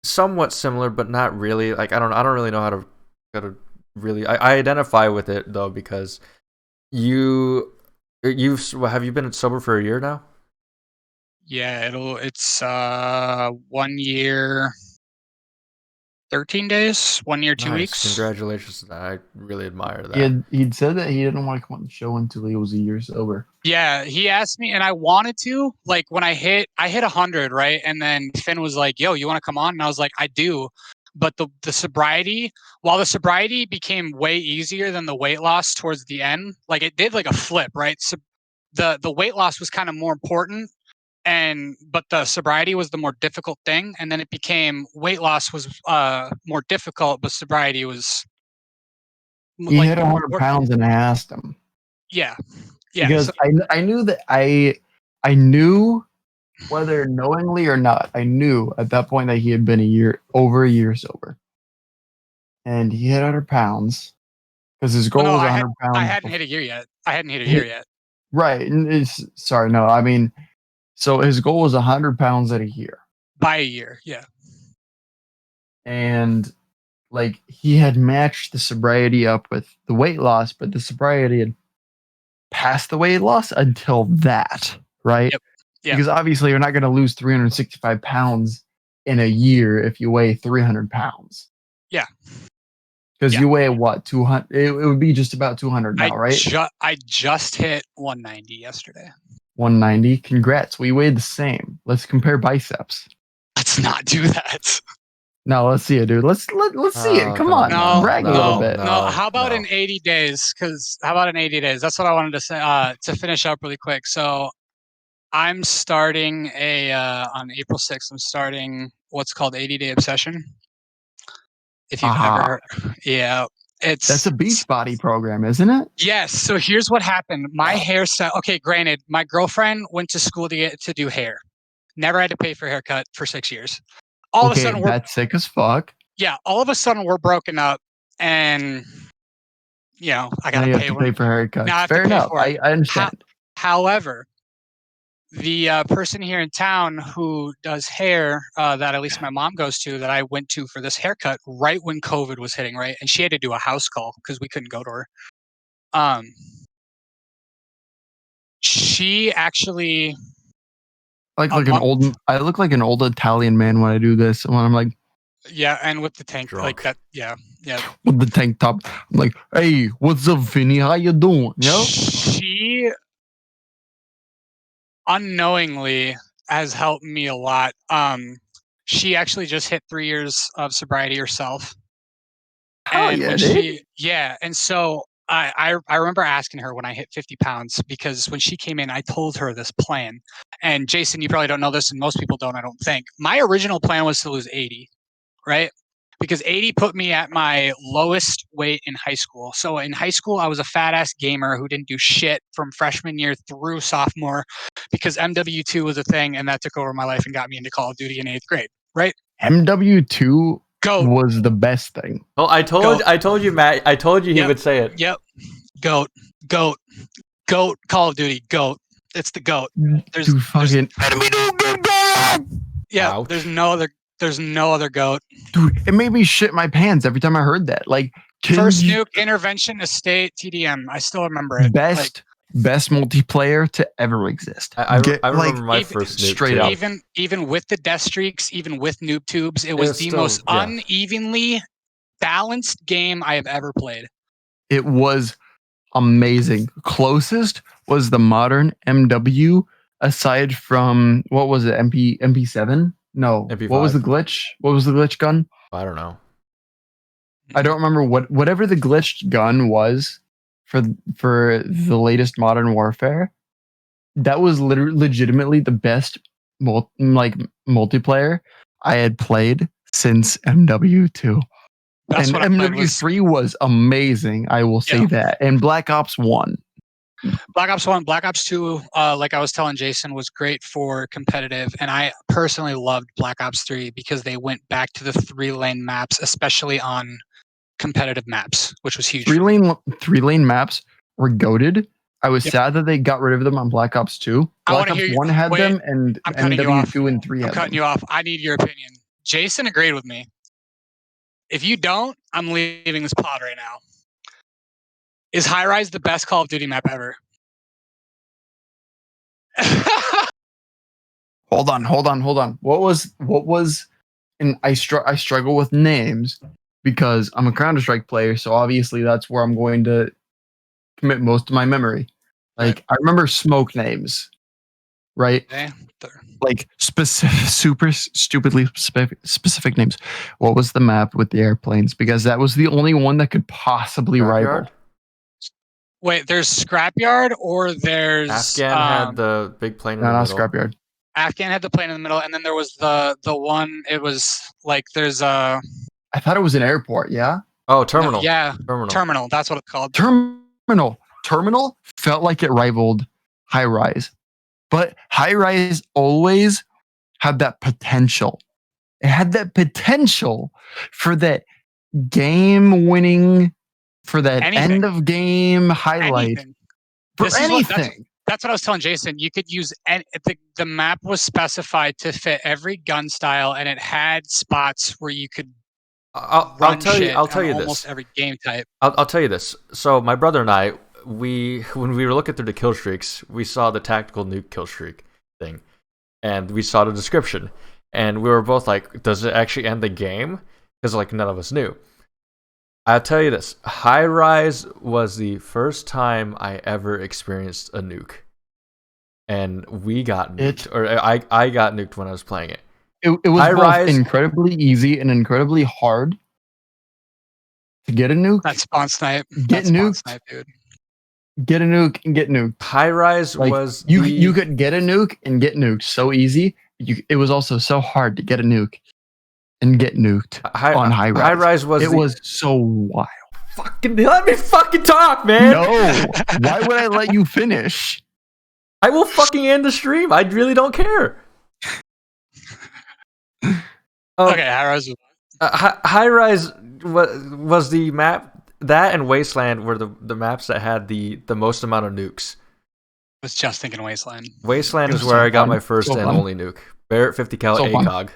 somewhat similar, but not really. Like I don't really know how to really. I identify with it though, because have you been sober for a year now? Yeah, it's 1 year, 13 days, 1 year, 2 Nice. weeks. Congratulations to that. I really admire that. He'd said that he didn't want to come on the show until he was a year sober. Yeah, he asked me, and I wanted to. Like when I hit 100, right? And then Finn was like, "Yo, you want to come on?" And I was like, "I do." But the sobriety, while the sobriety became way easier than the weight loss towards the end, like it did like a flip, right? So the weight loss was kind of more important, but the sobriety was the more difficult thing, and then it became weight loss was more difficult, but sobriety was He like hit 100 pounds, and I asked him. Yeah. Because So, I knew that I knew whether knowingly or not, I knew at that point that he had been over a year sober, and he hit 100 pounds because his goal was 100 pounds. I hadn't hit a year yet. Right. And sorry, no, I mean, so his goal was 100 pounds at a year. By a year, yeah. And like he had matched the sobriety up with the weight loss, but the sobriety had passed the weight loss until that, right? Yep. Because obviously you're not going to lose 365 pounds in a year if you weigh 300 pounds. Yeah. Because you weigh what, 200? It would be just about 200 now, right? I just hit 190 yesterday. 190. Congrats. We weighed the same. Let's compare biceps. Let's not do that. No, let's see it, dude. Let's see it. Come on, brag a little bit. No, how about in 80 days? How about in 80 days? That's what I wanted to say. To finish up really quick. So I'm starting on April 6th. I'm starting what's called 80-day obsession. If you've ever heard, yeah, that's a Beachbody program, isn't it? Yes. So here's what happened. My hairstyle. Okay, granted, my girlfriend went to school to do hair. Never had to pay for a haircut for 6 years. All of a sudden, that's sick as fuck. Yeah, all of a sudden we're broken up, and I got to pay for haircuts. Now I have Fair to pay enough. for it. I understand. However, the person here in town who does hair that at least my mom goes to, that I went to for this haircut right when COVID was hitting, right, and she had to do a house call because we couldn't go to her. She actually I look like an old Italian man when I do this. When I'm like, yeah, and with the tank like that, yeah. With the tank top, I'm like, hey, what's up, Vinny? How you doing? She unknowingly has helped me a lot. She actually just hit 3 years of sobriety herself. And so I remember asking her when I hit 50 pounds, because when she came in, I told her this plan. And Jason, you probably don't know this, and most people don't, I don't think. My original plan was to lose 80, right? Because 80 put me at my lowest weight in high school. So in high school, I was a fat ass gamer who didn't do shit from freshman year through sophomore, because MW2 was a thing, and that took over my life and got me into Call of Duty in 8th grade, right? MW2 was the best thing. Oh, I told you, Matt. I told you he would say it. Yep. Goat. Call of Duty. Goat. It's the goat. Yeah. Ouch. There's no other goat. Dude, it made me shit my pants every time I heard that. Like, First nuke, intervention, estate, TDM. I still remember it. Best multiplayer to ever exist. I remember my first nuke straight too. up. Even with the death streaks, even with noob tubes, it was the most unevenly balanced game I have ever played. It was amazing. Closest was the modern MW, aside from, what was it, MP7? No. MP5. What was the glitch? What was the glitch gun? I don't know. I don't remember whatever the glitched gun was for the latest Modern Warfare. That was legitimately the best multiplayer I had played since MW2. And MW3 was amazing. I will say that. And Black Ops 1. Black Ops 1, Black Ops 2, like I was telling Jason, was great for competitive. And I personally loved Black Ops 3 because they went back to the 3-lane maps, especially on competitive maps, which was huge. 3-lane maps were goated. I was sad that they got rid of them on Black Ops 2. Black Ops 1 had them, and MW2 and 3 had them. I'm cutting you off. I need your opinion. Jason agreed with me. If you don't, I'm leaving this pod right now. Is High Rise the best Call of Duty map ever? Hold on. What was and I struggle with names because I'm a Counter-Strike player, so obviously that's where I'm going to commit most of my memory. Like I remember smoke names, right? Okay. Like super stupidly specific names. What was the map with the airplanes? Because that was the only one that could possibly rival. Scrapyard? Wait, there's Scrapyard or there's Afghan had the big plane in No, the not middle. Scrapyard. Afghan had the plane in the middle, and then there was the one. It was like there's a I thought it was an airport. Yeah. Oh, terminal. No, yeah, Terminal. terminal. That's what it's called. Terminal felt like it rivaled High Rise, but High Rise always had that potential. It had that potential for that game-winning, for that Anything. end-of-game highlight. Anything. For This is anything. That's what I was telling Jason. You could use the map was specified to fit every gun style, and it had spots where you could I'll tell you almost this. every game type. I'll tell you this. So my brother and I, when we were looking through the kill streaks, we saw the tactical nuke kill streak thing, and we saw the description, and we were both like, "Does it actually end the game?" Because like none of us knew. I'll tell you this: High Rise was the first time I ever experienced a nuke, and we got nuked, or I got nuked when I was playing it. It was both incredibly easy and incredibly hard to get a nuke. That's spawn snipe. Get nuked, snipe, dude. Get a nuke and get nuked. High Rise was you could get a nuke and get nuked so easy. It was also so hard to get a nuke and get nuked on High Rise. High Rise was so wild. Fucking let me fucking talk, man. No, why would I let you finish? I will fucking end the stream. I really don't care. Okay, High Rise. High Rise was the map. That and Wasteland were the maps that had the most amount of nukes. I was just thinking Wasteland. Wasteland is where I got my first and only nuke. Barrett 50 cal ACOG.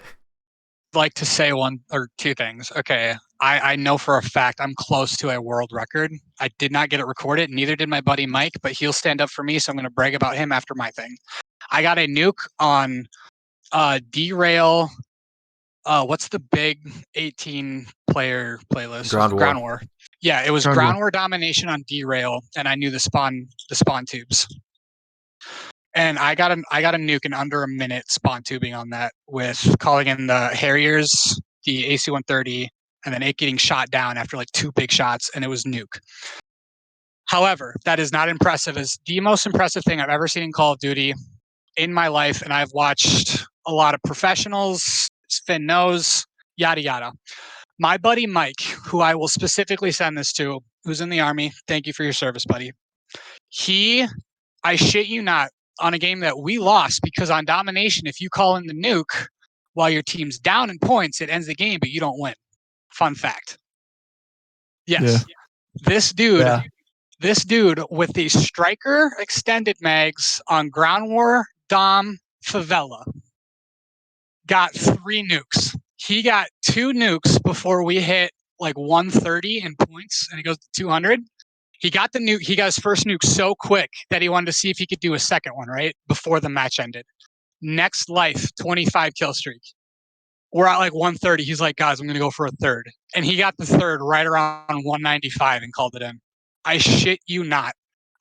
Like to say one or two things. Okay, I know for a fact I'm close to a world record. I did not get it recorded, neither did my buddy Mike, but he'll stand up for me, so I'm going to brag about him after my thing. I got a nuke on Derail. What's the big 18-player playlist? Ground War. Yeah, it was Ground War Domination on Derail, and I knew the spawn tubes. And I got a nuke in under a minute spawn tubing on that with calling in the Harriers, the AC-130, and then it getting shot down after like 2 big shots, and it was nuke. However, that is not impressive. It's the most impressive thing I've ever seen in Call of Duty in my life, and I've watched a lot of professionals, Finn knows, yada yada. My buddy Mike, who I will specifically send this to, who's in the Army, thank you for your service, buddy. I shit you not, on a game that we lost, because on Domination, if you call in the nuke while your team's down in points, it ends the game, but you don't win. Fun fact. Yes. Yeah. This dude with the Striker extended mags on Ground War Dom Favela got 3 nukes. He got 2 nukes before we hit like 130 in points, and he goes to 200. He got the nuke. He got his first nuke so quick that he wanted to see if he could do a second one, right? Before the match ended. Next life, 25 kill streak. We're at like 130. He's like, guys, I'm going to go for a third. And he got the third right around 195 and called it in. I shit you not.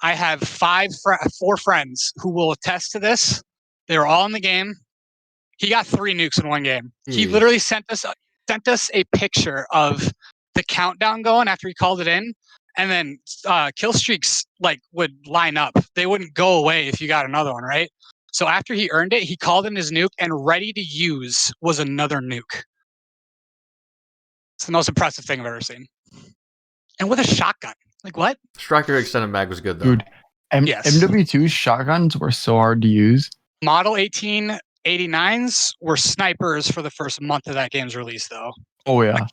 I have 4 friends who will attest to this. They were all in the game. He got 3 nukes in one game. Jeez. He literally sent us a picture of the countdown going after he called it in. And then kill streaks like would line up. They wouldn't go away if you got another one, right? So after he earned it, he called in his nuke, and ready to use was another nuke. It's the most impressive thing I've ever seen. And with a shotgun. Like what? Striker extended mag was good though. Dude, MW2 shotguns were so hard to use. Model 1889s were snipers for the first month of that game's release though. Oh yeah.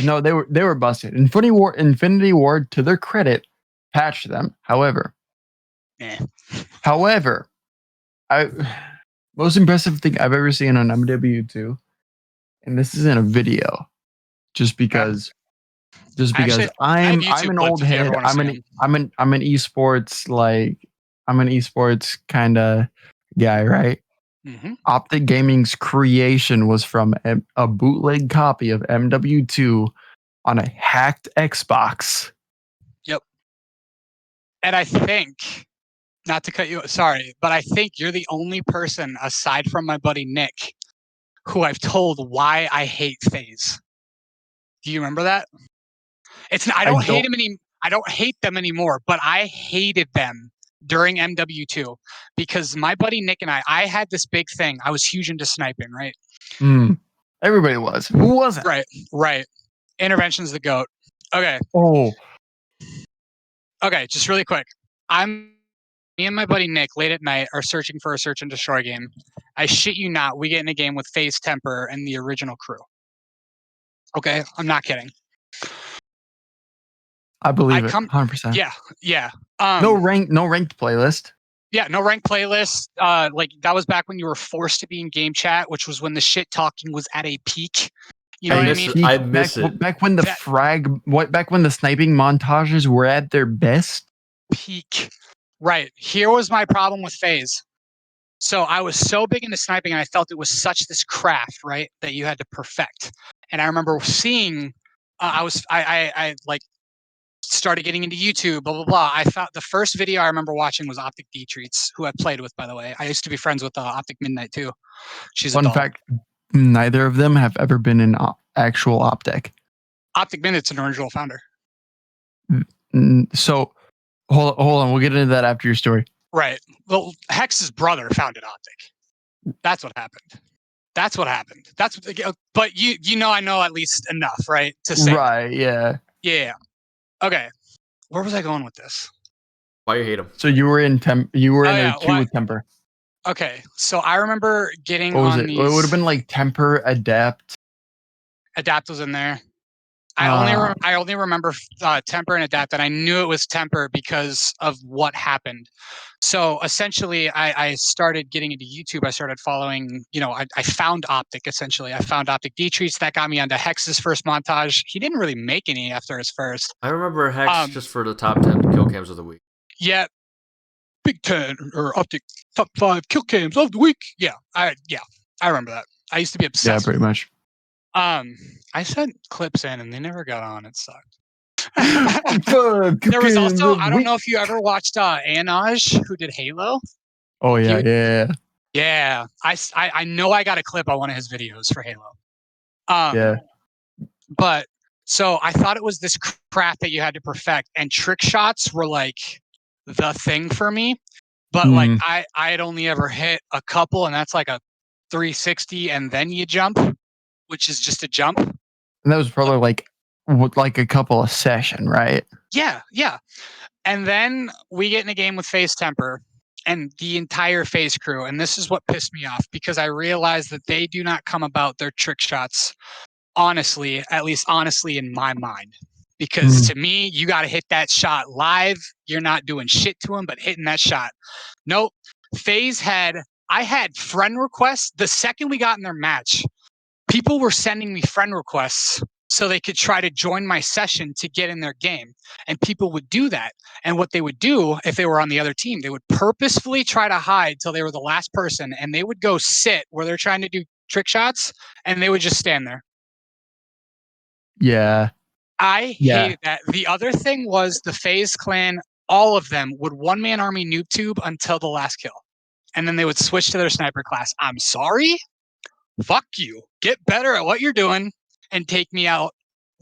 No, they were busted. Infinity Ward, to their credit, patched them. However, most impressive thing I've ever seen on MW2, and this is in a video, just because I'm an old head. I'm an esports kind of guy, right? Optic Gaming's creation was from a bootleg copy of MW2 on a hacked Xbox. Yep. And I think, not to cut you, sorry, but I think you're the only person aside from my buddy Nick who I've told why I hate FaZe. Do you remember that? I don't hate them anymore, but I hated them during MW2 because my buddy Nick and I had this big thing. I was huge into sniping, right? Everybody was. Who wasn't? Right. Intervention's the GOAT. Okay. Oh. Okay, just really quick. Me and my buddy Nick, late at night, are searching for a search and destroy game. I shit you not, we get in a game with FaZe Temper and the original crew. Okay, I'm not kidding. I believe it, 100%. Yeah. No ranked playlist. Yeah, no ranked playlist. Like that was back when you were forced to be in game chat, which was when the shit talking was at a peak. You know what I mean? I miss it. Back when back when the sniping montages were at their best. Peak. Right. Here was my problem with FaZe. So I was so big into sniping and I felt it was such this craft, right, that you had to perfect. And I remember seeing, I like started getting into YouTube, blah, blah, blah. I thought the first video I remember watching was Optic D-Treats, who I played with, by the way. I used to be friends with Optic Midnight too. She's a Fun fact, neither of them have ever been in actual Optic. Optic Midnight's an Orange Roll founder. So hold on, we'll get into that after your story. Right. Well, Hex's brother founded Optic. That's what happened. But you know I know at least enough, right? To say right, yeah. Yeah. Okay. Where was I going with this? Why you hate him? So you were in a queue with Temper. Okay. So I remember getting what was on it? these. It would have been like Temper, Adapt. Adapt was in there. I only remember Temper and Adapt, and I knew it was Temper because of what happened. So essentially, I started getting into YouTube. I started following, I found Optic, essentially. I found Optic D-Treats. That got me onto Hex's first montage. He didn't really make any after his first. I remember Hex just for the top 10 kill cams of the week. Yeah. Big 10 or Optic top 5 kill cams of the week. Yeah, I remember that. I used to be obsessed. Yeah, pretty much. I sent clips in and they never got on. It sucked. There was also, I don't know if you ever watched Anaj, who did Halo. Oh yeah. Yeah. I know I got a clip on one of his videos for Halo. Yeah. But so I thought it was this craft that you had to perfect, and trick shots were like the thing for me. But like I had only ever hit a couple, and that's like a 360 and then you jump, which is just a jump. And that was probably like a couple of session, right? Yeah. And then we get in a game with FaZe Temper and the entire FaZe crew. And this is what pissed me off because I realized that they do not come about their trick shots honestly, at least honestly in my mind. Because to me, you got to hit that shot live. You're not doing shit to him, but hitting that shot. Nope. FaZe I had friend requests the second we got in their match. People were sending me friend requests so they could try to join my session to get in their game. And people would do that. And what they would do if they were on the other team, they would purposefully try to hide till they were the last person. And they would go sit where they're trying to do trick shots and they would just stand there. Yeah. I hated that. The other thing was the FaZe clan, all of them would one-man army noob tube until the last kill. And then they would switch to their sniper class. I'm sorry? Fuck you. Get better at what you're doing and take me out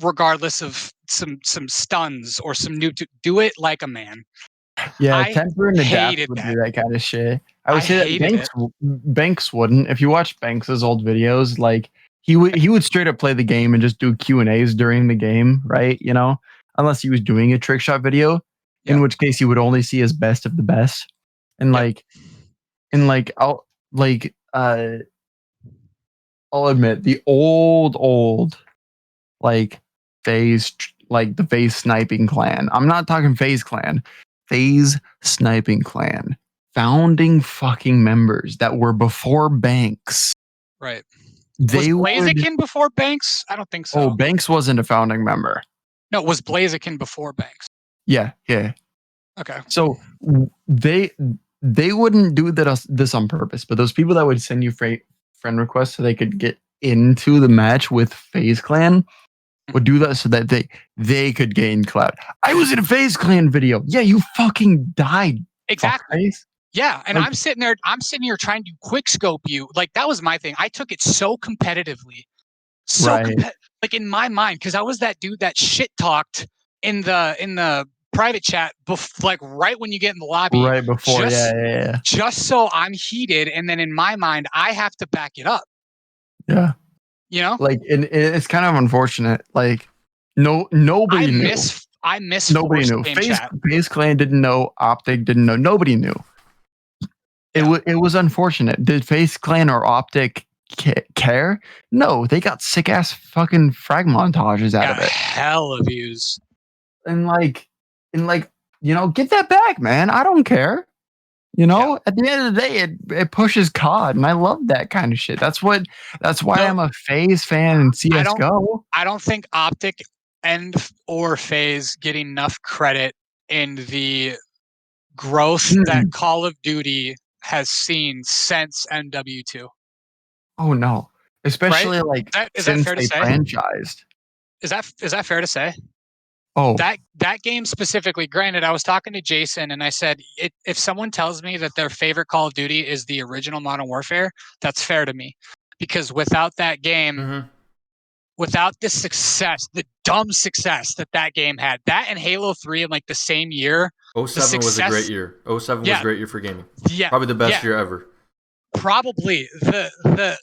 regardless of some stuns or some noob tube. Do it like a man. Yeah, Temper and Adapt would do that kind of shit. I would say that Banks wouldn't. If you watch Banks's old videos, like he would straight up play the game and just do Q&As during the game, right? Unless he was doing a trick shot video, in which case you would only see his best of the best. And I'll admit the old FaZe, like the FaZe sniping clan. I'm not talking FaZe clan. FaZe sniping clan. Founding fucking members that were before Banks. Right. Was Blaziken before Banks? I don't think so. Oh, Banks wasn't a founding member. No, it was Blaziken before Banks. Yeah. Okay. So they wouldn't do this on purpose, but those people that would send you friend requests so they could get into the match with FaZe Clan would do that so that they could gain clout. I was in a FaZe Clan video. Yeah, you fucking died. Exactly. Fuckface. Yeah, and Like- I'm sitting here trying to quick scope you. Like that was my thing. I took it so competitively. So Right. like in my mind, because I was that dude that shit talked in the private chat like right when you get in the lobby. Right before, yeah. Just so I'm heated, and then in my mind, I have to back it up. Yeah. You know? Like, and it's kind of unfortunate. Like, nobody knew. I miss Nobody forced knew. game chat. FaZe Clan didn't know. Optic didn't know. Nobody knew. It was unfortunate. Did FaZe Clan or Optic care? No, they got sick ass fucking frag montages out of it. Hell of views. And like, get that back, man. I don't care. At the end of the day, it pushes COD, and I love that kind of shit. That's why I'm a FaZe fan in CS:GO. I don't think Optic or FaZe get enough credit in the growth that Call of Duty has seen since MW2. Oh no, especially is that since fair to they say? franchised. Is that fair to say? Oh, that game specifically. Granted, I was talking to Jason and I said, if someone tells me that their favorite Call of Duty is the original Modern Warfare, that's fair to me, because without that game, without the success, the dumb success that game had, that and Halo 3 in like the same year. 07 was a great year. 07 was a great year for gaming. Yeah, probably the best year ever. Probably the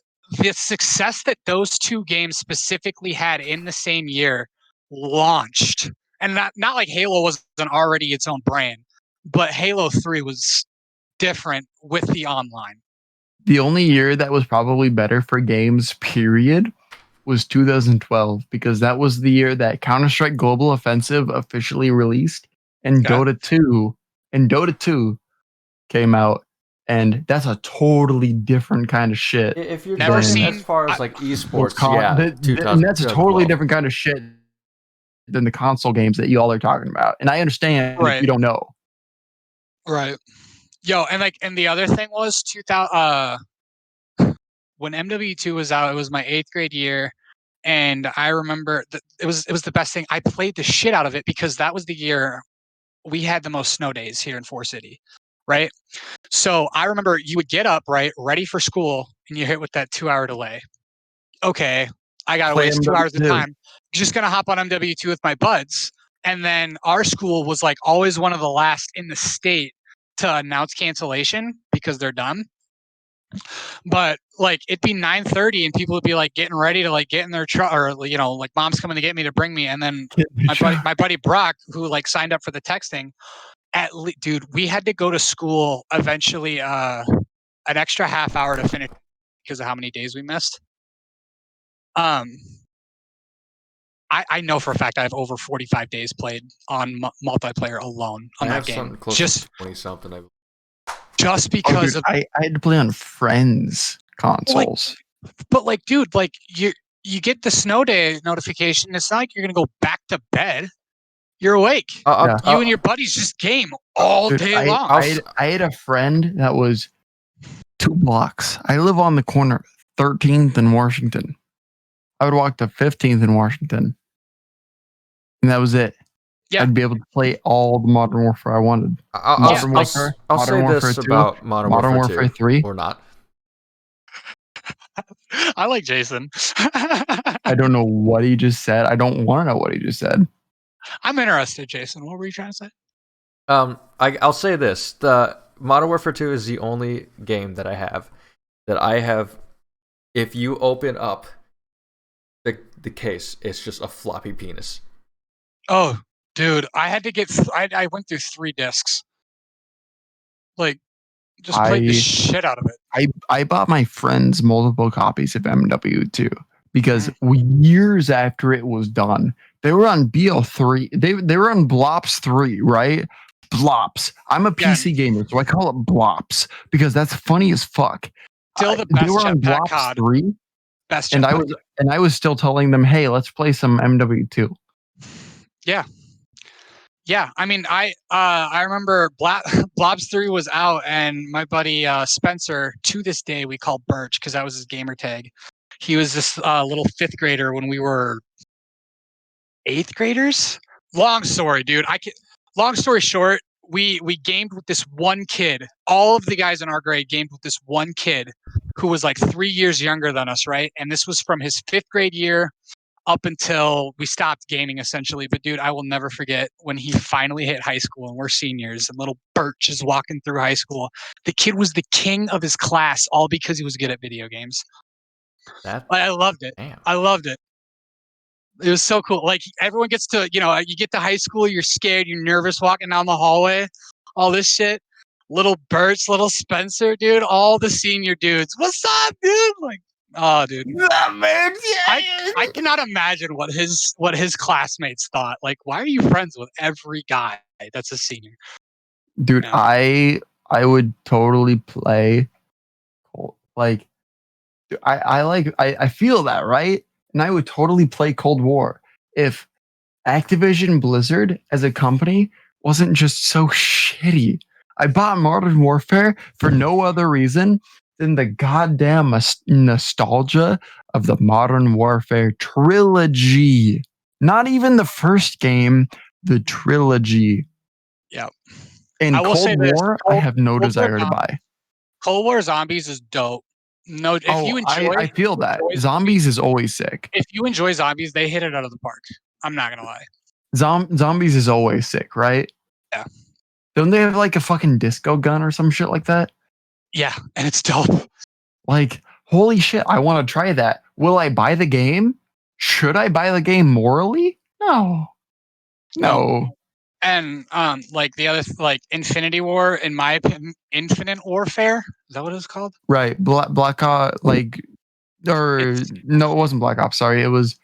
success that those two games specifically had in the same year launched. And not like Halo wasn't already its own brand, but Halo 3 was different with the online. The only year that was probably better for games, period, was 2012, because that was the year that Counter-Strike Global Offensive officially released, and Dota 2 came out, and that's a totally different kind of shit. If you're talking as far as like esports, and that's a totally different kind of shit than the console games that you all are talking about. And I understand if you don't know. Right. Yo, and the other thing was 2000 when MW2 was out, it was my 8th grade year, and I remember it was the best thing. I played the shit out of it because that was the year we had the most snow days here in Forest City, right? So I remember you would get up, right, ready for school, and you hit with that 2-hour delay. Okay, I gotta waste 2 hours of time. Just gonna hop on MW2 with my buds. And then our school was like always one of the last in the state to announce cancellation because they're done. But like it'd be 9:30 and people would be like getting ready to like get in their truck, or like mom's coming to get me to bring me. And then my buddy Brock, who like signed up for the texting, dude, we had to go to school eventually an extra half hour to finish because of how many days we missed. I know for a fact I have over 45 days played on multiplayer alone on that game. Just 20 something. Just because I had to play on friends' consoles. But dude, you get the snow day notification. It's not like you're gonna go back to bed. You're awake. You and your buddies just game all day long. I had a friend that was 2 blocks. I live on the corner, 13th and Washington. I would walk to 15th in Washington, and that was it. Yeah. I'd be able to play all the Modern Warfare I wanted. I'll say this about Modern Warfare 3 or not. I like Jason. I don't know what he just said. I don't want to know what he just said. I'm interested, Jason. What were you trying to say? I'll say this: the Modern Warfare 2 is the only game that I have. If you open up the case, it's just a floppy penis. Oh, dude, I had to get. I went through 3 discs. Just played the shit out of it. I bought my friends multiple copies of MW2 because years after it was done, they were on BL3. They were on Blops 3, right? Blops. I'm a PC gamer, so I call it Blops because that's funny as fuck. Still the best. They were on Blops 3. Best. And I was still telling them, hey, let's play some MW2. Yeah. Yeah, I mean, I remember Blobs 3 was out, and my buddy Spencer, to this day, we call Birch because that was his gamer tag. He was this little 5th grader when we were 8th graders. Long story, dude. Long story short, we gamed with this one kid. All of the guys in our grade gamed with this one kid who was like 3 years younger than us, right? And this was from his 5th grade year up until we stopped gaming, essentially. But dude, I will never forget when he finally hit high school and we're seniors and little Birch is walking through high school. The kid was the king of his class, all because he was good at video games. I loved it. Damn. I loved it. It was so cool. Like everyone gets to, you get to high school, you're scared, you're nervous walking down the hallway, all this shit. Little Birch, little Spencer, dude, all the senior dudes. What's up, dude? Like, oh, dude. That man, I cannot imagine what his classmates thought. Like, why are you friends with every guy that's a senior? Dude, Yeah. I would totally play like I feel that, right? And I would totally play Cold War if Activision Blizzard as a company wasn't just so shitty. I bought Modern Warfare for no other reason than the goddamn nostalgia of the Modern Warfare trilogy. Not even the first game, the trilogy. Yeah. And I will say Cold this, War, I have no desire to buy. Cold War Zombies is dope. No, if you enjoy, I feel that Zombies is always sick. If you enjoy Zombies, they hit it out of the park. I'm not gonna lie. Zombies is always sick, right? Yeah. Don't they have like a fucking disco gun or some shit like that? Yeah, and it's dope. Like, holy shit, I want to try that. Will I buy the game? Should I buy the game morally? No. And like the other, like Infinity War, in my opinion, Infinite Warfare, is that what it's called? Right. Black Ops, no, it wasn't Black Ops. Sorry, it was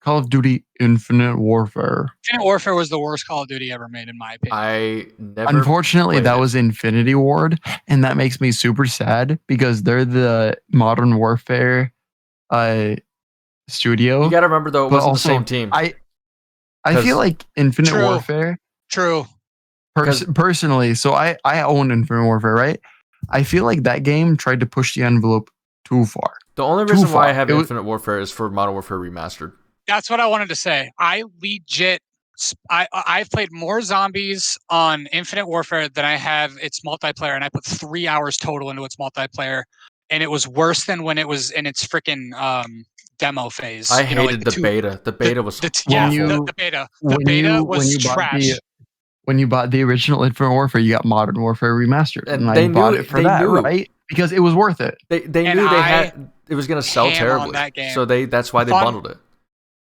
Call of Duty Infinite Warfare. Infinite Warfare was the worst Call of Duty ever made, in my opinion. Unfortunately, that was Infinity Ward, and that makes me super sad because they're the Modern Warfare studio. You got to remember though, it wasn't the same team. I feel like Infinite Warfare. True. Personally, so I own Infinite Warfare, right? I feel like that game tried to push the envelope too far. The only reason why I have Infinite Warfare is for Modern Warfare Remastered. That's what I wanted to say. I've played more zombies on Infinite Warfare than I have its multiplayer, and I put 3 hours total into its multiplayer, and it was worse than when it was in its freaking demo phase. I hated the beta. The beta was awful. The beta. The beta was trash. When you bought the original Infinite Warfare, you got Modern Warfare Remastered, and I bought it for that, right? Because it was worth it. They knew it was going to sell terribly, so that's why they bundled it.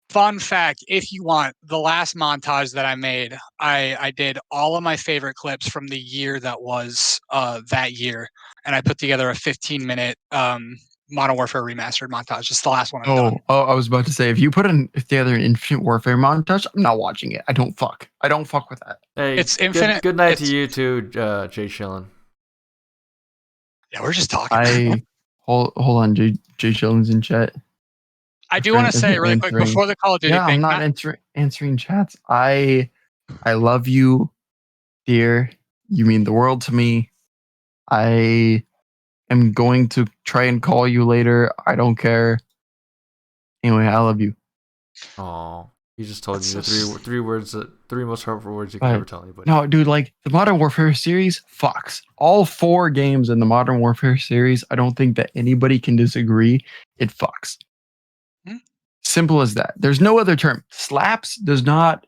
Fun fact, if you want, the last montage that I made, I did all of my favorite clips from the year that was that year, and I put together a 15-minute Modern Warfare Remastered montage. It's the last one I've done. I was about to say, if you put together an Infinite Warfare montage, I'm not watching it. I don't fuck with that. Hey, it's infinite. Good night to you too, Jay Schillen. Yeah, we're just talking. Hold on, Jay Schillen's in chat. I do want to say really quick before the Call of Duty thing. I'm not answering chats. I love you, dear. You mean the world to me. I am going to try and call you later. I don't care. Anyway, I love you. Oh, he just told you the three most hurtful words you can ever tell anybody. No, dude, like the Modern Warfare series fucks. All 4 games in the Modern Warfare series, I don't think that anybody can disagree. It fucks. Simple as that. There's no other term. Slaps does not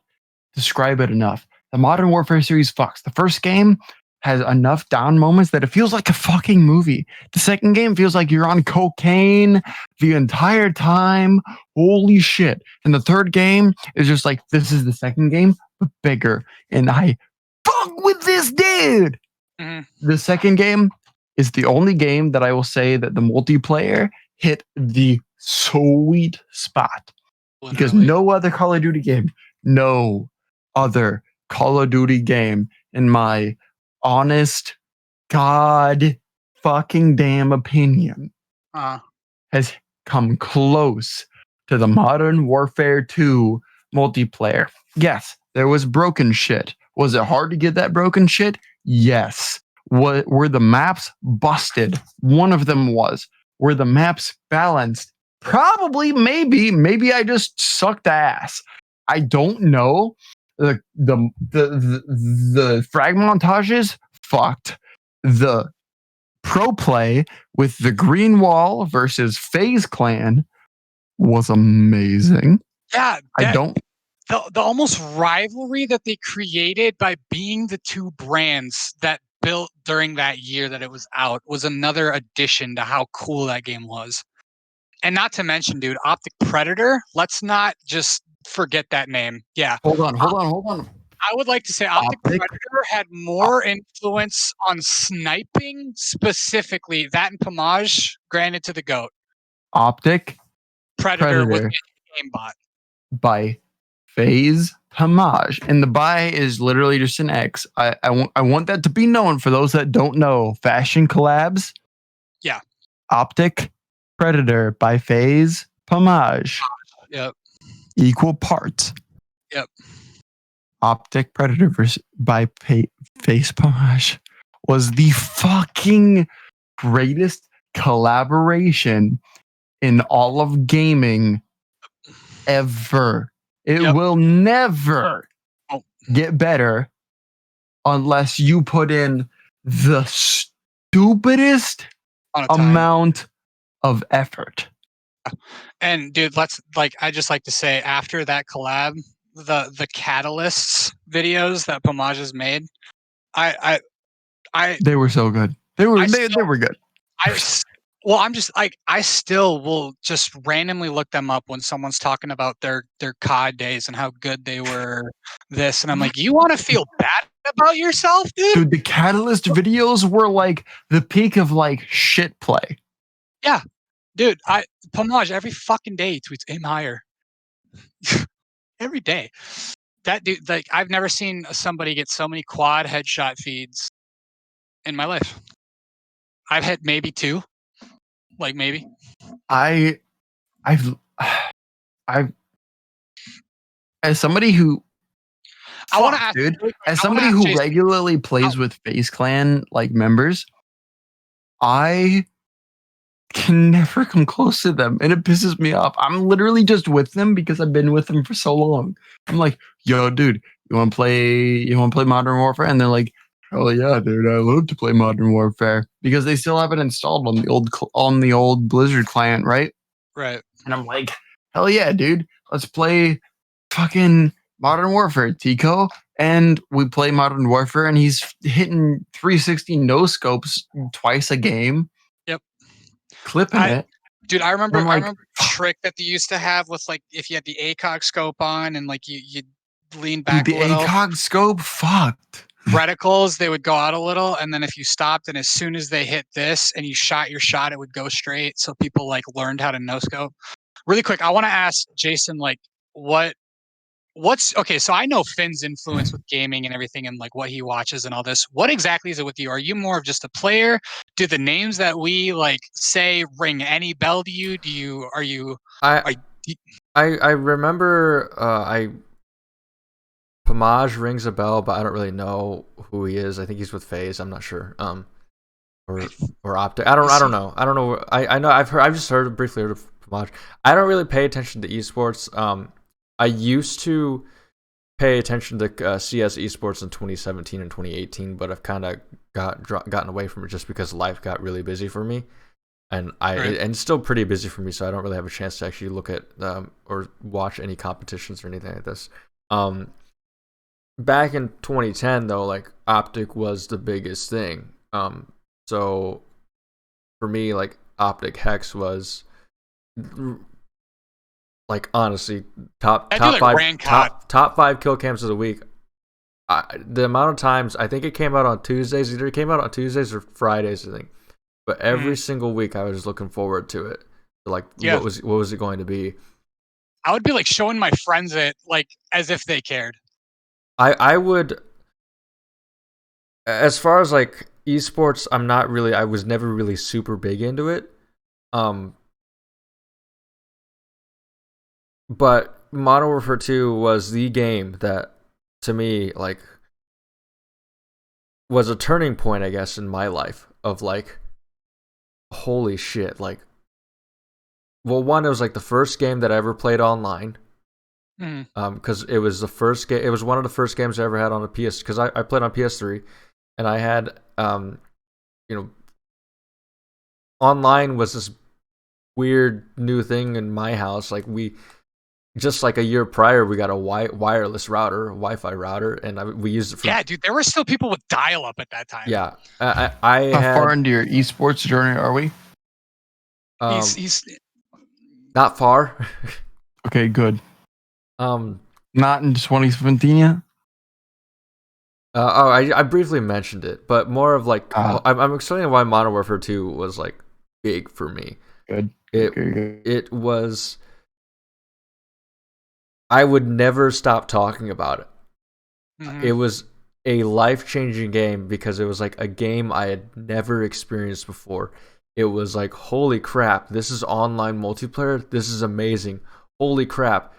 describe it enough. The Modern Warfare series fucks. The first game has enough down moments that it feels like a fucking movie. The second game feels like you're on cocaine the entire time. Holy shit. And the third game is just like, this is the second game, but bigger. And I fuck with this dude. Mm-hmm. The second game is the only game that I will say that the multiplayer hit the sweet spot. Literally. Because no other Call of Duty game in my honest god fucking damn opinion has come close to the Modern Warfare 2 multiplayer. Yes, there was broken shit Was it hard to get that broken shit? Yes. Were the maps busted? One of them was. Were the maps balanced? Probably, maybe I just sucked ass. I don't know. The frag montages fucked. The pro play with the Green Wall versus FaZe Clan was amazing. Yeah, I don't. The almost rivalry that they created by being the two brands that built during that year that it was out was another addition to how cool that game was. And not to mention, dude, Optic Predator. Let's not just forget that name. Yeah. Hold on. I would like to say Optic Predator had more influence on sniping, specifically that and Pomage, granted to the GOAT. Optic Predator with aimbot. by FaZe Pomage. And the by is literally just an X. I want that to be known for those that don't know. Fashion collabs. Yeah. Optic Predator by FaZe Pomage. Yep. Equal parts. Yep. Optic Predator by FaZe Pomage was the fucking greatest collaboration in all of gaming ever. It will never get better unless you put in the stupidest amount of effort. And dude, I just like to say after that collab, the Catalysts videos that Pomage has made, they were so good. They were good. I still will just randomly look them up when someone's talking about their COD days and how good they were. And I'm like, you want to feel bad about yourself, dude? Dude, the Catalyst videos were like the peak of like shit play. Yeah, dude. Pomage every fucking day he tweets aim higher. Every day. That dude, like, I've never seen somebody get so many quad headshot feeds in my life. I've had maybe 2. Like maybe. I've as somebody who I want to ask, dude, as somebody who Jason, regularly plays with FaZe Clan like members, I can never come close to them, and it pisses me off. I'm literally just with them because I've been with them for so long. I'm like, yo, dude, you want to play Modern Warfare? And they're like, oh yeah, dude, I love to play Modern Warfare because they still have it installed on the old Blizzard client, right? Right. And I'm like, hell yeah, dude, let's play fucking Modern Warfare, Tico. And we play Modern Warfare, and he's hitting 360 no scopes twice a game. Yep. Clipping it. Dude, I remember a trick that they used to have with, like, if you had the ACOG scope on and like you lean back a little. The ACOG scope fucked. Reticles, they would go out a little, and then if you stopped and as soon as they hit this and you shot your shot, it would go straight. So people like learned how to no scope. Really quick, I want to ask Jason, like, what's okay, so I know Finn's influence with gaming and everything and like what he watches and all this. What exactly is it with you? Are you more of just a player? Do the names that we like say ring any bell to you? I remember Pomage rings a bell, but I don't really know who he is. I think he's with FaZe. I'm not sure. Or Optic. I don't know. I know I've just briefly heard of Pomage. I don't really pay attention to esports. I used to pay attention to CS esports in 2017 and 2018, but I've kind of gotten away from it just because life got really busy for me, and it's still pretty busy for me, so I don't really have a chance to actually look at or watch any competitions or anything like this. Back in 2010, though, like Optic was the biggest thing. So for me, like Optic Hex was, like, honestly, top 5 kill cams of the week. The amount of times, I think it came out on Tuesdays. Either it came out on Tuesdays or Fridays, I think. But every single week, I was looking forward to it. Like, what was it going to be? I would be like showing my friends it, like, as if they cared. I would, as far as like esports, I was never really super big into it. But Modern Warfare 2 was the game that, to me, like, was a turning point, I guess, in my life of like, holy shit, like, well, one, it was like the first game that I ever played online. Because it was the first game. It was one of the first games I ever had on a PS. Because I played on PS3, and I had, online was this weird new thing in my house. Like just like a year prior, we got a wireless router, a Wi-Fi router, and we used it for. Yeah, dude, there were still people with dial-up at that time. Yeah, How far into your esports journey are we? He's not far. Okay, good. Not in 2017 yet. I briefly mentioned it, but more of like I'm explaining why Modern Warfare 2 was like big for me. Good. It was. I would never stop talking about it. Mhm. It was a life-changing game because it was like a game I had never experienced before. It was like, holy crap, this is online multiplayer. This is amazing. Holy crap.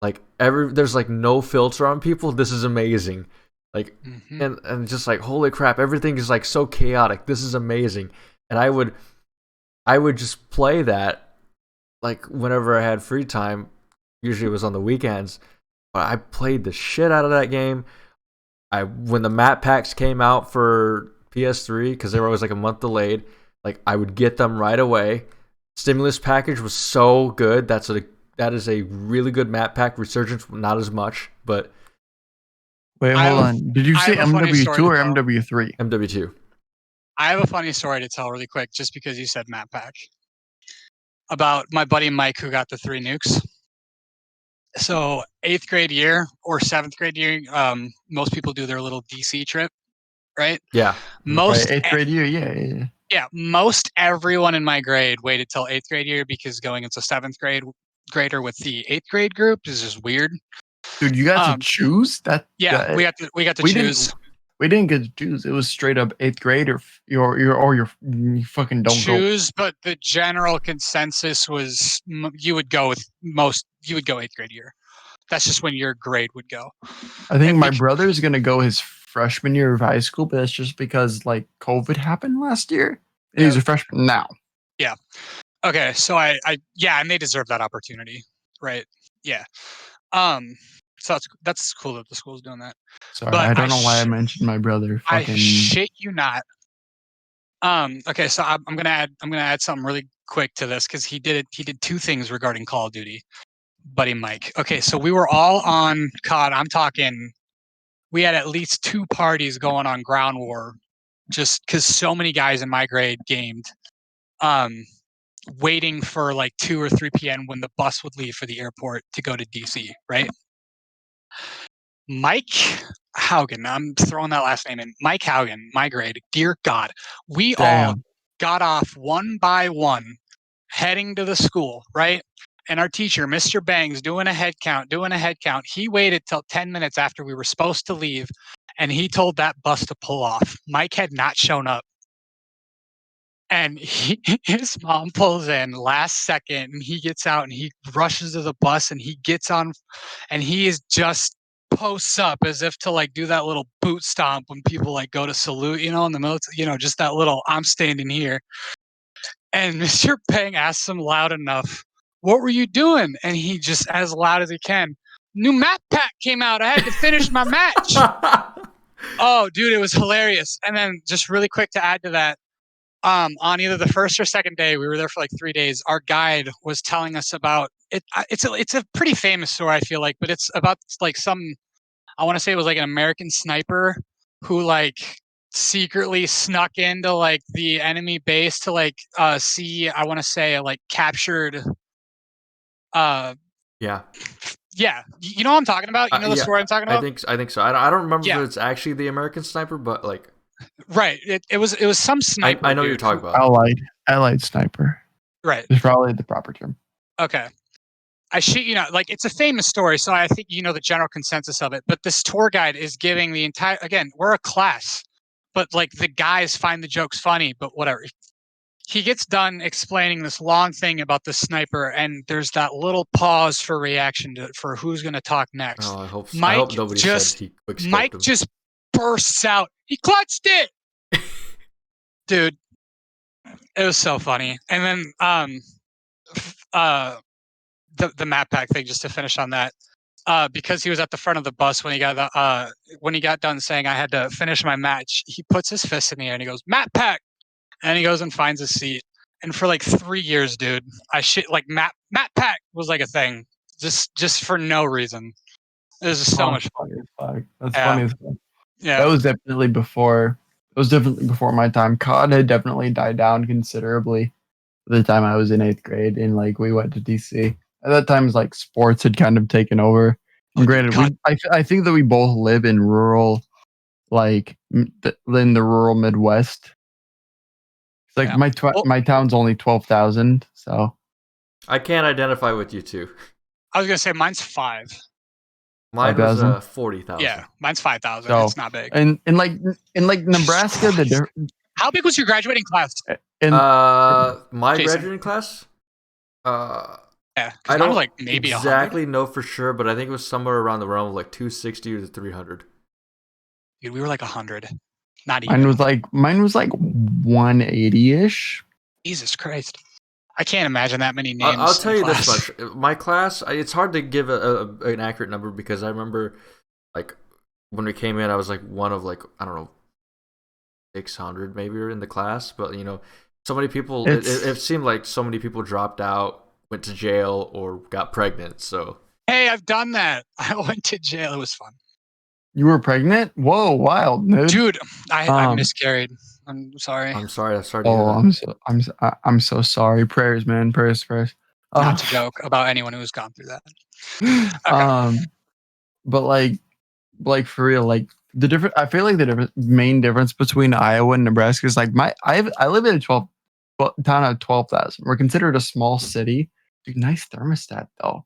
Like there's like no filter on people. This is amazing. Like and just like, holy crap, everything is like so chaotic. This is amazing. And I would just play that like whenever I had free time. Usually it was on the weekends. But I played the shit out of that game. When the map packs came out for PS3, because they were always like a month delayed, like I would get them right away. Stimulus package was so good. That is a really good map pack. Resurgence, not as much, but wait, hold on. Did you say MW2 or MW3? MW2. I have a funny story to tell really quick, just because you said map pack, about my buddy Mike who got the 3 nukes. So 8th grade year or 7th grade year, most people do their little DC trip, right? Yeah. Most 8th grade year, yeah. Yeah, most everyone in my grade waited till 8th grade year because going into 7th grader with the 8th grade group is just weird. Dude, you got to choose that. Yeah, we got to choose. We didn't get to choose. It was straight up 8th grade or you fucking don't choose. But the general consensus was you would go 8th grade year. That's just when your grade would go. I think my brother's gonna go his freshman year of high school, but that's just because like COVID happened last year, and he's a freshman now. Yeah. Okay. So and they deserve that opportunity, right? Yeah. So that's cool that the school's doing that. Sorry, but I don't know why I mentioned my brother. I shit you not. Okay, so I'm gonna add something really quick to this because he did 2 things regarding Call of Duty, buddy Mike. Okay, so we were all on COD. I'm talking, we had at least 2 parties going on Ground War, just because so many guys in my grade gamed, waiting for like 2 or 3 p.m. when the bus would leave for the airport to go to DC, right? Mike Haugen, I'm throwing that last name in. Mike Haugen, my grade. Dear God, we all got off one by one, heading to the school, right? And our teacher, Mr. Bangs, doing a head count. He waited till 10 minutes after we were supposed to leave, and he told that bus to pull off. Mike had not shown up. And his mom pulls in last second, and he gets out, and he rushes to the bus, and he gets on, and he is just posts up as if to like do that little boot stomp when people like go to salute, in the military, just that little I'm standing here. And Mr. Bang asks him loud enough, "What were you doing?" And he just, as loud as he can, "New map pack came out. I had to finish my match." Oh, dude, it was hilarious. And then just really quick to add to that, on either the first or second day, we were there for like 3 days. Our guide was telling us about it. It's a pretty famous story, I feel like, but it's about like I want to say it was like an American sniper who like secretly snuck into like the enemy base to like see, I want to say, like captured. Yeah. Yeah, you know what I'm talking about. You know the story I'm talking about. I think so. I don't remember if it's actually the American sniper, but like. Right. It was some sniper. I know you're talking about. Allied sniper. Right. It's probably the proper term. Okay. I shit you not, like it's a famous story, so I think you know the general consensus of it. But this tour guide is giving the entire, again, we're a class, but like the guys find the jokes funny, but whatever. He gets done explaining this long thing about the sniper, and there's that little pause for reaction for who's going to talk next. Oh, I hope Mike nobody just said he quick-scoped Mike him. just bursts out. He clutched it, dude. It was so funny. And then the map pack thing, just to finish on that. Because he was at the front of the bus when he got done saying I had to finish my match, he puts his fist in the air and he goes, "Map pack," and he goes and finds a seat. And for like 3 years, dude, like map pack was like a thing, just for no reason. It was just so much fun. Funny as fuck. That's Yeah. funny as fuck. Yeah, That was definitely before. It was definitely before my time. COD had definitely died down considerably. The time I was in 8th grade, and like we went to DC. At that time, like sports had kind of taken over. And granted, I think that we both live in rural, like in the rural Midwest. It's like my town's only 12,000, so I can't identify with you two. I was gonna say mine's 5. Mine 5,000? was 40,000. Yeah, mine's 5,000. So, it's not big. And in like Nebraska, How big was your graduating class? My Jason. graduating class. Yeah, I I don't was like maybe exactly know for sure, but I think it was somewhere around the realm of like 260 to 300. Dude, we were like 100. Not even. Mine was like 180-ish. Jesus Christ. I can't imagine that many names. I'll tell you class. this much: my class, it's hard to give an accurate number because I remember, like, when we came in, I was like one of like I don't know, 600 maybe in the class, but you know, so many people. It seemed like so many people dropped out, went to jail, or got pregnant. So hey, I've done that. I went to jail. It was fun. You were pregnant? Whoa, wild, dude! I miscarried. I'm sorry. I'm sorry. I'm sorry. I'm so sorry. Prayers, man. Prayers. Not to joke about anyone who's gone through that. Okay. But like for real, like I feel like the main difference between Iowa and Nebraska is like I live in a town of 12,000. We're considered a small city. Dude, nice thermostat though.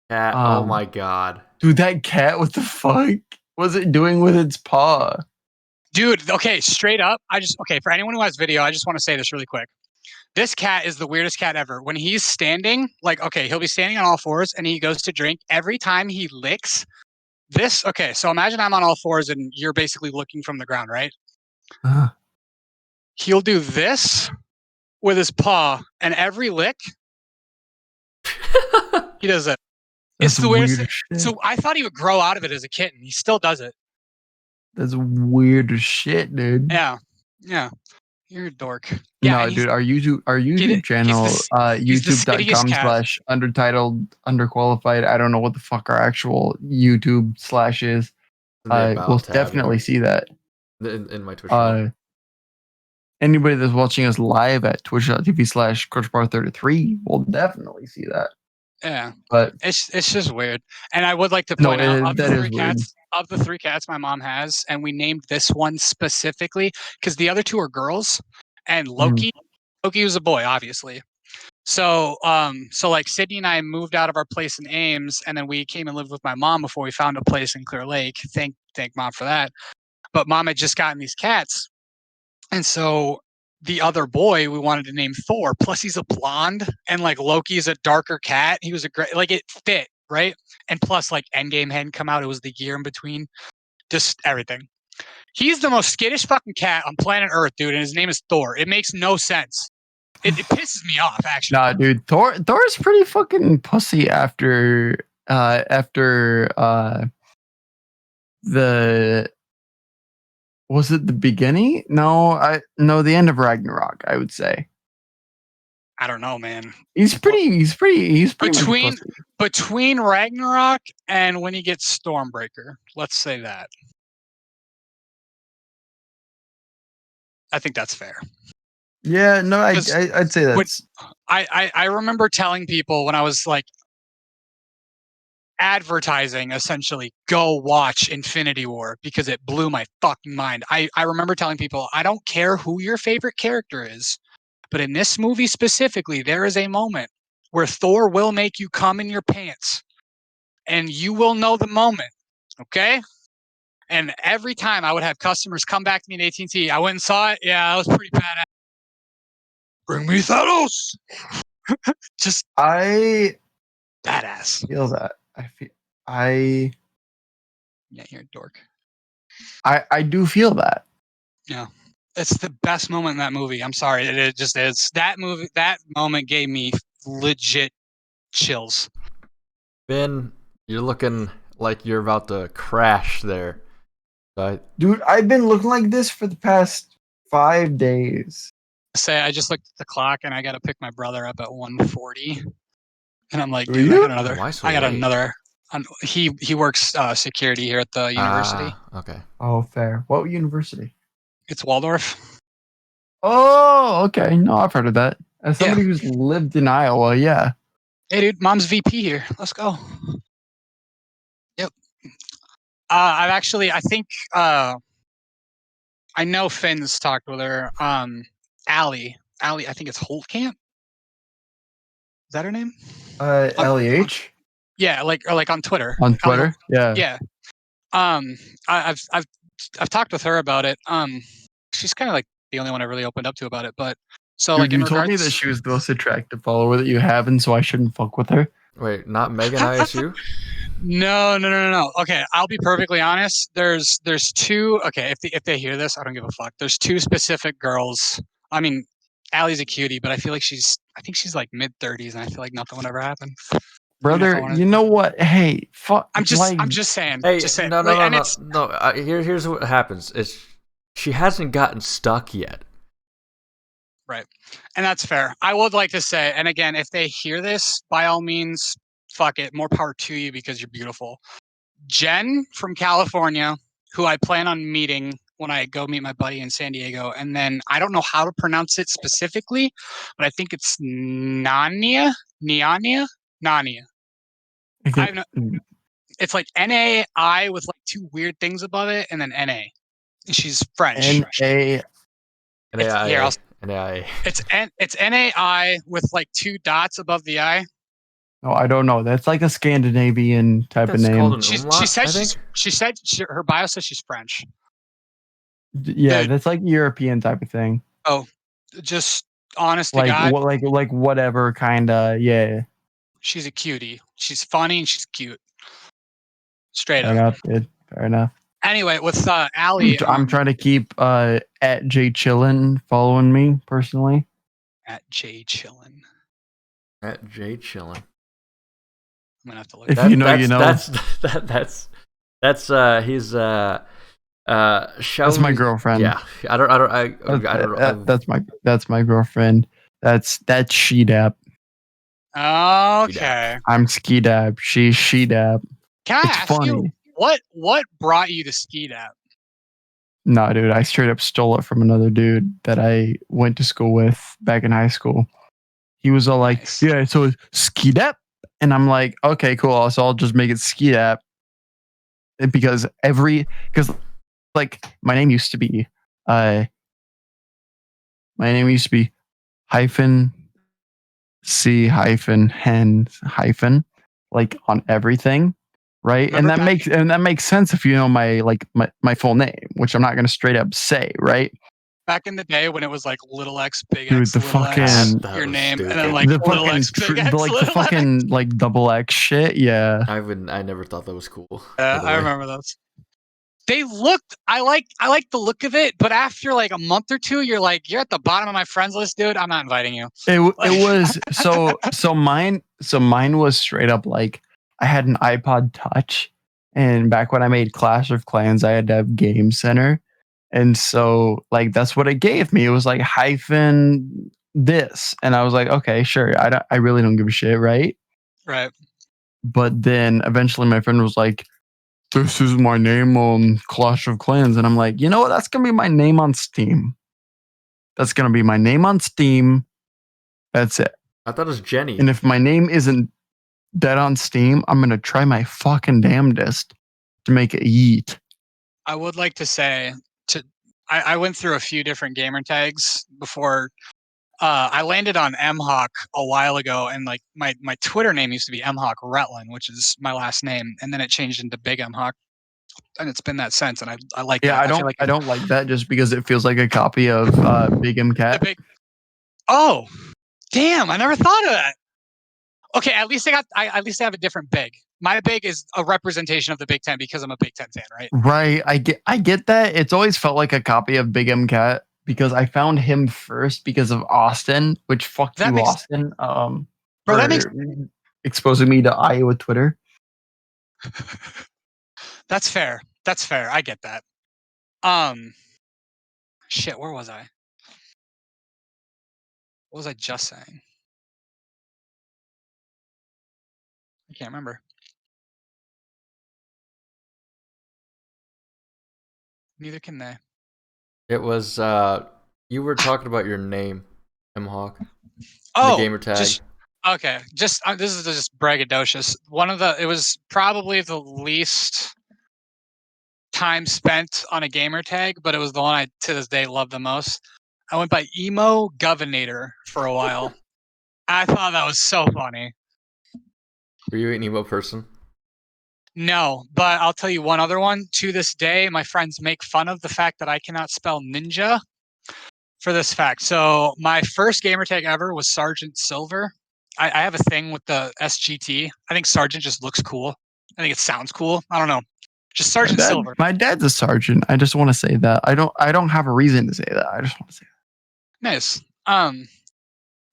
Cat. Oh my god. Dude, that cat, what the fuck was it doing with its paw? Dude, okay, straight up. For anyone who has video, I just want to say this really quick. This cat is the weirdest cat ever. When he's standing, he'll be standing on all fours and he goes to drink. Every time he licks this, so imagine I'm on all fours and you're basically looking from the ground, right? He'll do this with his paw, and every lick, he does it. It's the weirdest thing. So I thought he would grow out of it as a kitten. He still does it. That's weird as shit, dude. Yeah. You're a dork. Yeah, no, dude, our YouTube channel, youtube.com/undertitled_underqualified. I don't know what the fuck our actual YouTube / is. We'll definitely see that. In my Twitch. Anybody that's watching us live at twitch.tv/CoachBar33 will definitely see that. Yeah, but it's just weird. And I would like to point out of the 3 cats my mom has, and we named this one specifically because the other 2 are girls, and Loki was a boy, obviously. So like Sydney and I moved out of our place in Ames, and then we came and lived with my mom before we found a place in Clear Lake. Thank mom for that. But mom had just gotten these cats, and so the other boy we wanted to name Thor. Plus he's a blonde, and like Loki's a darker cat. He was a great, like it fit, right? And plus like Endgame hadn't come out. It was the year in between. Just everything. He's the most skittish fucking cat on planet Earth, dude, and his name is Thor. It makes no sense. It pisses me off, actually. Nah, dude, Thor's pretty fucking pussy after the. Was it the beginning? No, the end of Ragnarok, I would say. I don't know, man. He's pretty between Ragnarok and when he gets Stormbreaker. Let's say that. I think that's fair. Yeah, no, I'd say that's. I remember telling people when I was like advertising, essentially, go watch Infinity War because it blew my fucking mind. I remember telling people, I don't care who your favorite character is, but in this movie specifically, there is a moment where Thor will make you come in your pants, and you will know the moment, okay? And every time I would have customers come back to me in AT&T, I went and saw it. Yeah, that was pretty badass. Bring me Thanos. Just badass. Feel that. Yeah, you're a dork. I do feel that. Yeah. It's the best moment in that movie. I'm sorry. It just is. That moment gave me legit chills. Ben, you're looking like you're about to crash there. Dude, I've been looking like this for the past 5 days. I just looked at the clock and I got to pick my brother up at 1:40, and I'm like, Were dude, you? Why so I got late? another. He works security here at the university. Okay. Oh, fair. What university? It's Waldorf. Oh, okay. No, I've heard of that. As somebody who's lived in Iowa, yeah. Hey, dude, mom's VP here. Let's go. Yep. I think I know Finn's talked with her. Allie, I think it's Holtkamp. Is that her name? LEH? Yeah, like on Twitter. On Twitter? Yeah. Yeah. I've talked with her about it. She's kind of like the only one I really opened up to about it. But so Dude, like in you told me regards, that she was the most attractive follower that you have, and so I shouldn't fuck with her. Wait, not Megan ISU? No. Okay, I'll be perfectly honest. There's two. Okay, if they hear this, I don't give a fuck. There's two specific girls. I mean, Allie's a cutie, but I feel like I think she's like mid-30s, and I feel like nothing would ever happen. Brother, you know what? Hey, fuck. I'm just saying. Hey, just saying. no. It's, Here's what happens: she hasn't gotten stuck yet. right, and that's fair. I would like to say, and again, if they hear this, by all means, fuck it. More power to you because you're beautiful. Jen from California, who I plan on meeting when I go meet my buddy in San Diego, and then I don't know how to pronounce it specifically, but I think it's Nania. It's like NAI with like two weird things above it, and then NA. And she's French. NA. NAIA. It's NAI with like two dots above the I. No, I don't know. That's like a Scandinavian type of name. Called an umlaut, she said her bio says she's French. Yeah, that's like European type of thing. Oh, just honest to like God. Like whatever kind of, yeah. She's a cutie. She's funny and she's cute. Straight Fair up. enough, dude. Fair enough. Anyway, with Allie, I'm trying to keep at J Chillin following me personally. At J Chillin. At J Chillin. I'm gonna have to look. If you know, you know. That's he's that's my girlfriend. Yeah, I don't. That's my girlfriend. That's She-Dap. Okay. I'm Ski-Dap. She's She-Dap. Can I ask you what brought you to Ski-Dap? No, dude, I straight up stole it from another dude that I went to school with back in high school. He was all like, Nice. "Yeah, so it's Ski-Dap," and I'm like, "Okay, cool. So I'll just make it Ski-Dap." Because like my name used to be hyphen C hyphen hen hyphen like on everything, right? And that makes sense if you know my full name, which I'm not gonna straight up say, right? Back in the day when it was like little X, big Dude, X, the little fucking X, your name, stupid. and then like the little fucking X, big X, like the little fucking X. like double X shit, yeah. I never thought that was cool. Yeah, I remember those. They looked. I like the look of it, but after like a month or two, you're at the bottom of my friends list, dude. I'm not inviting you. It was so mine was straight up like I had an iPod Touch, and back when I made Clash of Clans, I had to have Game Center, and so like that's what it gave me. It was like hyphen this, and I was like, okay, sure. I really don't give a shit, right? Right. But then eventually, my friend was like, "This is my name on Clash of Clans," and I'm like, you know what? That's gonna be my name on Steam. That's gonna be my name on Steam. That's it. I thought it was Jenny. And if my name isn't dead on Steam, I'm gonna try my fucking damnedest to make it yeet. I would like to say I went through a few different gamer tags before. I landed on MHawk a while ago, and like my Twitter name used to be MHawk Retlin, which is my last name, and then it changed into Big MHawk, and it's been that since. And I like that. I don't like that just because it feels like a copy of Big M Cat. Oh, damn! I never thought of that. Okay, at least I have a different Big. My big is a representation of the Big Ten because I'm a Big Ten fan, right? Right. I get that. It's always felt like a copy of Big M Cat because I found him first because of Austin, which fucked That you, makes- Austin. Bro, that for exposing me to Iowa Twitter. That's fair. That's fair. I get that. Shit, where was I? What was I just saying? I can't remember. Neither can they. It was you were talking about your name, M Hawk. Oh, the gamer tag. this is just braggadocious. It was probably the least time spent on a gamer tag, but it was the one I to this day love the most. I went by Emo Governor for a while. I thought that was so funny. Were you an emo person? No, but I'll tell you one other one. To this day, my friends make fun of the fact that I cannot spell ninja for this fact. So my first gamer tag ever was Sergeant Silver. I have a thing with the SGT. I think Sergeant just looks cool. I think it sounds cool. I don't know. Just Sergeant Silver. My dad's a sergeant. I just want to say that. I don't have a reason to say that. I just want to say that. Nice. And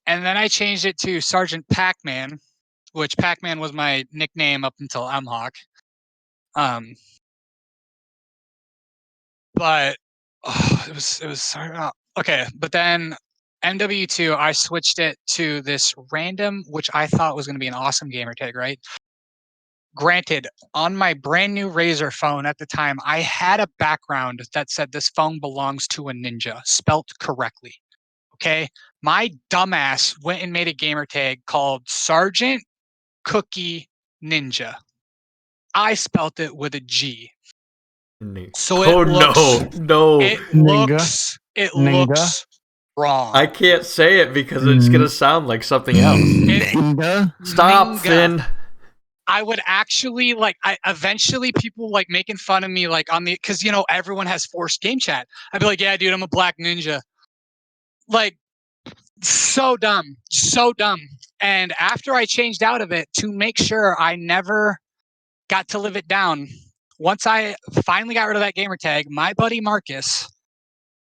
then I changed it to Sergeant Pac-Man, which Pac-Man was my nickname up until M-Hawk. But it was okay. But then MW2, I switched it to this random, which I thought was going to be an awesome gamer tag, right? Granted, on my brand new Razer phone at the time, I had a background that said this phone belongs to a ninja, spelt correctly. Okay. My dumbass went and made a gamer tag called Sergeant Cookie Ninja. I spelt it with a G. So it looks wrong. I can't say it because it's gonna sound like something else. Stop, Finn. I would actually eventually people like making fun of me like on the because everyone has forced game chat. I'd be like, yeah, dude, I'm a black ninja. Like so dumb. And after I changed out of it to make sure I never got to live it down, once I finally got rid of that gamer tag, my buddy Marcus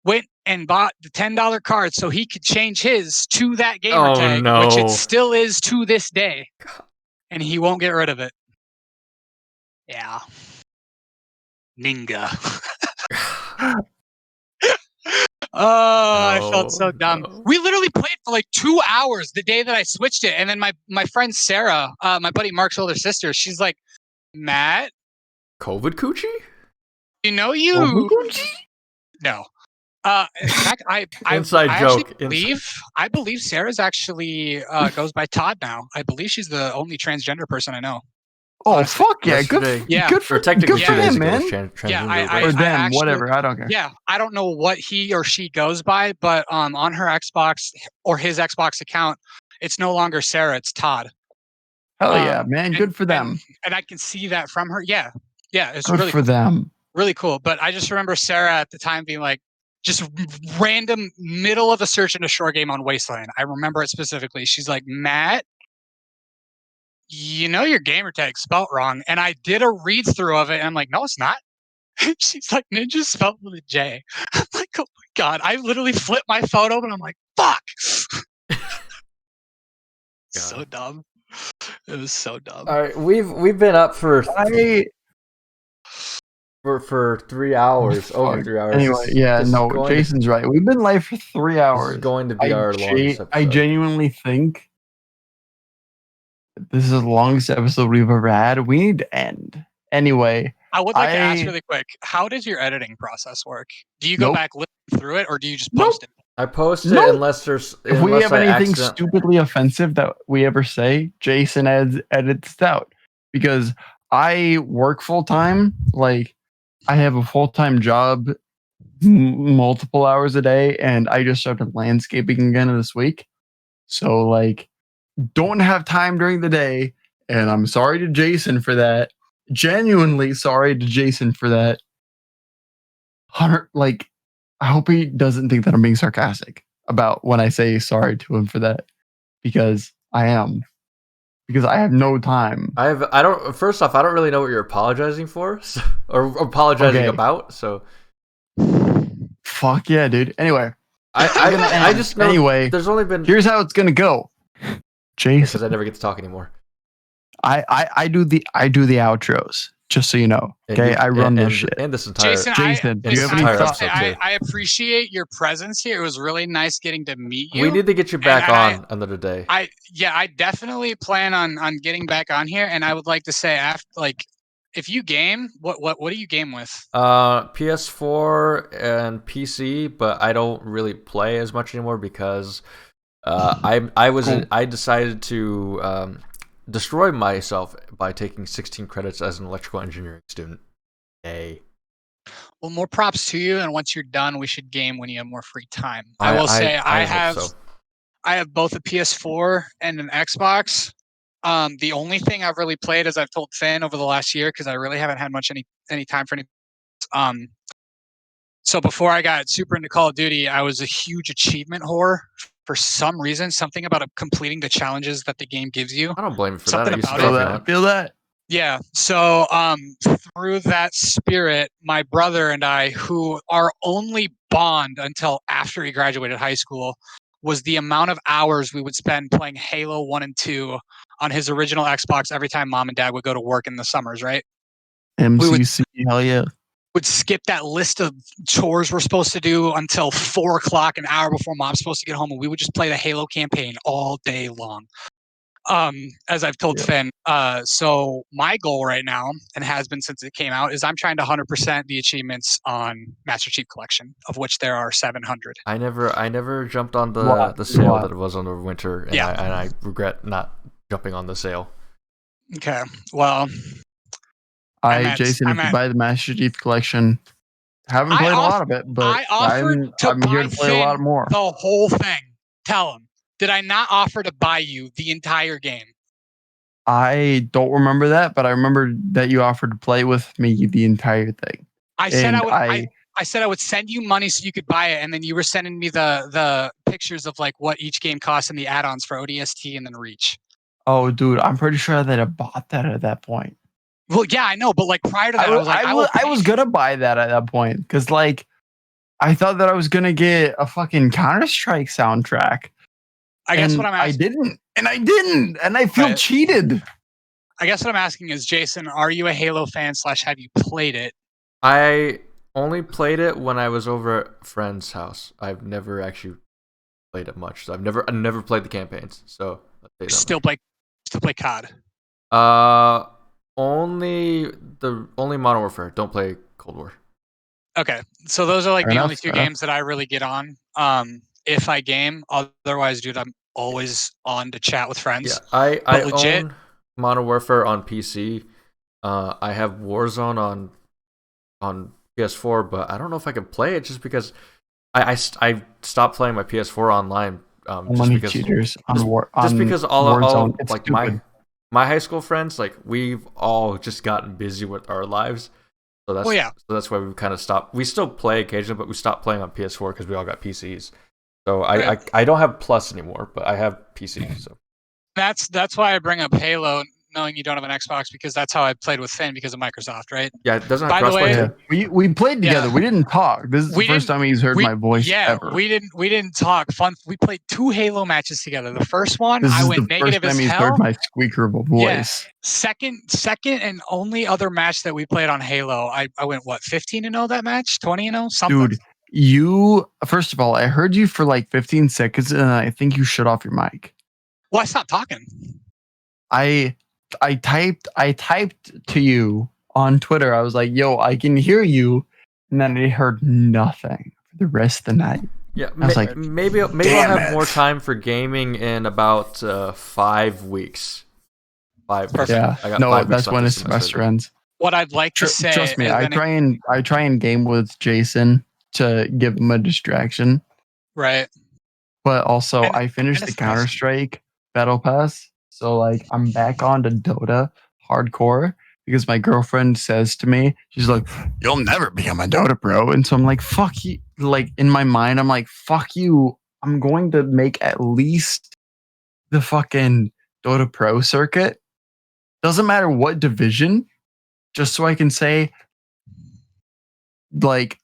went and bought the $10 card so he could change his to that gamer tag, which it still is to this day. And he won't get rid of it. Yeah. Ninga. I felt so dumb. No. We literally played for like 2 hours the day that I switched it. And then my friend Sarah, my buddy Mark's older sister, she's like, Matt? COVID coochie? You know you... COVID coochie? No. In fact, I believe Sarah's actually goes by Todd now. I believe she's the only transgender person I know. Oh, honestly. fuck yeah. Good for him, man. Or them, whatever. I don't care. Yeah, I don't know what he or she goes by, but on her Xbox or his Xbox account, it's no longer Sarah, it's Todd. Hell yeah, man. Good for them. And I can see that from her. Yeah, it's good really for them. Really cool. But I just remember Sarah at the time being like, just random middle of a search in a short game on Wasteland. I remember it specifically. She's like, Matt, your gamer tag spelt wrong. And I did a read through of it and I'm like, no, it's not. She's like, ninja spelled with a J. I'm like, oh my God. I literally flipped my phone open. I'm like, fuck. So dumb. It was so dumb. All right, we've been up for 3 hours, over 3 hours. Anyway, Jason's right. We've been live for 3 hours. This is going to be our longest episode. I genuinely think this is the longest episode we've ever had. We need to end. Anyway. I would like to ask really quick, how does your editing process work? Do you go back, listen through it, or do you just post it? I post it unless there's... If we have anything stupidly offensive that we ever say, Jason edits it out. Because I work full-time. Like, I have a full-time job multiple hours a day, and I just started landscaping again this week. So, like, don't have time during the day, and I'm sorry to Jason for that. Genuinely sorry to Jason for that. Hunter, like, I hope he doesn't think that I'm being sarcastic about when I say sorry to him for that, because I am. because I have no time. First off, I don't really know what you're apologizing for, or apologizing about. So, fuck yeah, dude. Anyway, I just know. Anyway, there's only been. Here's how it's gonna go. Jason, because I never get to talk anymore. I do the outros. Just so you know, okay? I run this shit. And this entire Jason, do you have any thoughts? I appreciate your presence here. It was really nice getting to meet you. We need to get you back on another day. I definitely plan on getting back on here, and I would like to say if you game, what do you game with? PS4 and PC, but I don't really play as much anymore because I decided to destroy myself by taking 16 credits as an electrical engineering student. Well, more props to you, and once you're done, we should game when you have more free time. I will say I have both a PS4 and an Xbox. The only thing I've really played, as I've told Finn over the last year, because I really haven't had much any time for any. So before I got super into Call of Duty, I was a huge achievement whore. For some reason, something about completing the challenges that the game gives you. I don't blame you for something that. I feel that. Yeah. So through that spirit, my brother and I, who our only bond until after he graduated high school, was the amount of hours we would spend playing Halo 1 and 2 on his original Xbox every time mom and dad would go to work in the summers, right? MCC, hell yeah. Would skip that list of chores we're supposed to do until 4 o'clock, an hour before mom's supposed to get home, and we would just play the Halo campaign all day long. As I've told Finn, so my goal right now, and has been since it came out, is I'm trying to 100% the achievements on Master Chief Collection, of which there are 700. I never jumped on the sale that it was on the winter, and I regret not jumping on the sale. Okay, well, Jason, if you buy the Master Chief Collection, haven't played a lot of it, but I'm here to play a lot more. The whole thing. Tell him. Did I not offer to buy you the entire game? I don't remember that, but I remember that you offered to play with me the entire thing. I said I would send you money so you could buy it, and then you were sending me the pictures of like what each game costs and the add-ons for ODST and then Reach. Oh, dude, I'm pretty sure that I bought that at that point. Well, yeah, I know, but like prior to that, I was gonna buy that at that point because like I thought that I was gonna get a fucking Counter-Strike soundtrack. I guess what I'm asking, I didn't, and I feel cheated. I guess what I'm asking is, Jason, are you a Halo fan / have you played it? I only played it when I was over at a friend's house. I've never actually played it much. So I've never played the campaigns. So still play COD. Only Modern Warfare. Don't play Cold War. Okay, so those are like the only two games that I really get on. If I game, otherwise, dude, I'm always on to chat with friends. Yeah, I own Modern Warfare on PC. I have Warzone on PS4, but I don't know if I can play it just because I stopped playing my PS4 online. Cheaters because all Warzone, like stupid. my high school friends, like we've all just gotten busy with our lives. So that's why we've kind of stopped. We still play occasionally, but we stopped playing on PS4 because we all got PCs. So I don't have Plus anymore, but I have PC. So that's why I bring up Halo, knowing you don't have an Xbox, because that's how I played with Finn because of Microsoft, right? Yeah, it doesn't have crossplay. We played together. We didn't talk. This is the first time he's heard my voice ever. We didn't talk. Fun. We played 2 Halo matches together. The first one, I went negative as hell. This is the first time he's heard my squeaker of a voice. Yeah. Second and only other match that we played on Halo, I went 15-0 that match, 20-0, something. Dude, you first of all, I heard you for like 15 seconds, and I think you shut off your mic. Well, I stopped talking. I typed to you on Twitter. I was like, "Yo, I can hear you," and then I heard nothing for the rest of the night. Yeah, I was like, maybe I'll have more time for gaming in about 5 weeks. 5 weeks. Yeah, I got no, 5 weeks that's when his semester ends. What I'd like to say, trust me, I try and game with Jason to give him a distraction. Right. But also, I finished the Counter-Strike Battle Pass. So, like, I'm back on to Dota hardcore because my girlfriend says to me, she's like, "You'll never become a Dota pro." And so I'm like, fuck you. Like, in my mind, I'm like, fuck you. I'm going to make at least the fucking Dota Pro circuit. Doesn't matter what division, just so I can say, like,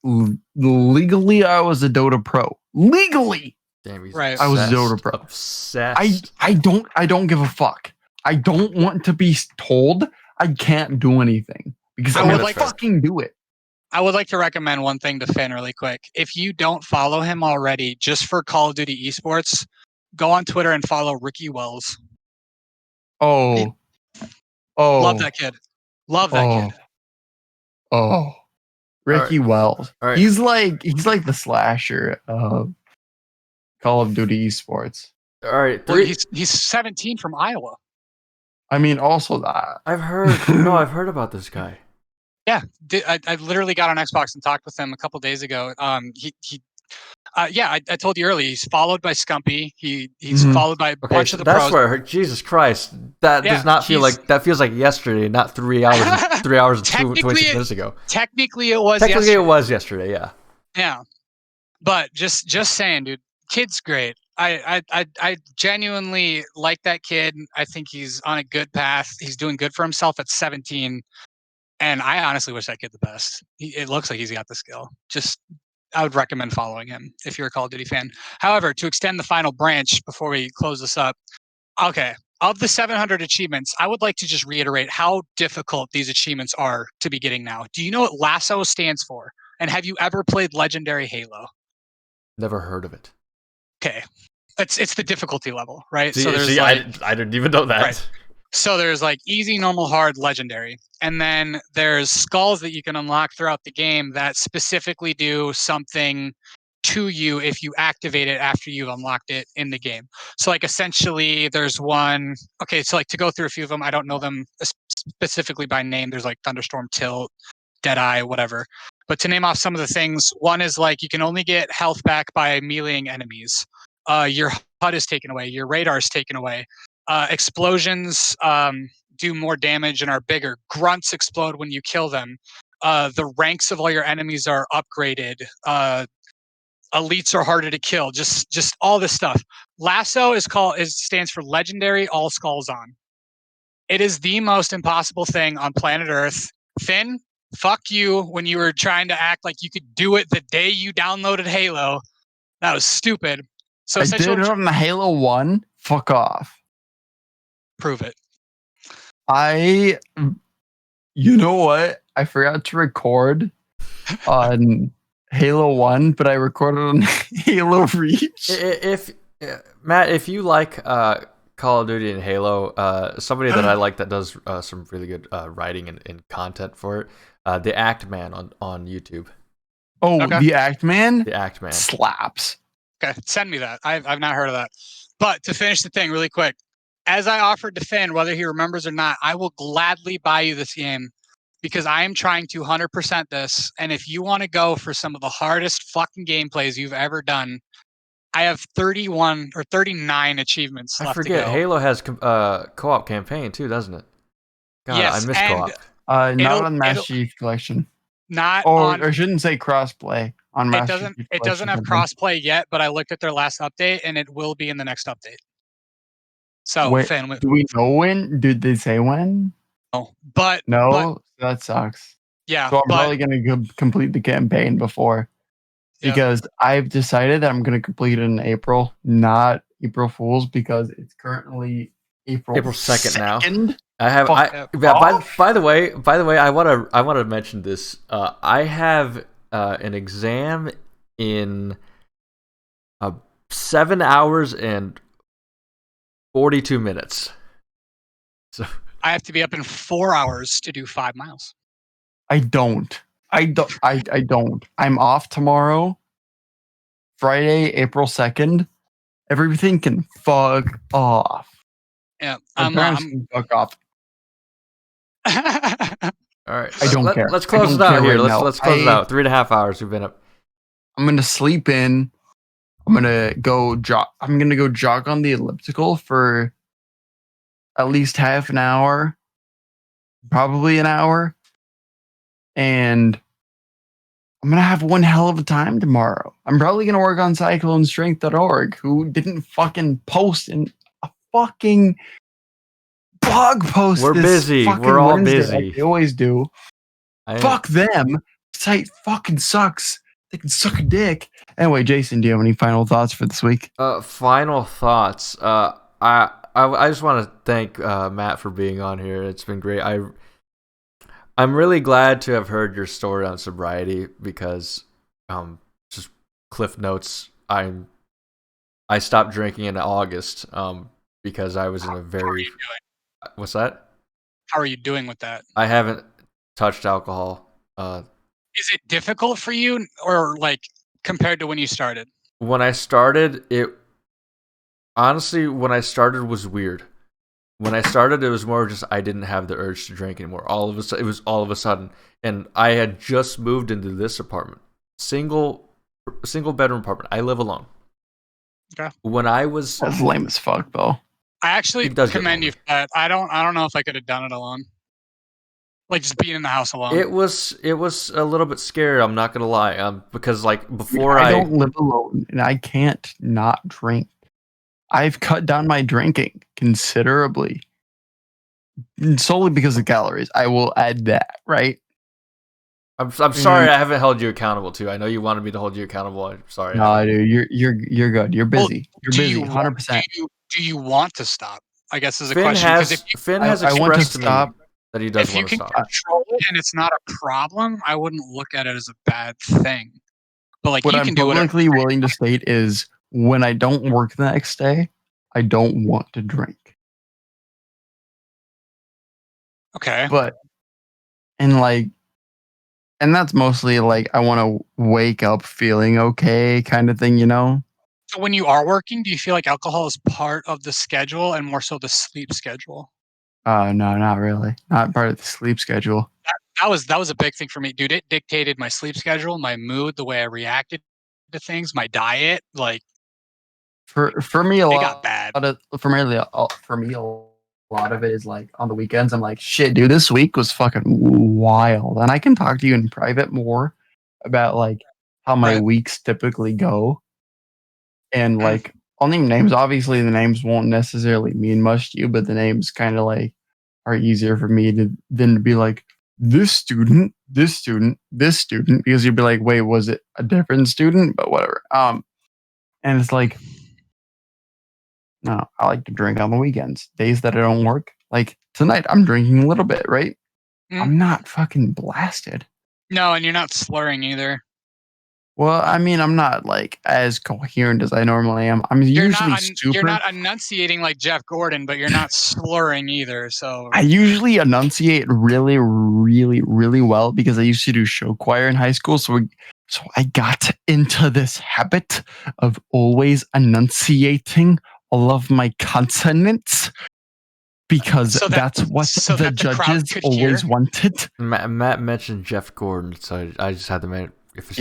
legally, I was a Dota Pro. Legally, Damn, he's Right. I was a Dota Pro. Obsessed. I don't give a fuck. I don't want to be told I can't do anything because I I'm would gonna like to- fucking do it. I would like to recommend one thing to Finn really quick. If you don't follow him already, just for Call of Duty esports, go on Twitter and follow Ricky Wells. Oh, Love that kid. Love that kid. Oh, Ricky Wells. All right. He's like the slasher of Call of Duty esports. All right, Well, he's 17 from Iowa. I mean, also that I've heard about this guy. Yeah, I literally got on Xbox and talked with him a couple days ago. I told you earlier. He's followed by Scumpy. He's Mhm. followed by a Okay, bunch so of the that's pros. where I heard. Jesus Christ, that Yeah, does not feel he's- like that feels like yesterday, not 3 hours, 3 hours and Technically 26 minutes ago. Technically, it was Technically, yesterday. it was yesterday. Yeah. Yeah, but just saying, dude, kid's great. I genuinely like that kid. I think he's on a good path. He's doing good for himself at 17, and I honestly wish that kid the best. It looks like he's got the skill. I would recommend following him if you're a Call of Duty fan. However, to extend the final branch before we close this up, okay, of the 700 achievements, I would like to just reiterate how difficult these achievements are to be getting now. Do you know what Lasso stands for? And have you ever played Legendary Halo? Never heard of it. Okay, it's the difficulty level, right? See, so there's see, like, I didn't even know that. Right. So there's like easy, normal, hard, legendary. And then there's skulls that you can unlock throughout the game that specifically do something to you if you activate it after you've unlocked it in the game. So like essentially there's one, okay, so like to go through a few of them, I don't know them specifically by name. There's like Thunderstorm, Tilt, Deadeye, whatever. But to name off some of the things, one is like you can only get health back by meleeing enemies. Your HUD is taken away. Your radar is taken away. Explosions do more damage and are bigger. Grunts explode when you kill them. The ranks of all your enemies are upgraded. Elites are harder to kill. Just all this stuff. Lasso stands for Legendary All Skulls On. It is the most impossible thing on planet Earth. Finn, fuck you when you were trying to act like you could do it the day you downloaded Halo. That was stupid. So I did it on the Halo 1. Fuck off. Prove it. You know what? I forgot to record on Halo 1, but I recorded on Halo Reach. If Matt, if you like Call of Duty and Halo, somebody that I like that does some really good writing and content for it, the Act Man on YouTube. Oh, Okay. the Act Man? The Act Man Slaps. Okay, send me that. I've not heard of that. But to finish the thing really quick, as I offered to Finn, whether he remembers or not, I will gladly buy you this game because I am trying to 100% this. And if you want to go for some of the hardest fucking gameplays you've ever done, I have 31 or 39 achievements left I forget to go. Halo has co-op campaign too, doesn't it? God, Yes, I miss and co-op. Not on Master Chief Collection. not Or on. I shouldn't say crossplay on Master Chief It doesn't have Collection. crossplay yet, but I looked at their last update, and it will be in the next update. So, Wait, Finn, do we know when? Did they say when? but No, that sucks. yeah, So I'm but probably going to complete the campaign before. Yeah. Because I've decided that I'm going to complete it in April, not April Fool's, because it's currently April 2nd now. 2nd. I have. Fuck By the way, I want to mention this. I have an exam in 7 hours and 42 minutes. So I have to be up in 4 hours to do 5 miles. I don't. I don't. I'm off tomorrow, Friday, April 2nd. Everything can fuck off. Yeah, My parents can fuck off. all right, I don't care. Let's I close don't it out care here. right now. Let's close it out. 3.5 hours we've been up. I'm gonna sleep in. I'm gonna go jog. I'm gonna go jog on the elliptical for at least half an hour, probably an hour, and I'm gonna have one hell of a time tomorrow. I'm probably gonna work on cyclonestrength.org, who didn't fucking post in a fucking blog post. We're this busy. fucking We're all Wednesday, busy. like they always do. I- Fuck them. Site fucking sucks. They can suck a dick. Anyway, Jason, do you have any final thoughts for this week? Final thoughts. I just want to thank Matt for being on here. It's been great. I'm really glad to have heard your story on sobriety because, just cliff notes. I stopped drinking in August because I was in a very. How are you doing? What's that? How are you doing with that? I haven't touched alcohol. Is it difficult for you, or like compared to when you started? When I started, honestly, when I started was weird. When I started, it was more just I didn't have the urge to drink anymore. It was all of a sudden, and I had just moved into this apartment, single bedroom apartment. I live alone. Okay. When I was That's lame as fuck, though. I actually It does get commend you for that. I don't know if I could have done it alone. Like just being in the house alone. it was a little bit scary. I'm not gonna lie, because like before I don't live alone, and I can't not drink. I've cut down my drinking considerably, solely because of calories. I will add that, right? I'm sorry I haven't held you accountable too. I know you wanted me to hold you accountable. I'm sorry. No, dude, you're good. You're Well, busy. You're busy, 100%. Do you want to stop? I guess is a Finn question. has If I want to expressed to stop me that he does you want to can stop. control it and it's not a problem, I wouldn't look at it as a bad thing. But like what you I'm can do whatever. publicly willing to state is when I don't work the next day, I don't want to drink. Okay. And that's mostly like I want to wake up feeling okay kind of thing, you know? So when you are working, do you feel like alcohol is part of the schedule and more so the sleep schedule? No, not really. Not part of the sleep schedule. That was a big thing for me, dude. It dictated my sleep schedule, my mood, the way I reacted to things, my diet. Like For me, it got bad. For me, a lot of it is like on the weekends. I'm like, shit, dude, this week was fucking wild, and I can talk to you in private more about like how my Right. weeks typically go, and like I'll name names. Obviously, the names won't necessarily mean much to you, but the names kind of like are easier for me than to be like this student, because you'd be like, wait, was it a different student? But whatever. And it's like, no, I like to drink on the weekends, days that I don't work. Like tonight, I'm drinking a little bit, right? I'm not fucking blasted. No, and you're not slurring either. Well, I mean, I'm not like as coherent as I normally am. I'm You're usually not super. you're not enunciating like Jeff Gordon, but you're not slurring either. So I usually enunciate really, really, really well because I used to do show choir in high school. So I got into this habit of always enunciating all of my consonants because that's what the judges always wanted. Matt mentioned Jeff Gordon, so I just had to mention. If it's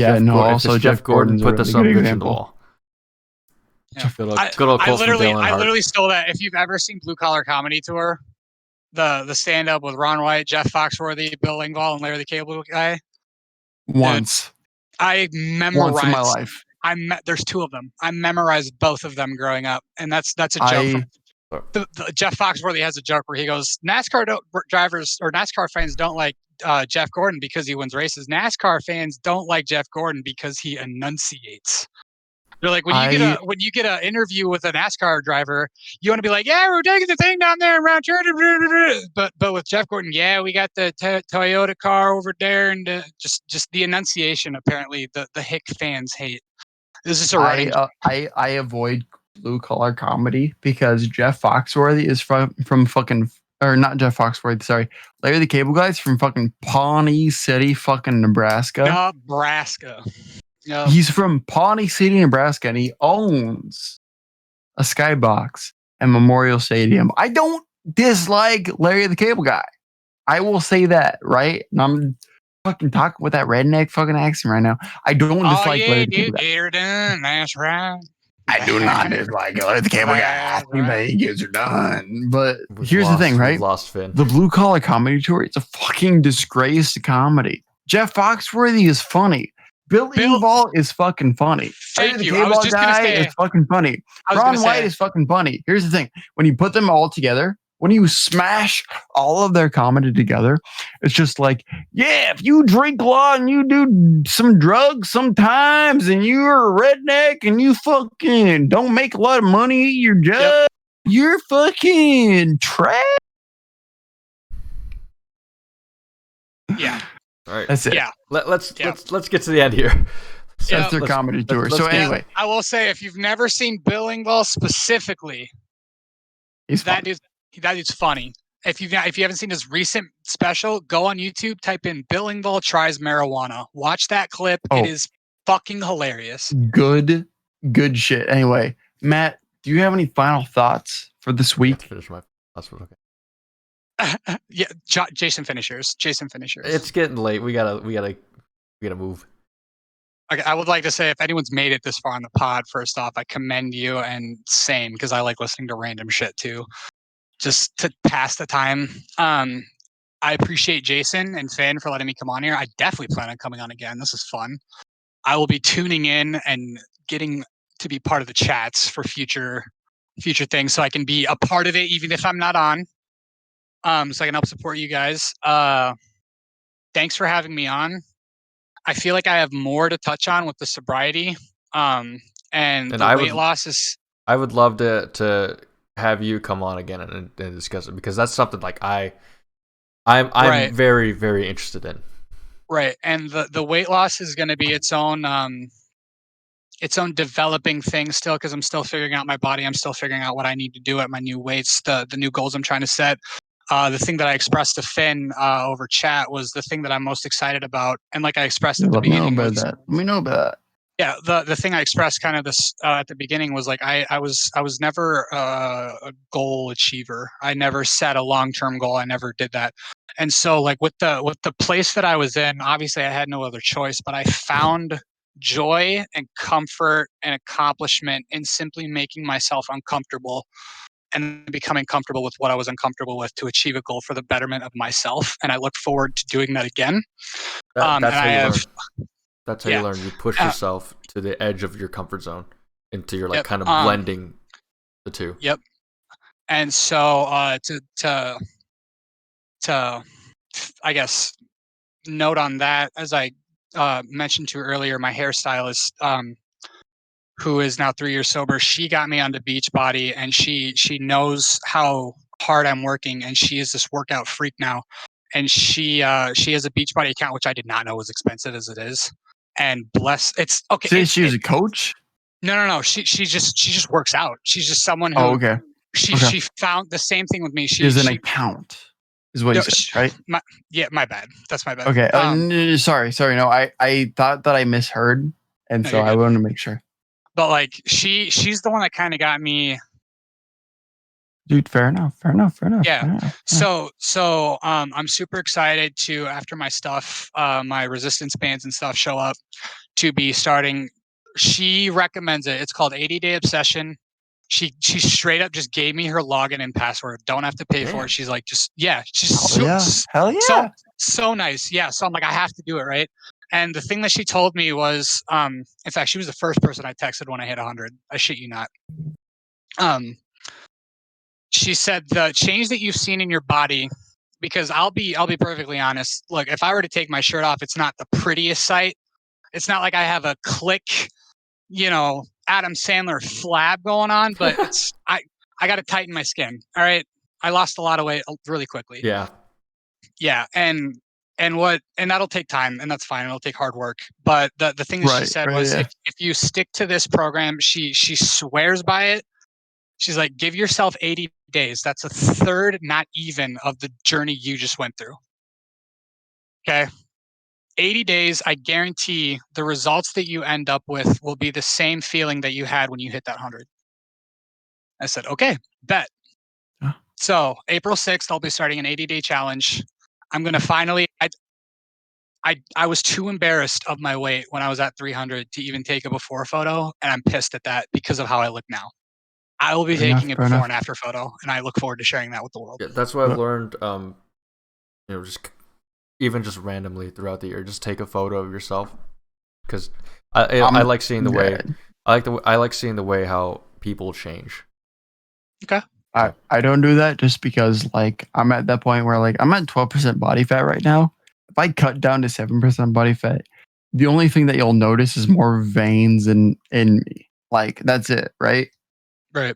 Jeff Gordon, put the son bitch in the wall. Yeah. Good old I Hart. literally stole that. If you've ever seen Blue Collar Comedy Tour, the stand up with Ron White, Jeff Foxworthy, Bill Engvall, and Larry the Cable Guy. Once. I memorized. Once in my life. There's two of them. I memorized both of them growing up, and that's a joke. The Jeff Foxworthy has a joke where he goes, NASCAR drivers or NASCAR fans don't like Jeff Gordon because he wins races. NASCAR fans don't like Jeff Gordon because he enunciates. They're like, when you get an interview with a NASCAR driver, you want to be like, yeah, we're taking the thing down there around here. But with Jeff Gordon, yeah, we got the Toyota car over there, and just the enunciation. Apparently, the Hick fans hate. Is this a running? I avoid blue collar comedy because Jeff Foxworthy is from fucking, or not Jeff Foxworthy, sorry, Larry the Cable Guy's from fucking Pawnee City, fucking Nebraska. Yep. He's from Pawnee City, Nebraska, and he owns a skybox and Memorial Stadium. I don't dislike Larry the Cable Guy. I will say that, right? And I'm fucking talking with that redneck fucking accent right now. I don't dislike Larry the Cable Guy. That's right. I do not dislike Larry the Cable Guy. I think the Eagles are done. But here's the thing, right? Lost Finn. The Blue Collar Comedy Tour, it's a fucking disgrace to comedy. Jeff Foxworthy is funny. Bill Engvall is fucking funny. Thank you. The Cable Guy is fucking funny. Ron White is fucking funny. Here's the thing. When you put them all together, when you smash all of their comedy together, it's just like, yeah, if you drink a lot and you do some drugs sometimes and you're a redneck and you fucking don't make a lot of money, you're fucking trash. Yeah. All right. That's it. Yeah. Let's get to the end here. That's their comedy tour. So anyway, I will say, if you've never seen Bill Engvall specifically, that dude's funny. If you haven't seen his recent special, go on YouTube, type in Bill Engvall tries marijuana. Watch that clip. It is fucking hilarious. Good shit. Anyway, Matt, do you have any final thoughts for this week? Finish my last one. Okay. Yeah, Jason finishers. It's getting late. We gotta move. Okay, I would like to say, if anyone's made it this far on the pod, first off, I commend you, and same, because I like listening to random shit too, just to pass the time. I appreciate Jason and Finn for letting me come on here. I definitely plan on coming on again. This is fun. I will be tuning in and getting to be part of the chats for future things, so I can be a part of it, even if I'm not on. So I can help support you guys. Thanks for having me on. I feel like I have more to touch on with the sobriety, and the weight loss is. I would love to have you come on again and discuss it, because that's something like I'm Right. very, very interested in. Right, and the weight loss is going to be its own developing thing still, because I'm still figuring out my body. I'm still figuring out what I need to do at my new weights, the new goals I'm trying to set. The thing that I expressed to Finn over chat was the thing that I'm most excited about, and like I expressed at the beginning. Let me know about that. Yeah, the thing I expressed kind of this at the beginning was like I was never a goal achiever. I never set a long-term goal. I never did that. And so like with the place that I was in, obviously I had no other choice, but I found joy and comfort and accomplishment in simply making myself uncomfortable and becoming comfortable with what I was uncomfortable with to achieve a goal for the betterment of myself. And I look forward to doing that again. That's how you learn. That's how Yeah. you learn. You push yourself to the edge of your comfort zone until you're like kind of blending the two. Yep. And so to I guess note on that, as I mentioned to earlier, my hairstylist, who is now 3 years sober, she got me onto Beachbody, and she knows how hard I'm working, and she is this workout freak now. And she has a Beachbody account, which I did not know was expensive as it is. And it's okay. So she was a coach? No. She just works out. She's just someone who. Oh, okay. She found the same thing with me. She's an account, is what you said, right? My bad. That's my bad. Okay. Sorry. No, I thought that I misheard, and so I wanted to make sure. But like she's the one that kind of got me. Dude, fair enough. Yeah. Fair enough. So I'm super excited to, after my stuff, my resistance bands and stuff show up, to be starting. She recommends it. It's called 80-Day Obsession. She straight up just gave me her login and password. Don't have to pay for it. She's like, she's hell yeah. So nice. Yeah. So I'm like, I have to do it, right? And the thing that she told me was, in fact, she was the first person I texted when I hit 100. I shit you not. She said the change that you've seen in your body, because I'll be perfectly honest. Look, if I were to take my shirt off, it's not the prettiest sight. It's not like I have a click, Adam Sandler flab going on, but it's I got to tighten my skin. All right, I lost a lot of weight really quickly. Yeah, and that'll take time, and that's fine. It'll take hard work. But the thing that she said was, if you stick to this program, she swears by it. She's like, give yourself 80 days. That's a third, not even, of the journey you just went through. Okay. 80 days, I guarantee the results that you end up with will be the same feeling that you had when you hit that 100. I said, okay, bet. Huh. So April 6th, I'll be starting an 80-day challenge. I'm going to finally, I was too embarrassed of my weight when I was at 300 to even take a before photo. And I'm pissed at that because of how I look now. I will be taking a before and after photo, and I look forward to sharing that with the world. Yeah, that's what I've learned. Just randomly throughout the year, just take a photo of yourself, because I like seeing the way I like seeing the way how people change. Okay. I don't do that just because like I'm at that point where like I'm at 12% body fat right now. If I cut down to 7% body fat, the only thing that you'll notice is more veins in me. Like that's it, right? Right.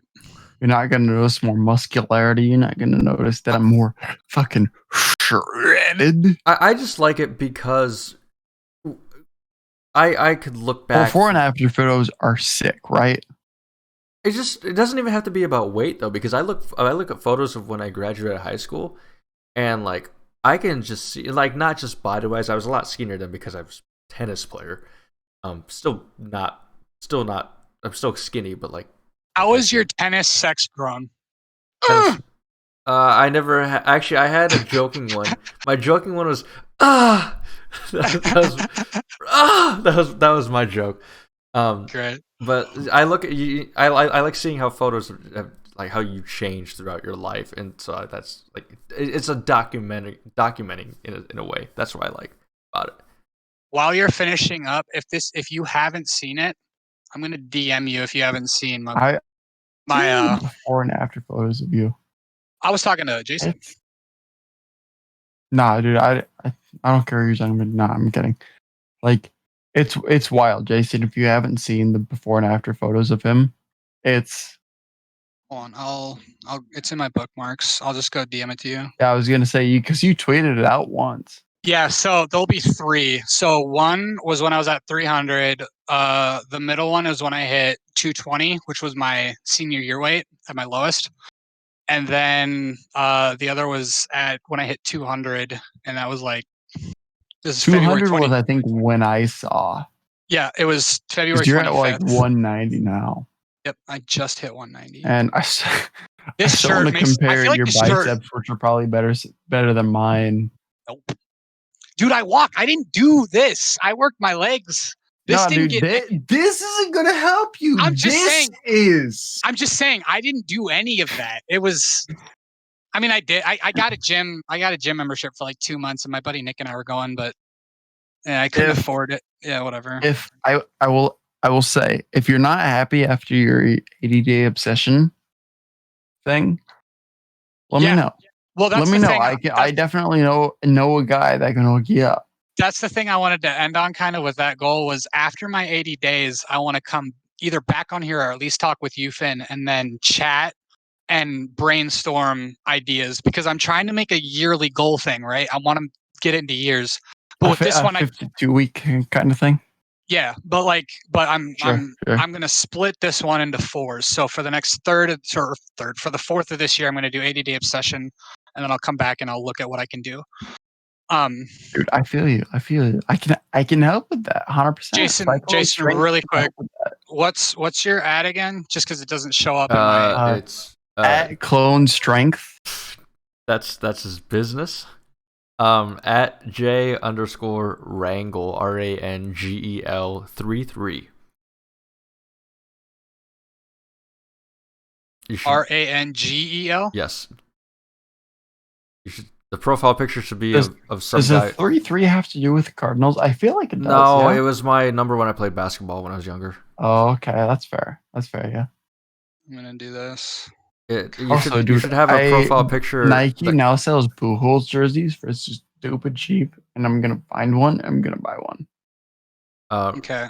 You're not gonna notice more muscularity. You're not gonna notice that I'm more fucking shredded. I just like it because I could look back. Before and after photos are sick, right? It doesn't even have to be about weight though, because I look at photos of when I graduated high school, and like I can just see, like, not just body wise, I was a lot skinnier then because I was a tennis player. Still not. I'm still skinny, but like. How was your tennis sex grown? I never actually. I had a joking one. My joking one was that was my joke. Great. But I look at you. I like seeing how photos have, like, how you change throughout your life, and so that's like it's a documenting in a way. That's what I like about it. While you're finishing up, if you haven't seen it, I'm gonna DM you if you haven't seen my before and after photos of you. I was talking to Jason. Nah, dude, I don't care who you're talking about. Nah, I'm kidding. Like, it's wild, Jason. If you haven't seen the before and after photos of him, it's. Hold on, it's in my bookmarks. I'll just go DM it to you. Yeah, I was gonna say because you tweeted it out once. Yeah, so there'll be 3. So one was when I was at 300. The middle one is when I hit 220, which was my senior year weight at my lowest. And then the other was at when I hit 200, and that was like this is 200 February 20. was, I think, when I saw. Yeah, it was February 25th. You're at like 190 now. Yep, I just hit 190. And This shirt want to makes. compare I feel like your this shirt. biceps, which are probably better than mine. Nope. Dude, I walk. I didn't do this. I worked my legs. This this isn't gonna help you. I'm just saying. I'm just saying. I didn't do any of that. It was. I mean, I did. I got a gym. I got a gym membership for like 2 months, and my buddy Nick and I were going, but I couldn't afford it. Yeah, whatever. If I will say, if you're not happy after your 80-day obsession thing, let me know. Well, that's let me the know. thing. I definitely know a guy that can hook you up. That's the thing I wanted to end on, kind of with that goal, was after my 80 days, I want to come either back on here or at least talk with you, Finn, and then chat and brainstorm ideas, because I'm trying to make a yearly goal thing, right? I want to get into years. But with this one, 52-week kind of thing. Yeah, but I'm gonna split this one into 4s. So for the next for the 4th of this year, I'm gonna do 80-day obsession, and then I'll come back and I'll look at what I can do. Dude, I feel you. I can help with that 100%. Jason, really quick, what's your ad again? Just because it doesn't show up in my. It's at Clone Strength. That's his business. At J_Wrangle RANGEL 33. RANGEL? Yes. You should. The profile picture should be of some guy. Does the 33 have to do with Cardinals? I feel like it does. No, yeah? It was my number when I played basketball when I was younger. Oh, okay, that's fair. Yeah. I'm gonna do this. You should have a profile picture. Nike now sells Boo Holes jerseys for stupid cheap, and I'm gonna find one. I'm gonna buy one. Okay.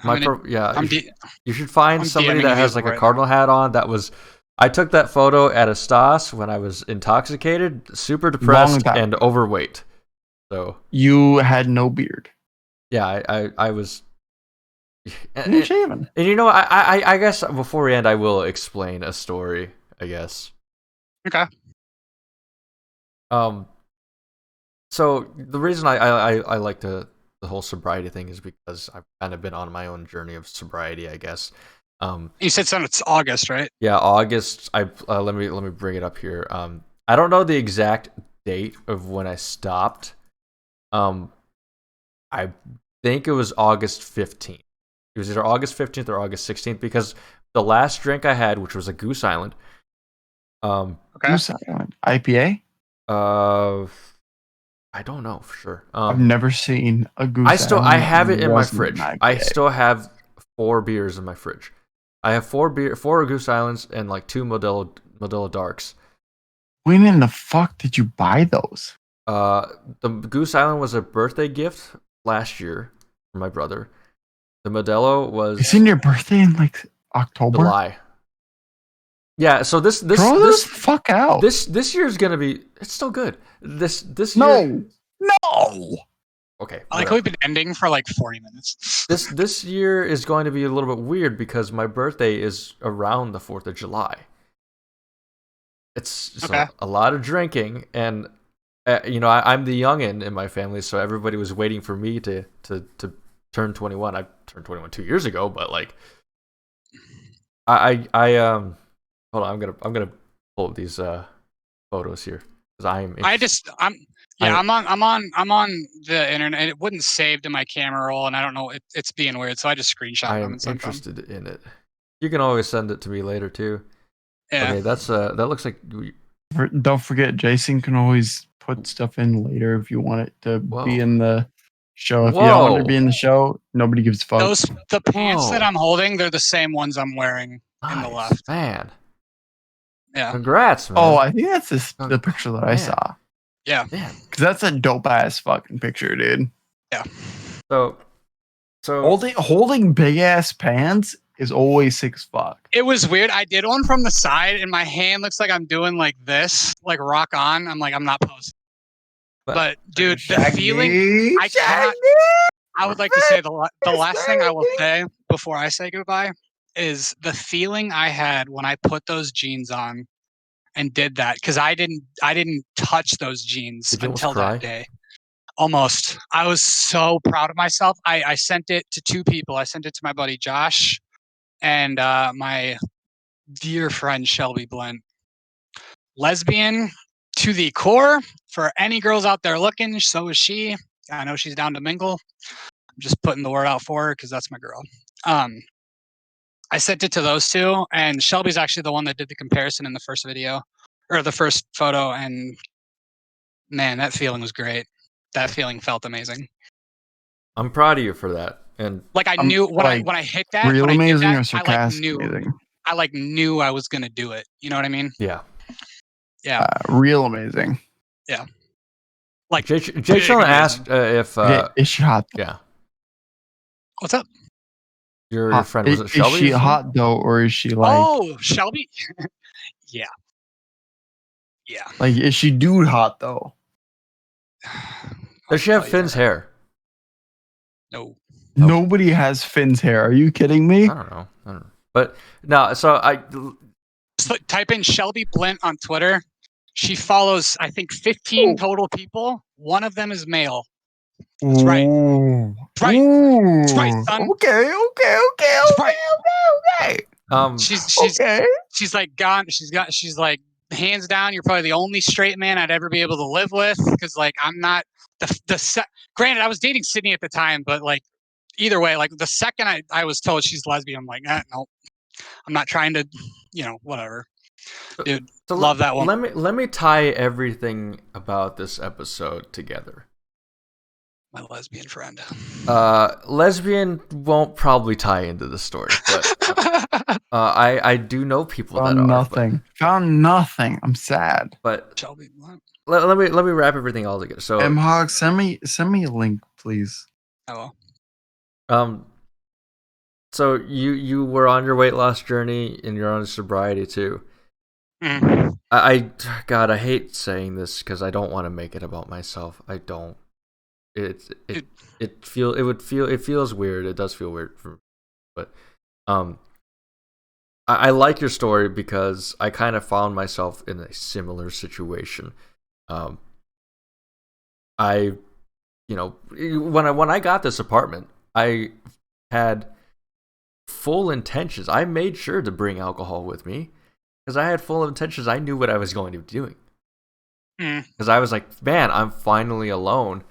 You should find somebody that has like a Cardinal hat on. I took that photo at a Stas when I was intoxicated, super depressed, and overweight. So you had no beard. Yeah, I was. And you're shaven. And you know, I guess before we end, I will explain a story. I guess. Okay. So the reason I like the whole sobriety thing is because I've kind of been on my own journey of sobriety, I guess. You said it's August, right? Yeah, August. Let me bring it up here. I don't know the exact date of when I stopped. I think it was August 15th. It was either August 15th or August 16th, because the last drink I had, which was a Goose Island. Okay. Goose Island IPA. I don't know for sure. I've never seen a Goose Island. I have it in my fridge. I still have 4 beers in my fridge. I have 4 Goose Islands and like 2 Modelo Darks. When in the fuck did you buy those? The Goose Island was a birthday gift last year for my brother. The Modelo was Isn't your birthday in like October? July. Yeah, so this Throw those the fuck out. This year is gonna be. It's still good. This year. No. Okay. I like how we've been ending for like 40 minutes. This year is going to be a little bit weird because my birthday is around the 4th of July. It's Okay. a lot of drinking, and I'm the youngin in my family, so everybody was waiting for me to turn 21. I turned 21 2 years ago, but like, I hold on, I'm gonna pull up these photos here because I'm on the internet. It wouldn't save to my camera roll, and I don't know. It's being weird, so I just screenshot I them am and sent them. interested in it. You can always send it to me later too. Yeah. Okay, that looks like. Don't forget, Jason can always put stuff in later if you want it to be in the show. If you don't want it to be in the show, nobody gives a fuck. The pants that I'm holding, they're the same ones I'm wearing in the left. Man. Yeah. Congrats, man. Oh, I think that's the picture that I saw. Yeah. Because that's a dope ass fucking picture, dude. Yeah. So holding big ass pants is always sick as fuck. It was weird. I did one from the side, and my hand looks like I'm doing like this, like rock on. I'm like, I'm not posting. But dude, the feeling I cannot. I would like to say the last thing I will say before I say goodbye is the feeling I had when I put those jeans on and did that, because I didn't touch those jeans until that day. Almost. I was so proud of myself. I sent it to two people. I sent it to my buddy Josh and my dear friend Shelby Blent. Lesbian to the core. For any girls out there looking, so is she. I know she's down to mingle. I'm just putting the word out for her because that's my girl. I sent it to those two, and Shelby's actually the one that did the comparison in the first video, or the first photo, and man, that feeling was great. That feeling felt amazing. I'm proud of you for that. And like I knew when I hit that, real when amazing I did that, or sarcastic amazing? I knew I was gonna do it. You know what I mean? Yeah. Yeah. Real amazing. Yeah. Like Jay Sean asked if is she hot? Yeah. What's up? Your friend, was it Shelby? Is she hot though, or is she like? Oh, Shelby. Yeah. Yeah. Like, is she dude hot though? Does she have Finn's hair? No. Nobody has Finn's hair. Are you kidding me? I don't know. But no, so just type in Shelby Blent on Twitter. She follows, I think, 15 total people. One of them is male. That's right. That's right. That's right, son. Okay. That's right. Okay. She's like gone. She's like, hands down, you're probably the only straight man I'd ever be able to live with, because like I'm not granted I was dating Sydney at the time, but like either way, like the second I was told she's lesbian, I'm like, no, I'm not trying to, whatever. Dude, so love that one. Let me tie everything about this episode together. My lesbian friend. Lesbian won't probably tie into the story, but I do know people that are. Found nothing. I'm sad. But let me wrap everything all together. So Hog, send me a link, please. Oh. So you were on your weight loss journey and you're on sobriety too. Mm. God, I hate saying this because I don't want to make it about myself. I don't. It feels weird. It does feel weird for me. But I like your story because I kind of found myself in a similar situation. When I got this apartment, I had full intentions. I made sure to bring alcohol with me because I had full intentions. I knew what I was going to be doing. Because I was like, man, I'm finally alone.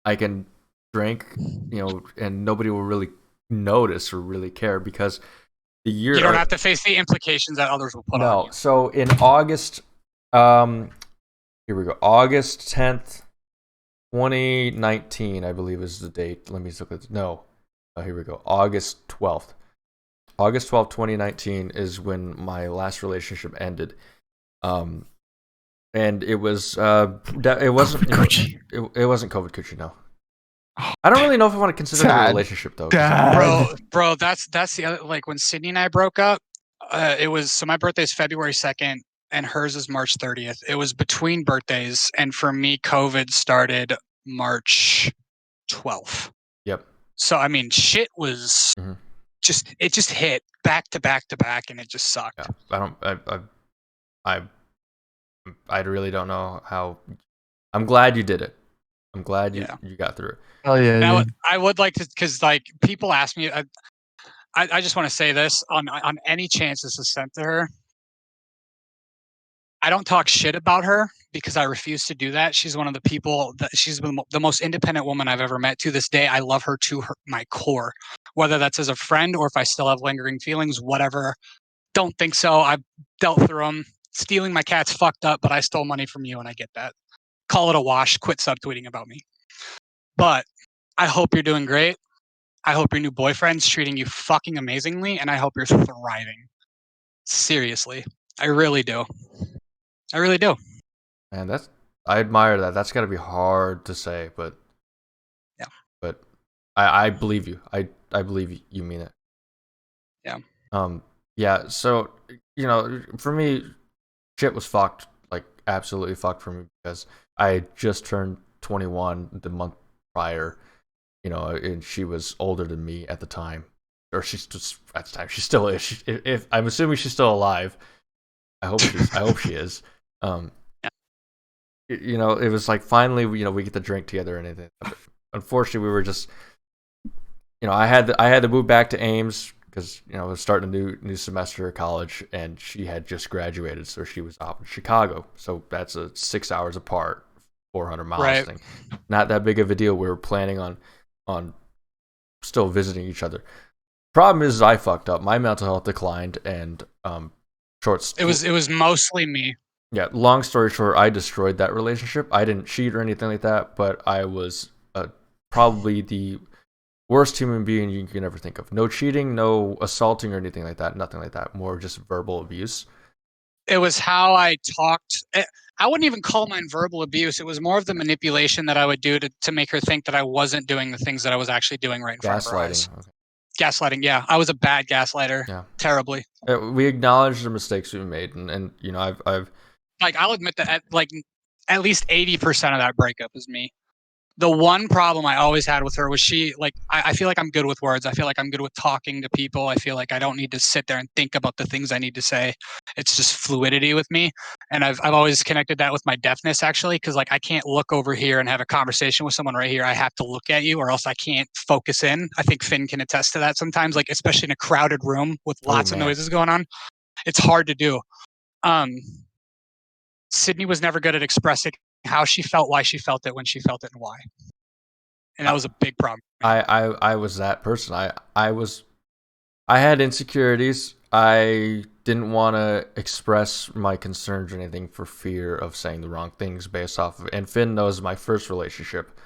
I can drink, and nobody will really notice or really care because the year. You don't have to face the implications that others will put on you. So in August, here we go. August 10th, 2019, I believe is the date. Let me look at here we go. August 12th. August 12th, 2019 is when my last relationship ended. and it was it wasn't it wasn't COVID coochie. No, I don't really know if I want to consider it a relationship though. Bro, that's the other, like when Sydney and I broke up. It was so my birthday is February 2nd and hers is March 30th. It was between birthdays, and for me, COVID started March 12th. Yep. So I mean, shit was just hit back to back to back, and it just sucked. Yeah. I really don't know how. I'm glad you did it. I'm glad you got through it. Oh yeah. I would like to, because like people ask me. I just want to say this on any chance this is sent to her. I don't talk shit about her because I refuse to do that. She's one of the people that she's the most independent woman I've ever met. To this day, I love her to my core, whether that's as a friend or if I still have lingering feelings, whatever. Don't think so. I've dealt through them. Stealing my cat's fucked up, but I stole money from you and I get that. Call it a wash. Quit subtweeting about me. But I hope you're doing great. I hope your new boyfriend's treating you fucking amazingly, and I hope you're thriving. Seriously. I really do. I really do. And I admire that. That's got to be hard to say, but yeah. But I believe you. I believe you mean it. Yeah. Yeah. So for me, shit was fucked. Like absolutely fucked for me because I had just turned 21 the month prior. And she was older than me at the time, or she's just at the time. She still is. If I'm assuming she's still alive, I hope she is. It was like finally, we get to drink together and anything. But unfortunately, we were just, I had to move back to Ames because I was starting a new semester of college, and she had just graduated, so she was out in Chicago. So that's 6 hours apart, 400 miles thing. Not that big of a deal. We were planning on still visiting each other. Problem is I fucked up. My mental health declined, and it was mostly me. Yeah, long story short, I destroyed that relationship. I didn't cheat or anything like that, but I was probably the worst human being you can ever think of. No cheating, no assaulting or anything like that. Nothing like that. More just verbal abuse. It was how I talked. I wouldn't even call mine verbal abuse. It was more of the manipulation that I would do to make her think that I wasn't doing the things that I was actually doing right in front of her eyes. Okay. Gaslighting, yeah. I was a bad gaslighter. Yeah. Terribly. We acknowledge the mistakes we made, and I've like, I'll admit that at least 80% of that breakup is me. The one problem I always had with her was I feel like I'm good with words. I feel like I'm good with talking to people. I feel like I don't need to sit there and think about the things I need to say. It's just fluidity with me. And I've always connected that with my deafness, actually, because like I can't look over here and have a conversation with someone right here. I have to look at you or else I can't focus in. I think Finn can attest to that sometimes, like especially in a crowded room with lots of noises going on. It's hard to do. Sydney was never good at expressing how she felt, why she felt it, when she felt it, and why. And that was a big problem. I was that person. I had insecurities. I didn't want to express my concerns or anything for fear of saying the wrong things based off of it. And Finn knows my first relationship.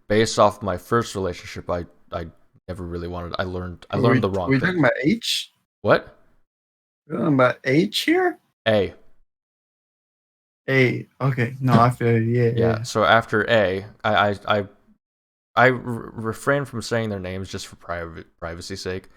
Based off my first relationship, I never really wanted. I learned the wrong thing. Are we talking about H? What? We're talking about H here? A. Okay. No, I feel yeah. So after A, I refrain from saying their names just for privacy's sake.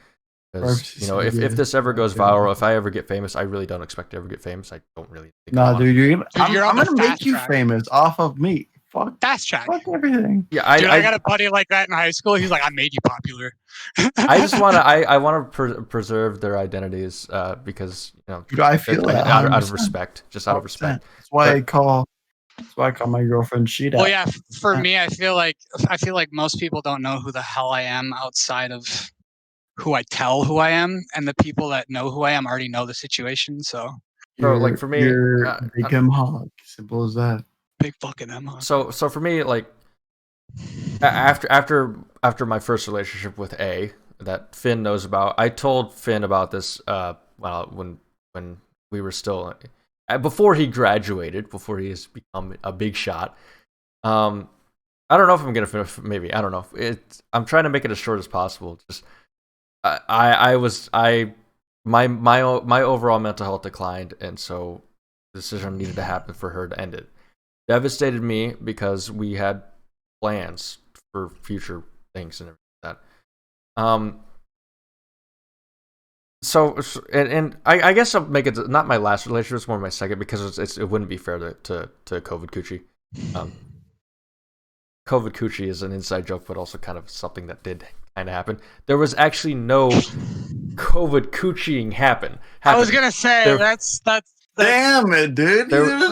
Because if this ever goes viral, if I ever get famous, I really don't expect to ever get famous. I don't really think. No, dude, I'm gonna make you famous off of me. Fuck fast track. Fuck everything. Yeah, I got a buddy like that in high school. He's like, I made you popular. I just want to. I want to preserve their identities because dude, I feel that out of respect, just out of respect. That's why I call my girlfriend Sheeta. Well, yeah, for me, I feel like most people don't know who the hell I am outside of who I tell who I am, and the people that know who I am already know the situation. So like for me, you're big M hog. Simple as that. Big fucking M hog. So for me, like after my first relationship with A that Finn knows about, I told Finn about this when we were still before he graduated, before he has become a big shot. I don't know if I'm gonna finish. Maybe I don't know. I'm trying to make it as short as possible. Just my overall mental health declined, and so decision needed to happen for her to end it. Devastated me because we had plans for future things and everything like that. So I guess I'll make it not my last relationship, it's more my second, because it wouldn't be fair to COVID Coochie. COVID Coochie is an inside joke, but also kind of something that did kind of happen. There was actually no COVID Coochieing happen. I was gonna say that's Damn it, dude! There was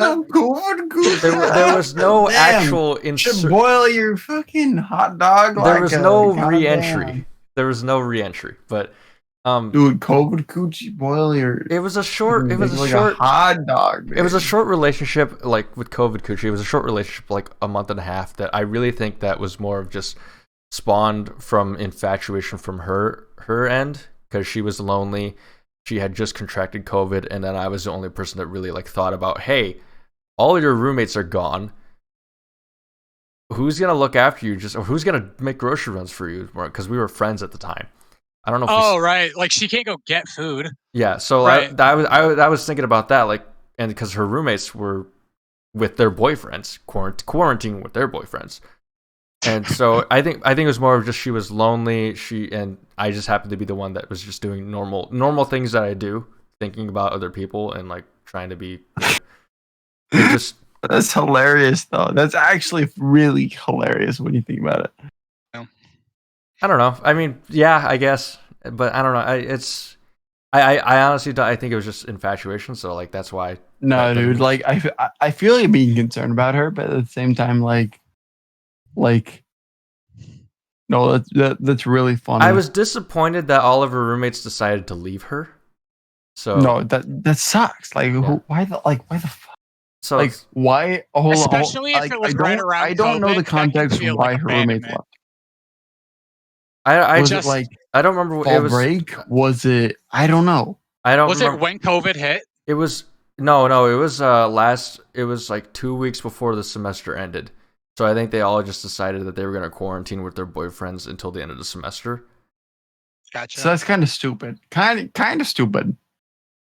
no actual Should boil your fucking hot dog. There was no re-entry. There was no re-entry, but dude, COVID Coochie boil your. It was a short. It was like a short hot dog. Dude. It was a short relationship, like with COVID Coochie. It was a short relationship, like a month and a half. That I really think that was more of just spawned from infatuation from her end, because she was lonely. She had just contracted COVID, and then I was the only person that really like thought about, hey, all your roommates are gone. Who's gonna look after you? Or who's gonna make grocery runs for you? Because we were friends at the time. I don't know. Right. Like she can't go get food. Yeah. So right. I was thinking about that, like, and because her roommates were with their boyfriends, quarantining with their boyfriends, and so I think it was more of just she was lonely. And I just happened to be the one that was just doing normal things that I do, thinking about other people and like trying to be. That's hilarious, though. That's actually really hilarious when you think about it. I don't know. I mean, yeah, I guess, but I don't know. I honestly don't, I think it was just infatuation. So like that's why. No, dude. Like I feel like being concerned about her, but at the same time, like, no, that's really funny. I was disappointed that all of her roommates decided to leave her. So no, that sucks. Like, yeah. why the fuck? So like, why? Especially if it was right around. I don't know the context of why her roommates left. I was just it like I don't remember. Fall break? Was it? I don't know. I don't. Was remember. It when COVID hit? It was no. It was It was like 2 weeks before the semester ended. So I think they all just decided that they were going to quarantine with their boyfriends until the end of the semester. Gotcha. So that's kind of stupid. Kind of stupid.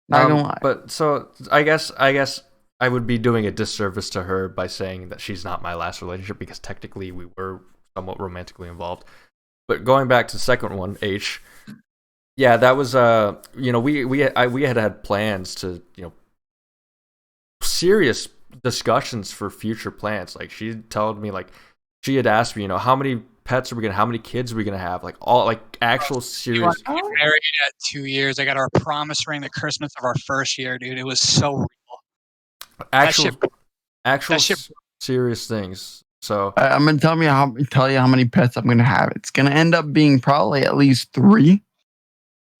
Not gonna lie. But so I guess I would be doing a disservice to her by saying that she's not my last relationship, because technically we were somewhat romantically involved. But going back to the second one, H, yeah, that was we had plans to, serious discussions for future plans. Like she told me, like she had asked me, how many pets are we gonna, how many kids are we gonna have, like all like actual serious. We got married at 2 years. I got our promise ring the Christmas of our first year, dude. It was so real. Actual serious things. So I'm gonna tell you how many pets I'm gonna have. It's gonna end up being probably at least 3,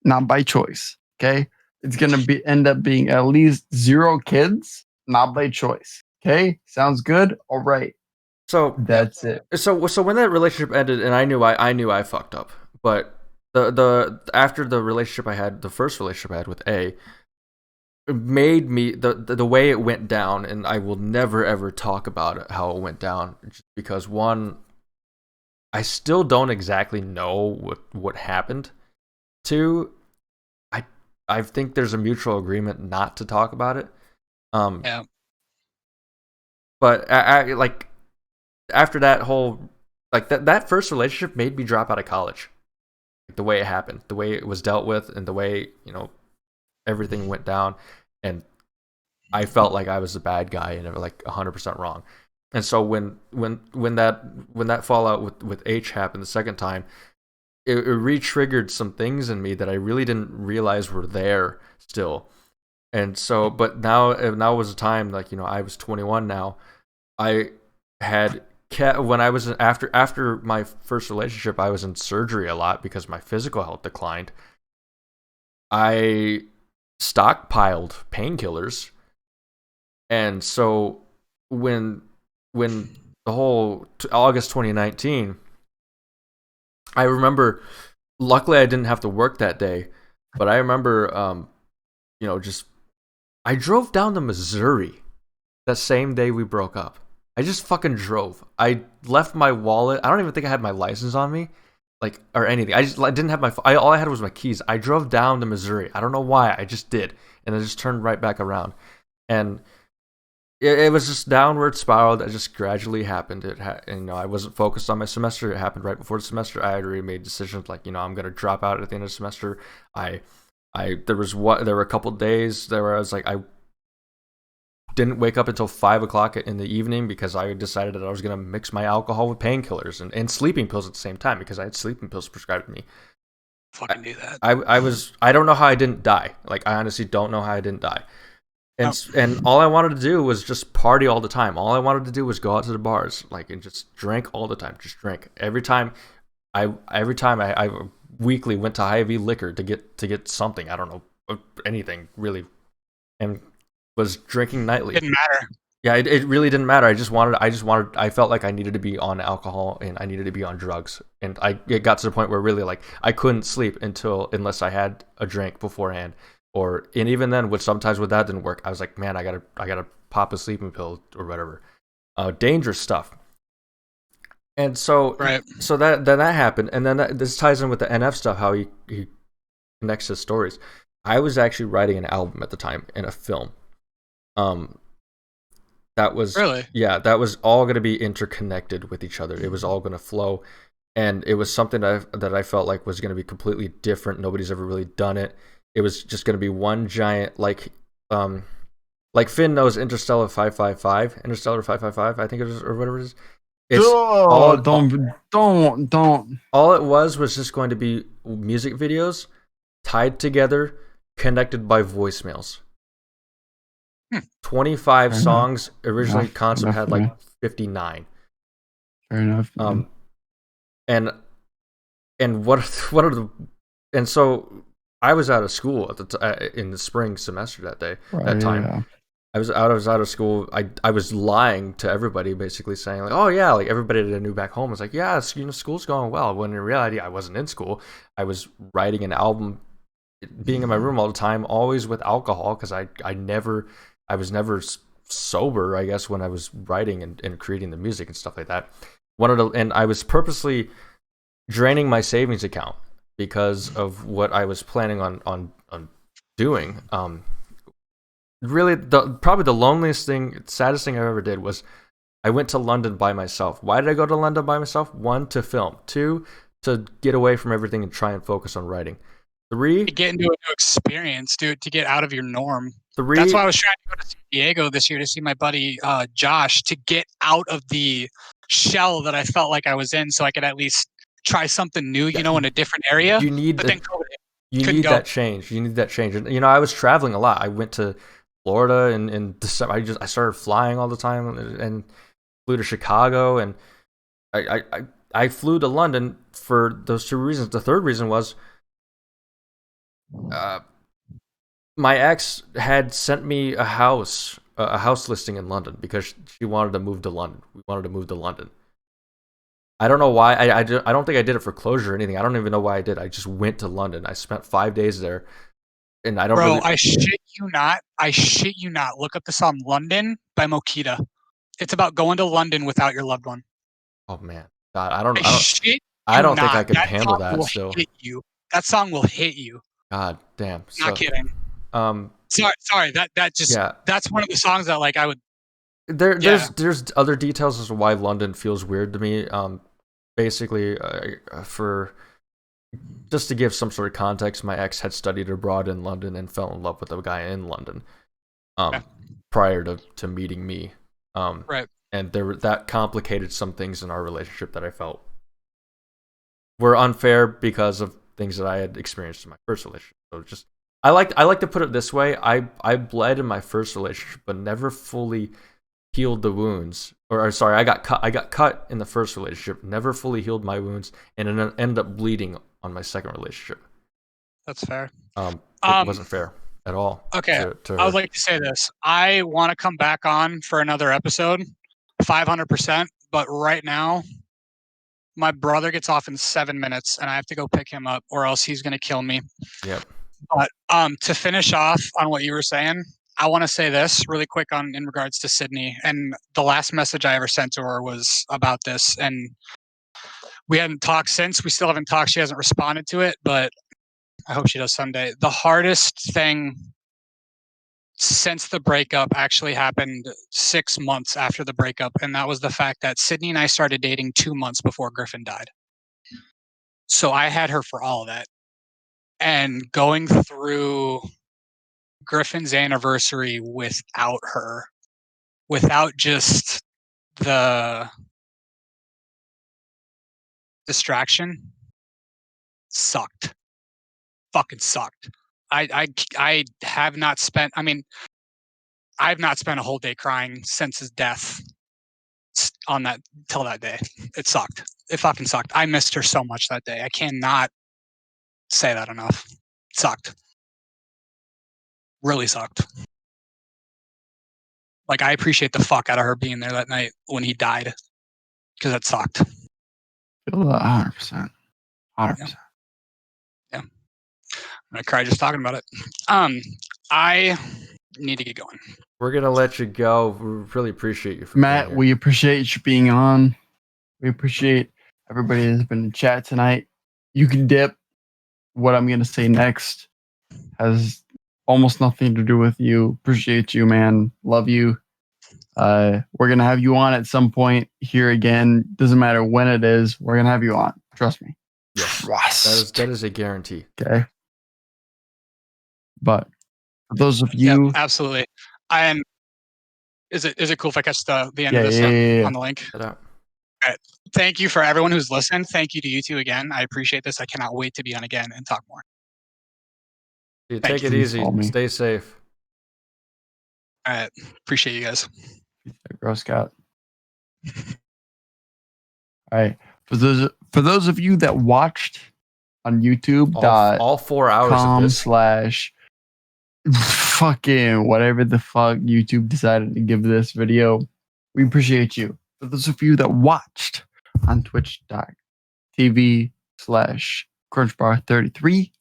not by choice. Okay, it's gonna end up being at least 0 kids, not by choice. Okay, sounds good. All right. So that's it. So when that relationship ended, and I knew I fucked up, but the after the relationship I had, the first relationship I had with A, it made me the way it went down, and I will never ever talk about it, how it went down, just because one, I still don't exactly know what happened. 2, I think there's a mutual agreement not to talk about it. Yeah. But I like after that whole that first relationship made me drop out of college. Like the way it happened, the way it was dealt with, and the way everything went down, and I felt like I was the bad guy and like 100% wrong. And so when that fallout with H happened the second time, it re-triggered some things in me that I really didn't realize were there still. And so, but now was the time, like, I was 21 now. I had when I was after my first relationship, I was in surgery a lot because my physical health declined. I stockpiled painkillers, and so when the whole August 2019, I remember, luckily I didn't have to work that day, but I remember I drove down to Missouri that same day we broke up. I just fucking drove. I left my wallet. I don't even think I had my license on me, like, or anything. I didn't have all I had was my keys. I drove down to Missouri. I don't know why. I just did, and I just turned right back around. And it was just downward spiral that just gradually happened. I wasn't focused on my semester. It happened right before the semester. I had already made decisions like, I'm gonna drop out at the end of the semester. There were a couple days there where I was like, I didn't wake up until 5 o'clock in the evening because I decided that I was gonna mix my alcohol with painkillers and sleeping pills at the same time because I had sleeping pills prescribed to me. Fucking do that. I don't know how I didn't die. Like, I honestly don't know how I didn't die. And all I wanted to do was just party all the time. All I wanted to do was go out to the bars, like, and just drink all the time. Just drink every time. I weekly went to Hy-Vee liquor to get something. I don't know, anything really, and was drinking nightly. Didn't matter. Yeah, it really didn't matter. I felt like I needed to be on alcohol and I needed to be on drugs, and it got to the point where really, like, I couldn't sleep unless I had a drink beforehand. And even then, sometimes when that didn't work, I was like, man, I gotta pop a sleeping pill or whatever. Dangerous stuff. And so, Right. So that happened, and then this ties in with the NF stuff, how he connects his stories. I was actually writing an album at the time and a film. That was Really? Yeah, that was all going to be interconnected with each other. It was all going to flow, and it was something that I felt like was going to be completely different. Nobody's ever really done it. It was just going to be one giant, like Finn knows Interstellar 555, I think it was, or whatever it is. It's don't. All it was just going to be music videos tied together, connected by voicemails. 25 Fair songs. enough. Originally, concept had like Enough. 59. Fair enough. And what are the, and so I was out of school in the spring semester that time. Yeah. I was out of school. I was lying to everybody, basically saying like, oh yeah, like everybody that I knew back home was like, yeah, school's going well. When in reality, I wasn't in school. I was writing an album, being in my room all the time, always with alcohol, because I was never sober, I guess, when I was writing and creating the music and stuff like that. And I was purposely draining my savings account because of what I was planning on doing. Really, probably the loneliest thing, saddest thing I ever did was I went to London by myself. Why did I go to London by myself? 1, to film. 2, to get away from everything and try and focus on writing. 3, to get into a new experience, dude, to get out of your norm. 3, That's why I was trying to go to San Diego this year to see my buddy Josh, to get out of the shell that I felt like I was in, so I could at least try something new, in a different area. You need but then COVID, you need that change. You need that change. And I was traveling a lot. I went to Florida in December. I started flying all the time and flew to Chicago, and I flew to London for those 2 reasons. The third reason was my ex had sent me a house listing in London because she wanted to move to London. We wanted to move to London. I don't know why. I don't think I did it for closure or anything. I don't even know why I did. I just went to London. I spent 5 days there, and I don't. Bro, really... I shit you not. Look up the song "London" by Mokita. It's about going to London without your loved one. Oh man, God, I don't think I could handle that. Still, hit you. That song will hit you. God damn. Not kidding. Sorry. That's one of the songs that like I would. There's other details as to why London feels weird to me. Basically, for just to give some sort of context, my ex had studied abroad in London and fell in love with a guy in London. Prior to meeting me. Right. And that complicated some things in our relationship that I felt were unfair because of things that I had experienced in my first relationship. So just I like to put it this way: I bled in my first relationship, but never fully healed the wounds. Or sorry, I got cut in the first relationship, never fully healed my wounds, and then ended up bleeding on my second relationship. That's fair. It wasn't fair at all. Okay, I would like to say this. I want to come back on for another episode, 500%. But right now, my brother gets off in 7 minutes, and I have to go pick him up, or else he's gonna kill me. Yep. But to finish off on what you were saying, I want to say this really quick in regards to Sydney. And the last message I ever sent to her was about this, and we hadn't talked since. We still haven't talked. She hasn't responded to it, but I hope she does someday. The hardest thing since the breakup actually happened 6 months after the breakup, and that was the fact that Sydney and I started dating 2 months before Griffin died. So I had her for all of that. And going through Griffin's anniversary without her, without just the distraction, sucked. Fucking sucked. I have not spent, I mean, I've not spent a whole day crying since his death on that till that day. It sucked. It fucking sucked. I missed her so much that day. I cannot say that enough. It sucked. Really sucked. Like, I appreciate the fuck out of her being there that night when he died, because it sucked. Feel that 100%. 100%. Yeah. I'm gonna cry just talking about it. I need to get going. We're gonna let you go. We really appreciate you for Matt, being here. we appreciate you being on. We appreciate everybody that's been in chat tonight. You can dip. What I'm going to say next has almost nothing to do with you. Appreciate you, man. Love you. We're going to have you on at some point here again. Doesn't matter when it is. We're going to have you on. Trust me. Yes, Trust. that is a guarantee. Okay. But for those of you, Yep, absolutely. And is it cool if I catch the end yeah, of this yeah. on the link? Shut up. Thank you for everyone who's listened. Thank you to you two again. I appreciate this. I cannot wait to be on again and talk more. Yeah, Thank take you. it Please easy. call me. Stay safe. All right. Appreciate you guys. Girl Scout. All right. For those of you that watched on YouTube, All 4 hours of com this. slash fucking whatever the fuck YouTube decided to give this video, we appreciate you. For those of you that watched on twitch.tv slash crunchbar33,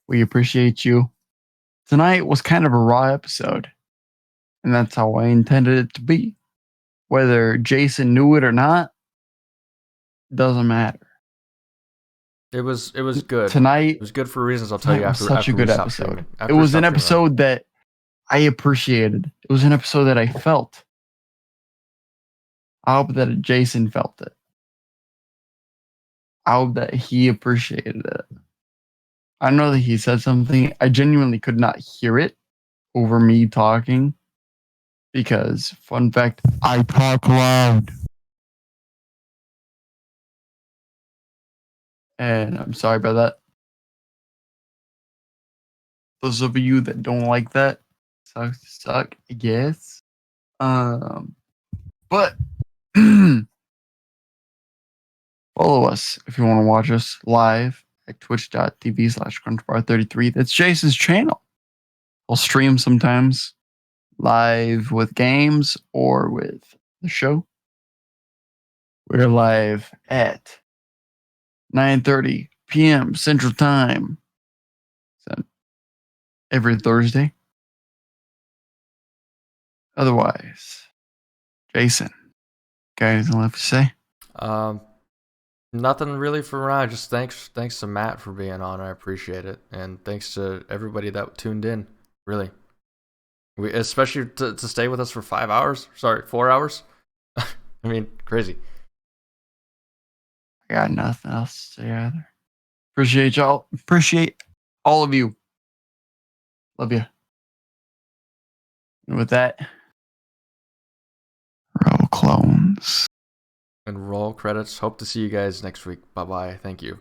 we appreciate you. Tonight was kind of a raw episode, and that's how I intended it to be. Whether Jason knew it or not, doesn't matter. It was good. Tonight, It was good for reasons I'll tell you it was after. such a after good we stop episode. streaming. It After we was an stop streaming. episode that I appreciated. It was an episode that I felt. I hope that Jason felt it. I hope that he appreciated it. I know that he said something. I genuinely could not hear it over me talking because, fun fact, I talk loud. And I'm sorry about that. Those of you that don't like that, suck, I guess. But follow us if you want to watch us live at twitch.tv/crunchbar33. That's Jason's channel. I'll stream sometimes live with games or with the show. We're live at 9:30 p.m. Central Time. So every Thursday. Otherwise, Jason, guys, anything left to say? Nothing really for Ryan. Just thanks to Matt for being on. I appreciate it, and thanks to everybody that tuned in. Really, especially to stay with us for 5 hours. Sorry, 4 hours. I mean, crazy. I got nothing else to say either. Appreciate y'all. Appreciate all of you. Love you. And with that, roll clones. And roll credits. Hope to see you guys next week. Bye bye. Thank you.